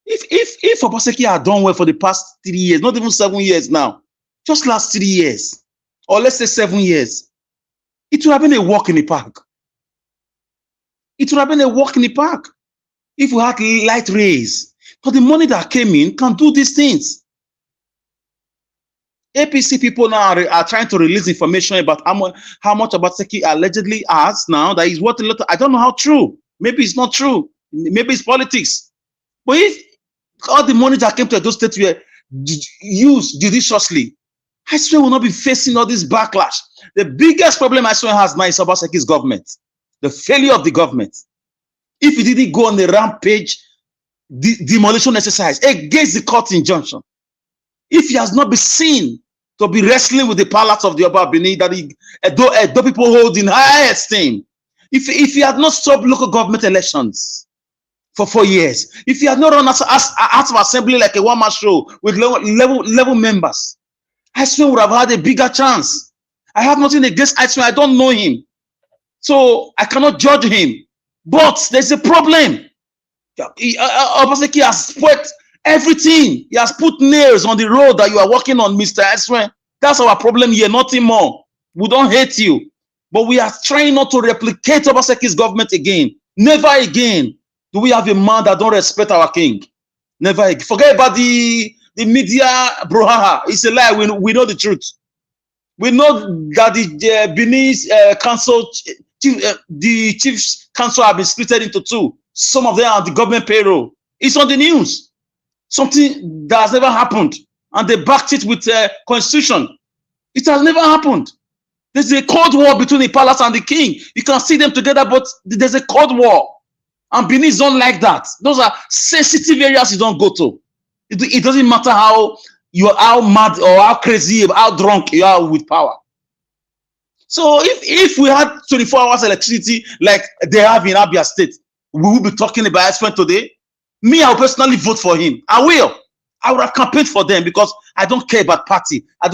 If Obaseki had done well for the past 3 years, not even 7 years now, just last 3 years, or let's say 7 years, it would have been a walk in the park. It would have been a walk in the park if we had light rays. But the money that came in can do these things. APC people now are trying to release information about how much Obaseki allegedly has now. That is what a lot of, I don't know how true. Maybe it's not true. Maybe it's politics. But if all the money that came to those states were used judiciously, I swear we'll not be facing all this backlash. The biggest problem I swear has now is Obaseki's government. The failure of the government. If he didn't go on the rampage demolition exercise against the court injunction, if he has not been seen to be wrestling with the palace of the Oba Benin that though people hold in high esteem, if he had not stopped local government elections for 4 years, if he had not run out of assembly like a one-man show with level members, I swear would have had a bigger chance. I have nothing against Iceman. I don't know him, so I cannot judge him. But there's a problem. Obaseki has spoiled everything. He has put nails on the road that you are working on, Mr. Iceman. That's our problem here, nothing more. We don't hate you, but we are trying not to replicate Obaseki's government again. Never again do we have a man that don't respect our king. Never again. Forget about the media brouhaha. It's a lie. We know the truth. We know that the Benin's council, the chief council have been split into two. Some of them are the government payroll. It's on the news. Something that has never happened, and they backed it with constitution. It has never happened. There's a cold war between the palace and the king. You can see them together, but there's a cold war, and Benin don't like that. Those are sensitive areas you don't go to. It doesn't matter how mad or how crazy, how drunk you are with power. So if we had 24 hours electricity like they have in Abia State, we will be talking about Iceman today. Me, I'll personally vote for him. I will. I would have campaigned for them because I don't care about party. I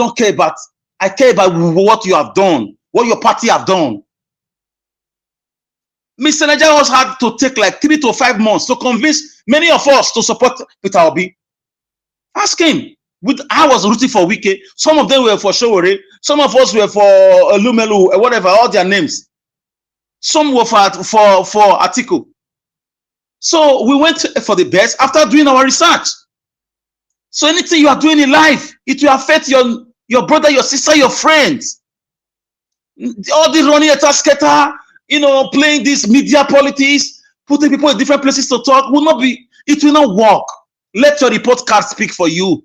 care about what you have done, what your party have done. Mr. Nigerian had to take like 3 to 5 months to convince many of us to support Peter Obi. Ask him. I was rooting for Wike. Some of them were for Showore. Some of us were for Lumelu, whatever, all their names. Some were for Atiku. So we went for the best after doing our research. So anything you are doing in life, it will affect your brother, your sister, your friends. All the running at skater, playing this media politics, putting people in different places to talk, it will not work. Let your report card speak for you.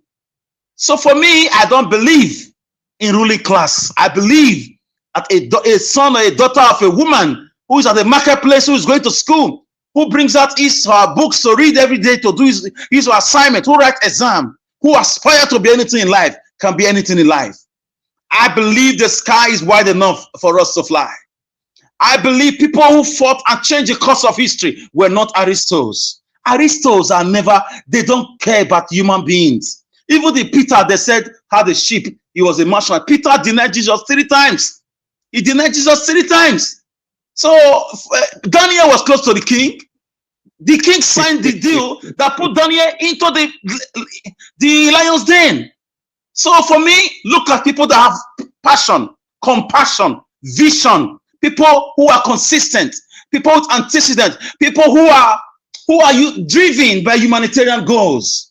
So for me, I don't believe in ruling class. I believe that a son or a daughter of a woman who is at the marketplace, who is going to school, who brings out his or her books to read every day, to do his assignment, who writes exam, who aspire to be anything in life, can be anything in life. I believe the sky is wide enough for us to fly. I believe people who fought and changed the course of history were not Aristos. Aristos are they don't care about human beings. Even the Peter, they said, had a sheep, he was a marshal. Peter denied Jesus 3 times. He denied Jesus 3 times. So Daniel was close to the king. The king signed the deal that put Daniel into the lion's den. So for me, look at people that have passion, compassion, vision, people who are consistent, people with antecedent, people who are driven by humanitarian goals.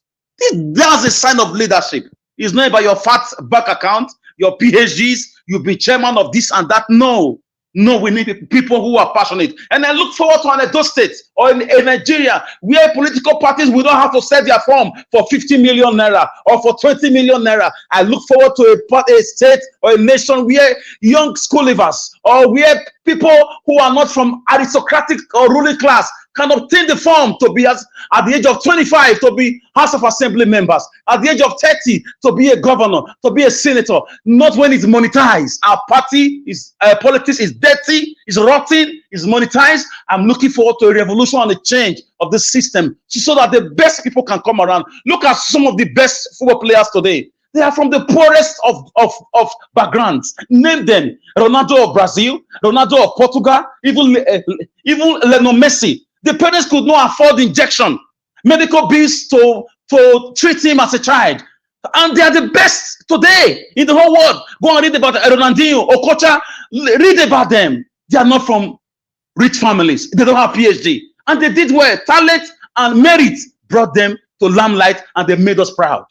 That's a sign of leadership. It's not about your fat bank account, your PhDs, you'll be chairman of this and that. No, we need people who are passionate. And I look forward to an Edo State or in Nigeria where political parties will not have to sell their form for 50 million naira or for 20 million naira. I look forward to a state or a nation where young school leavers or where people who are not from aristocratic or ruling class can obtain the form to be at the age of 25 to be House of Assembly members, at the age of 30 to be a governor, to be a senator, not when it's monetized. Our party politics is dirty, is rotten, is monetized. I'm looking forward to a revolution and a change of the system so that the best people can come around. Look at some of the best football players today. They are from the poorest of backgrounds. Name them: Ronaldo of Brazil, Ronaldo of Portugal, even Lionel Messi. The parents could not afford injection, medical bills to treat him as a child. And they are the best today in the whole world. Go and read about Ronaldinho, Okocha, read about them. They are not from rich families. They don't have PhD. And they did well. Talent and merit brought them to limelight, and they made us proud.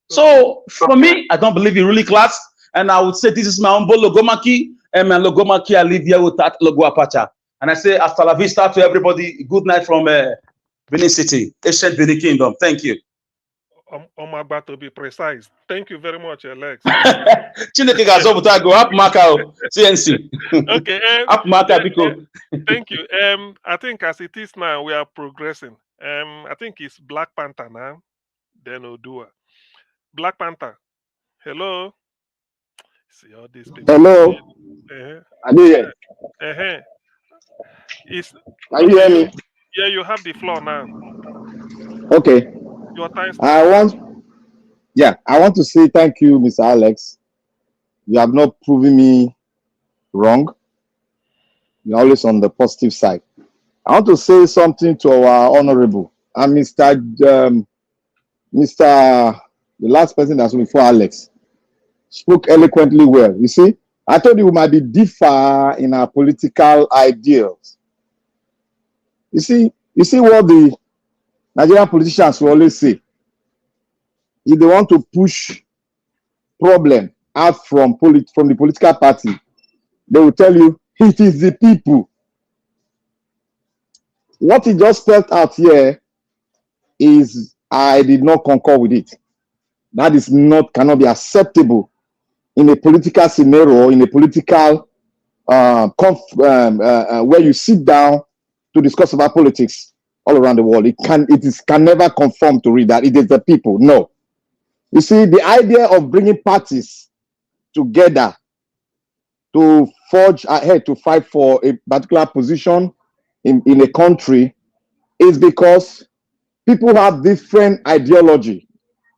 So for me, I don't believe in ruling class. And I would say this is my humble logomaki, and my logomaki I live here with that logo apacha. And I say hasta la vista to everybody. Good night from Benin City, ancient Benin Kingdom. Thank you. I'm about to be precise. Thank you very much, Alex. Chineke gazobuta go up Macau CNC. Okay. Up Macau because. Thank you. I think as it is now, we are progressing. I think it's Black Panther now, then Odua. Black Panther. Hello. See all these people. Hello. Are you here? Are you hear me? Yeah, you have the floor now. Okay. Your time. I want to say thank you, Mr. Alex. You have not proven me wrong. You're always on the positive side. I want to say something to our honorable and the last person that's before Alex spoke eloquently well. You see, I told you we might be differ in our political ideals. You see what the Nigerian politicians will always say. If they want to push problem out from the political party, they will tell you it is the people. What he just spelled out here is I did not concur with it. That is cannot be acceptable in a political scenario, in a political where you sit down to discuss about politics all around the world. It can never conform to read that it is the people. No. You see, the idea of bringing parties together to forge ahead to fight for a particular position in a country is because people have different ideology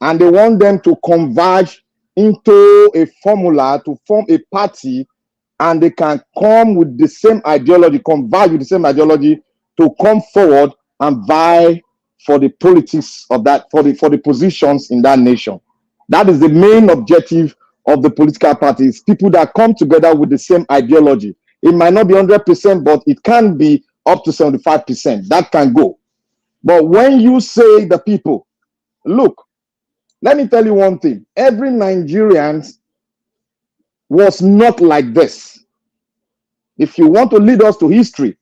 and they want them to converge into a formula to form a party, and they can come with the same ideology, converge with the same ideology to come forward and vie for the politics of that, for the positions in that nation. That is the main objective of the political parties, people that come together with the same ideology. It might not be 100%, but it can be up to 75%. That can go. But when you say the people, look, let me tell you one thing. Every Nigerian was not like this. If you want to lead us to history,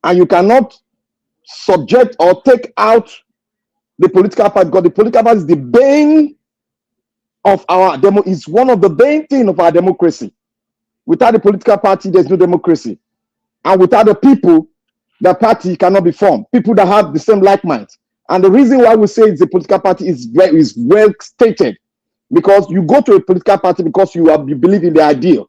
and you cannot subject or take out the political party, because the political party is the bane of our is one of the main things of our democracy. Without the political party, there's no democracy. And without the people, the party cannot be formed. People that have the same like mind. And the reason why we say it's a political party is well stated. Because you go to a political party because you believe in the ideal.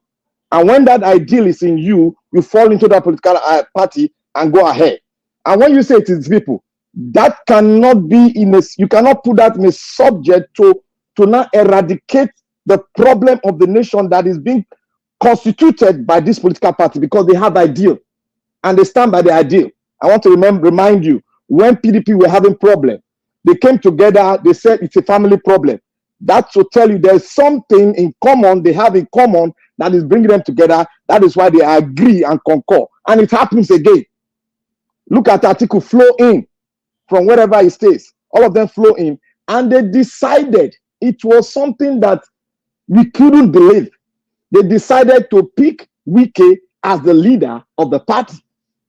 And when that ideal is in you, you fall into that political party and go ahead. And when you say it is people, that cannot be you cannot put that in a subject to now eradicate the problem of the nation that is being constituted by this political party, because they have ideal and they stand by the ideal. I want to remind you, when PDP were having problem, they came together, they said it's a family problem. That's to tell you there's something in common, they have in common that is bringing them together. That is why they agree and concur. And it happens again. Look at Atiku flow in from wherever he stays. All of them flow in. And they decided it was something that we couldn't believe. They decided to pick Wike as the leader of the party.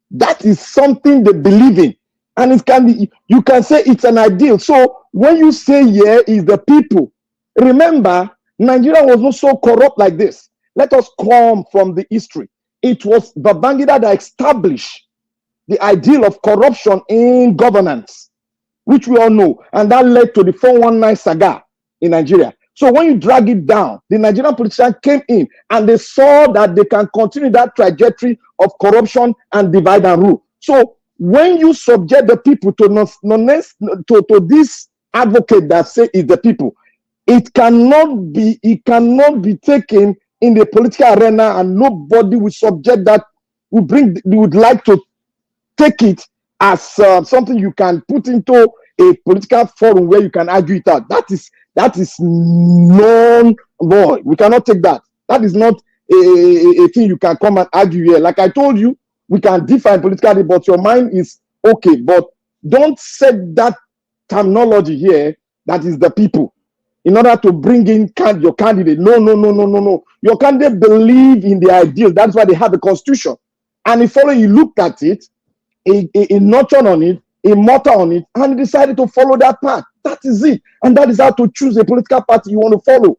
That is something they believe in. And it can be, you can say it's an ideal. So when you say is the people, remember, Nigeria was not so corrupt like this. Let us come from the history. It was Babangida that established the ideal of corruption in governance, which we all know. And that led to the 419 saga in Nigeria. So when you drag it down, the Nigerian politicians came in and they saw that they can continue that trajectory of corruption and divide and rule. So when you subject the people to this advocate that say is the people, it cannot be taken in the political arena, and nobody will subject that, would like to take it as something you can put into a political forum where you can argue it out. That That is non-void. We cannot take that. That is not a thing you can come and argue here. Like I told you, we can differ politically, but your mind is okay. But don't set that terminology here that is the people in order to bring in your candidate. No. Your candidate believe in the ideal. That's why they have a constitution. And if follow, you looked at it, he nurtured on it, he mortar on it, and he decided to follow that path. That is it. And that is how to choose a political party you want to follow.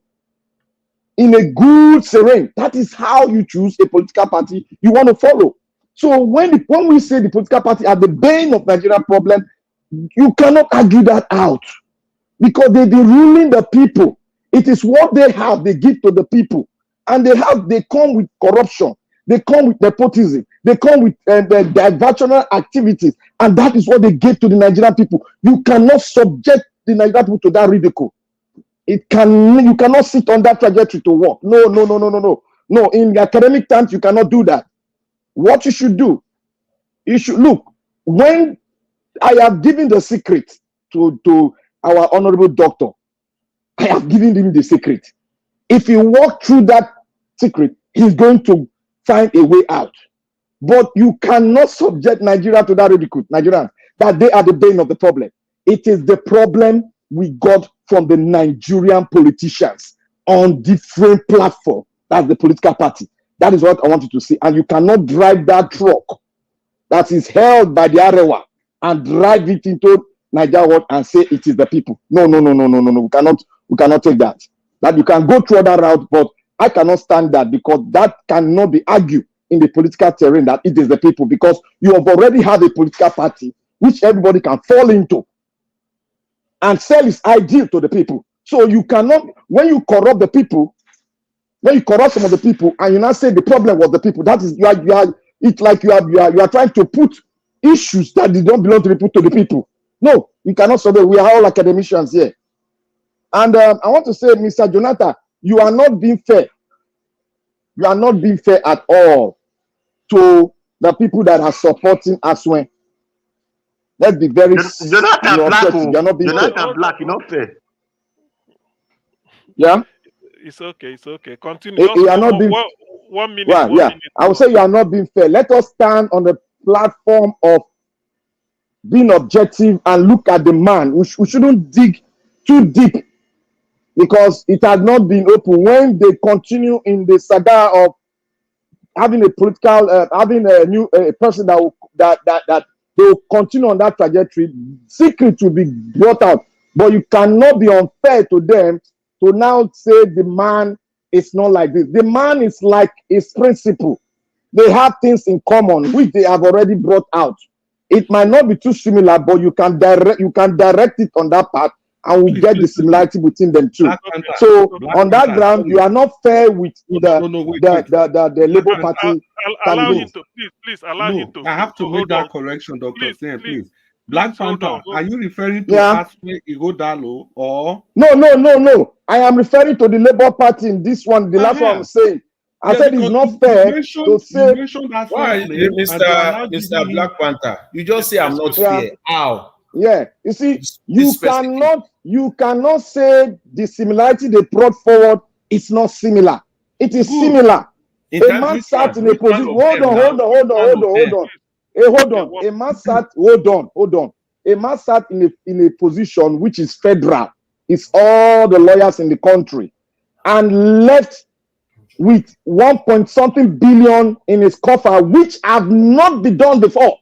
In a good serene. That is how you choose a political party you want to follow. So when we say the political party are the bane of Nigerian problem, you cannot argue that out. Because they're ruling the people. It is what they have, they give to the people. And they come with corruption. They come with nepotism. They come with diversional activities. And that is what they give to the Nigerian people. You cannot subject the Nigerian people to that ridicule. You cannot sit on that trajectory to work. No. No, in academic terms, you cannot do that. What you should do, you should look, when I have given the secret to our honorable doctor, I have given him the secret. If he walk through that secret, he's going to find a way out. But you cannot subject Nigeria to that ridicule, Nigerians, that they are the bane of the problem. It is the problem we got from the Nigerian politicians on different platforms. That's the political party. That is what I want you to see. And you cannot drive that truck that is held by the Arewa and drive it into Nigeria and say it is the people. No. We cannot take that. That you can go through that route, but I cannot stand that because that cannot be argued in the political terrain that it is the people, because you have already had a political party which everybody can fall into and sell its ideal to the people. So you cannot, when you corrupt the people, when you corrupt some of the people and you now say the problem was the people, that is, it's like you are trying to put issues that they don't belong to the people. No, you cannot solve it. We are all academicians here. And I want to say, Mr. Jonathan, you are not being fair. You are not being fair at all to the people that are supporting Aswen. Let's be very Jonathan Black. You're not being Jonathan fair. Black, you're not fair. Yeah? It's okay. Continue. You are not being 1 minute. Well, yeah. Minute. I would say you are not being fair. Let us stand on the platform of being objective and look at the man. We shouldn't dig too deep because it has not been open. When they continue in the saga of having a political, having a new person that they will continue on that trajectory, secret will be brought out. But you cannot be unfair to them to now say the man is not like this. The man is like his principle. They have things in common which they have already brought out. It might not be too similar, but you can direct it on that path, and we get the similarity between them too. So on that ground, you are not fair with the Labour Party. Allow him to, please allow him to. I have to make that correction, Dr. Sen, please. Black Panther, are you referring to Aswe Igodalo or? No. I am referring to the Labour Party in this one. The last one I'm saying. I said it's not fair to say. Why, Mr. Black Panther? You just say I'm not fair. How? Yeah, you see, you cannot say the similarity they brought forward is not similar. It is similar. A man sat in a position. Hold on. A man sat. Hold on. A man sat in a position which is federal. It's all the lawyers in the country, and left with 1.something billion in his coffer, which have not been done before.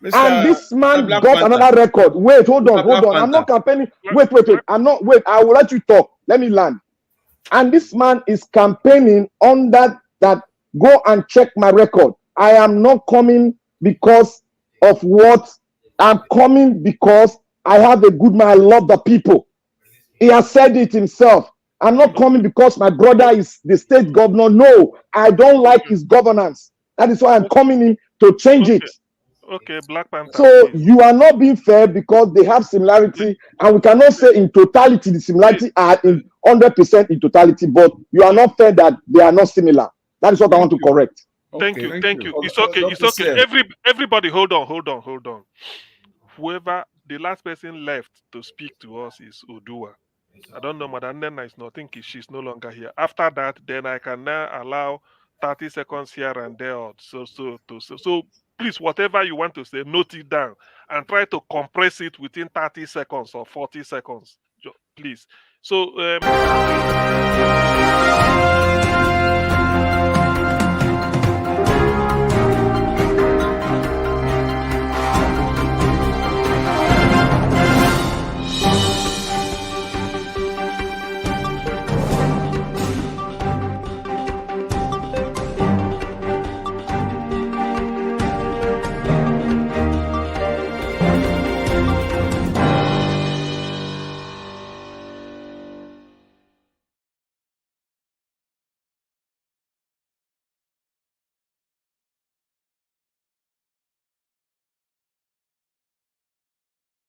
And this man got another record. Wait, hold on. I'm not campaigning. Wait. I will let you talk. Let me land. And this man is campaigning on that. Go and check my record. I am not coming because of what. I'm coming because I have a good man. I love the people. He has said it himself. I'm not coming because my brother is the state governor. No, I don't like his governance. That is why I'm coming in to change it. Okay, Black Panther. So you are not being fair because they have similarity, and we cannot say in totality the similarity are in 100% in totality, but you are not fair that they are not similar. That is what I want to correct. Thank you. It's okay. Everybody, hold on. Whoever the last person left to speak to us is Odua. I don't know, Madam Nena is not thinking she's no longer here. After that, then I can now allow 30 seconds here and there. So please, whatever you want to say, note it down and try to compress it within 30 seconds or 40 seconds, please. So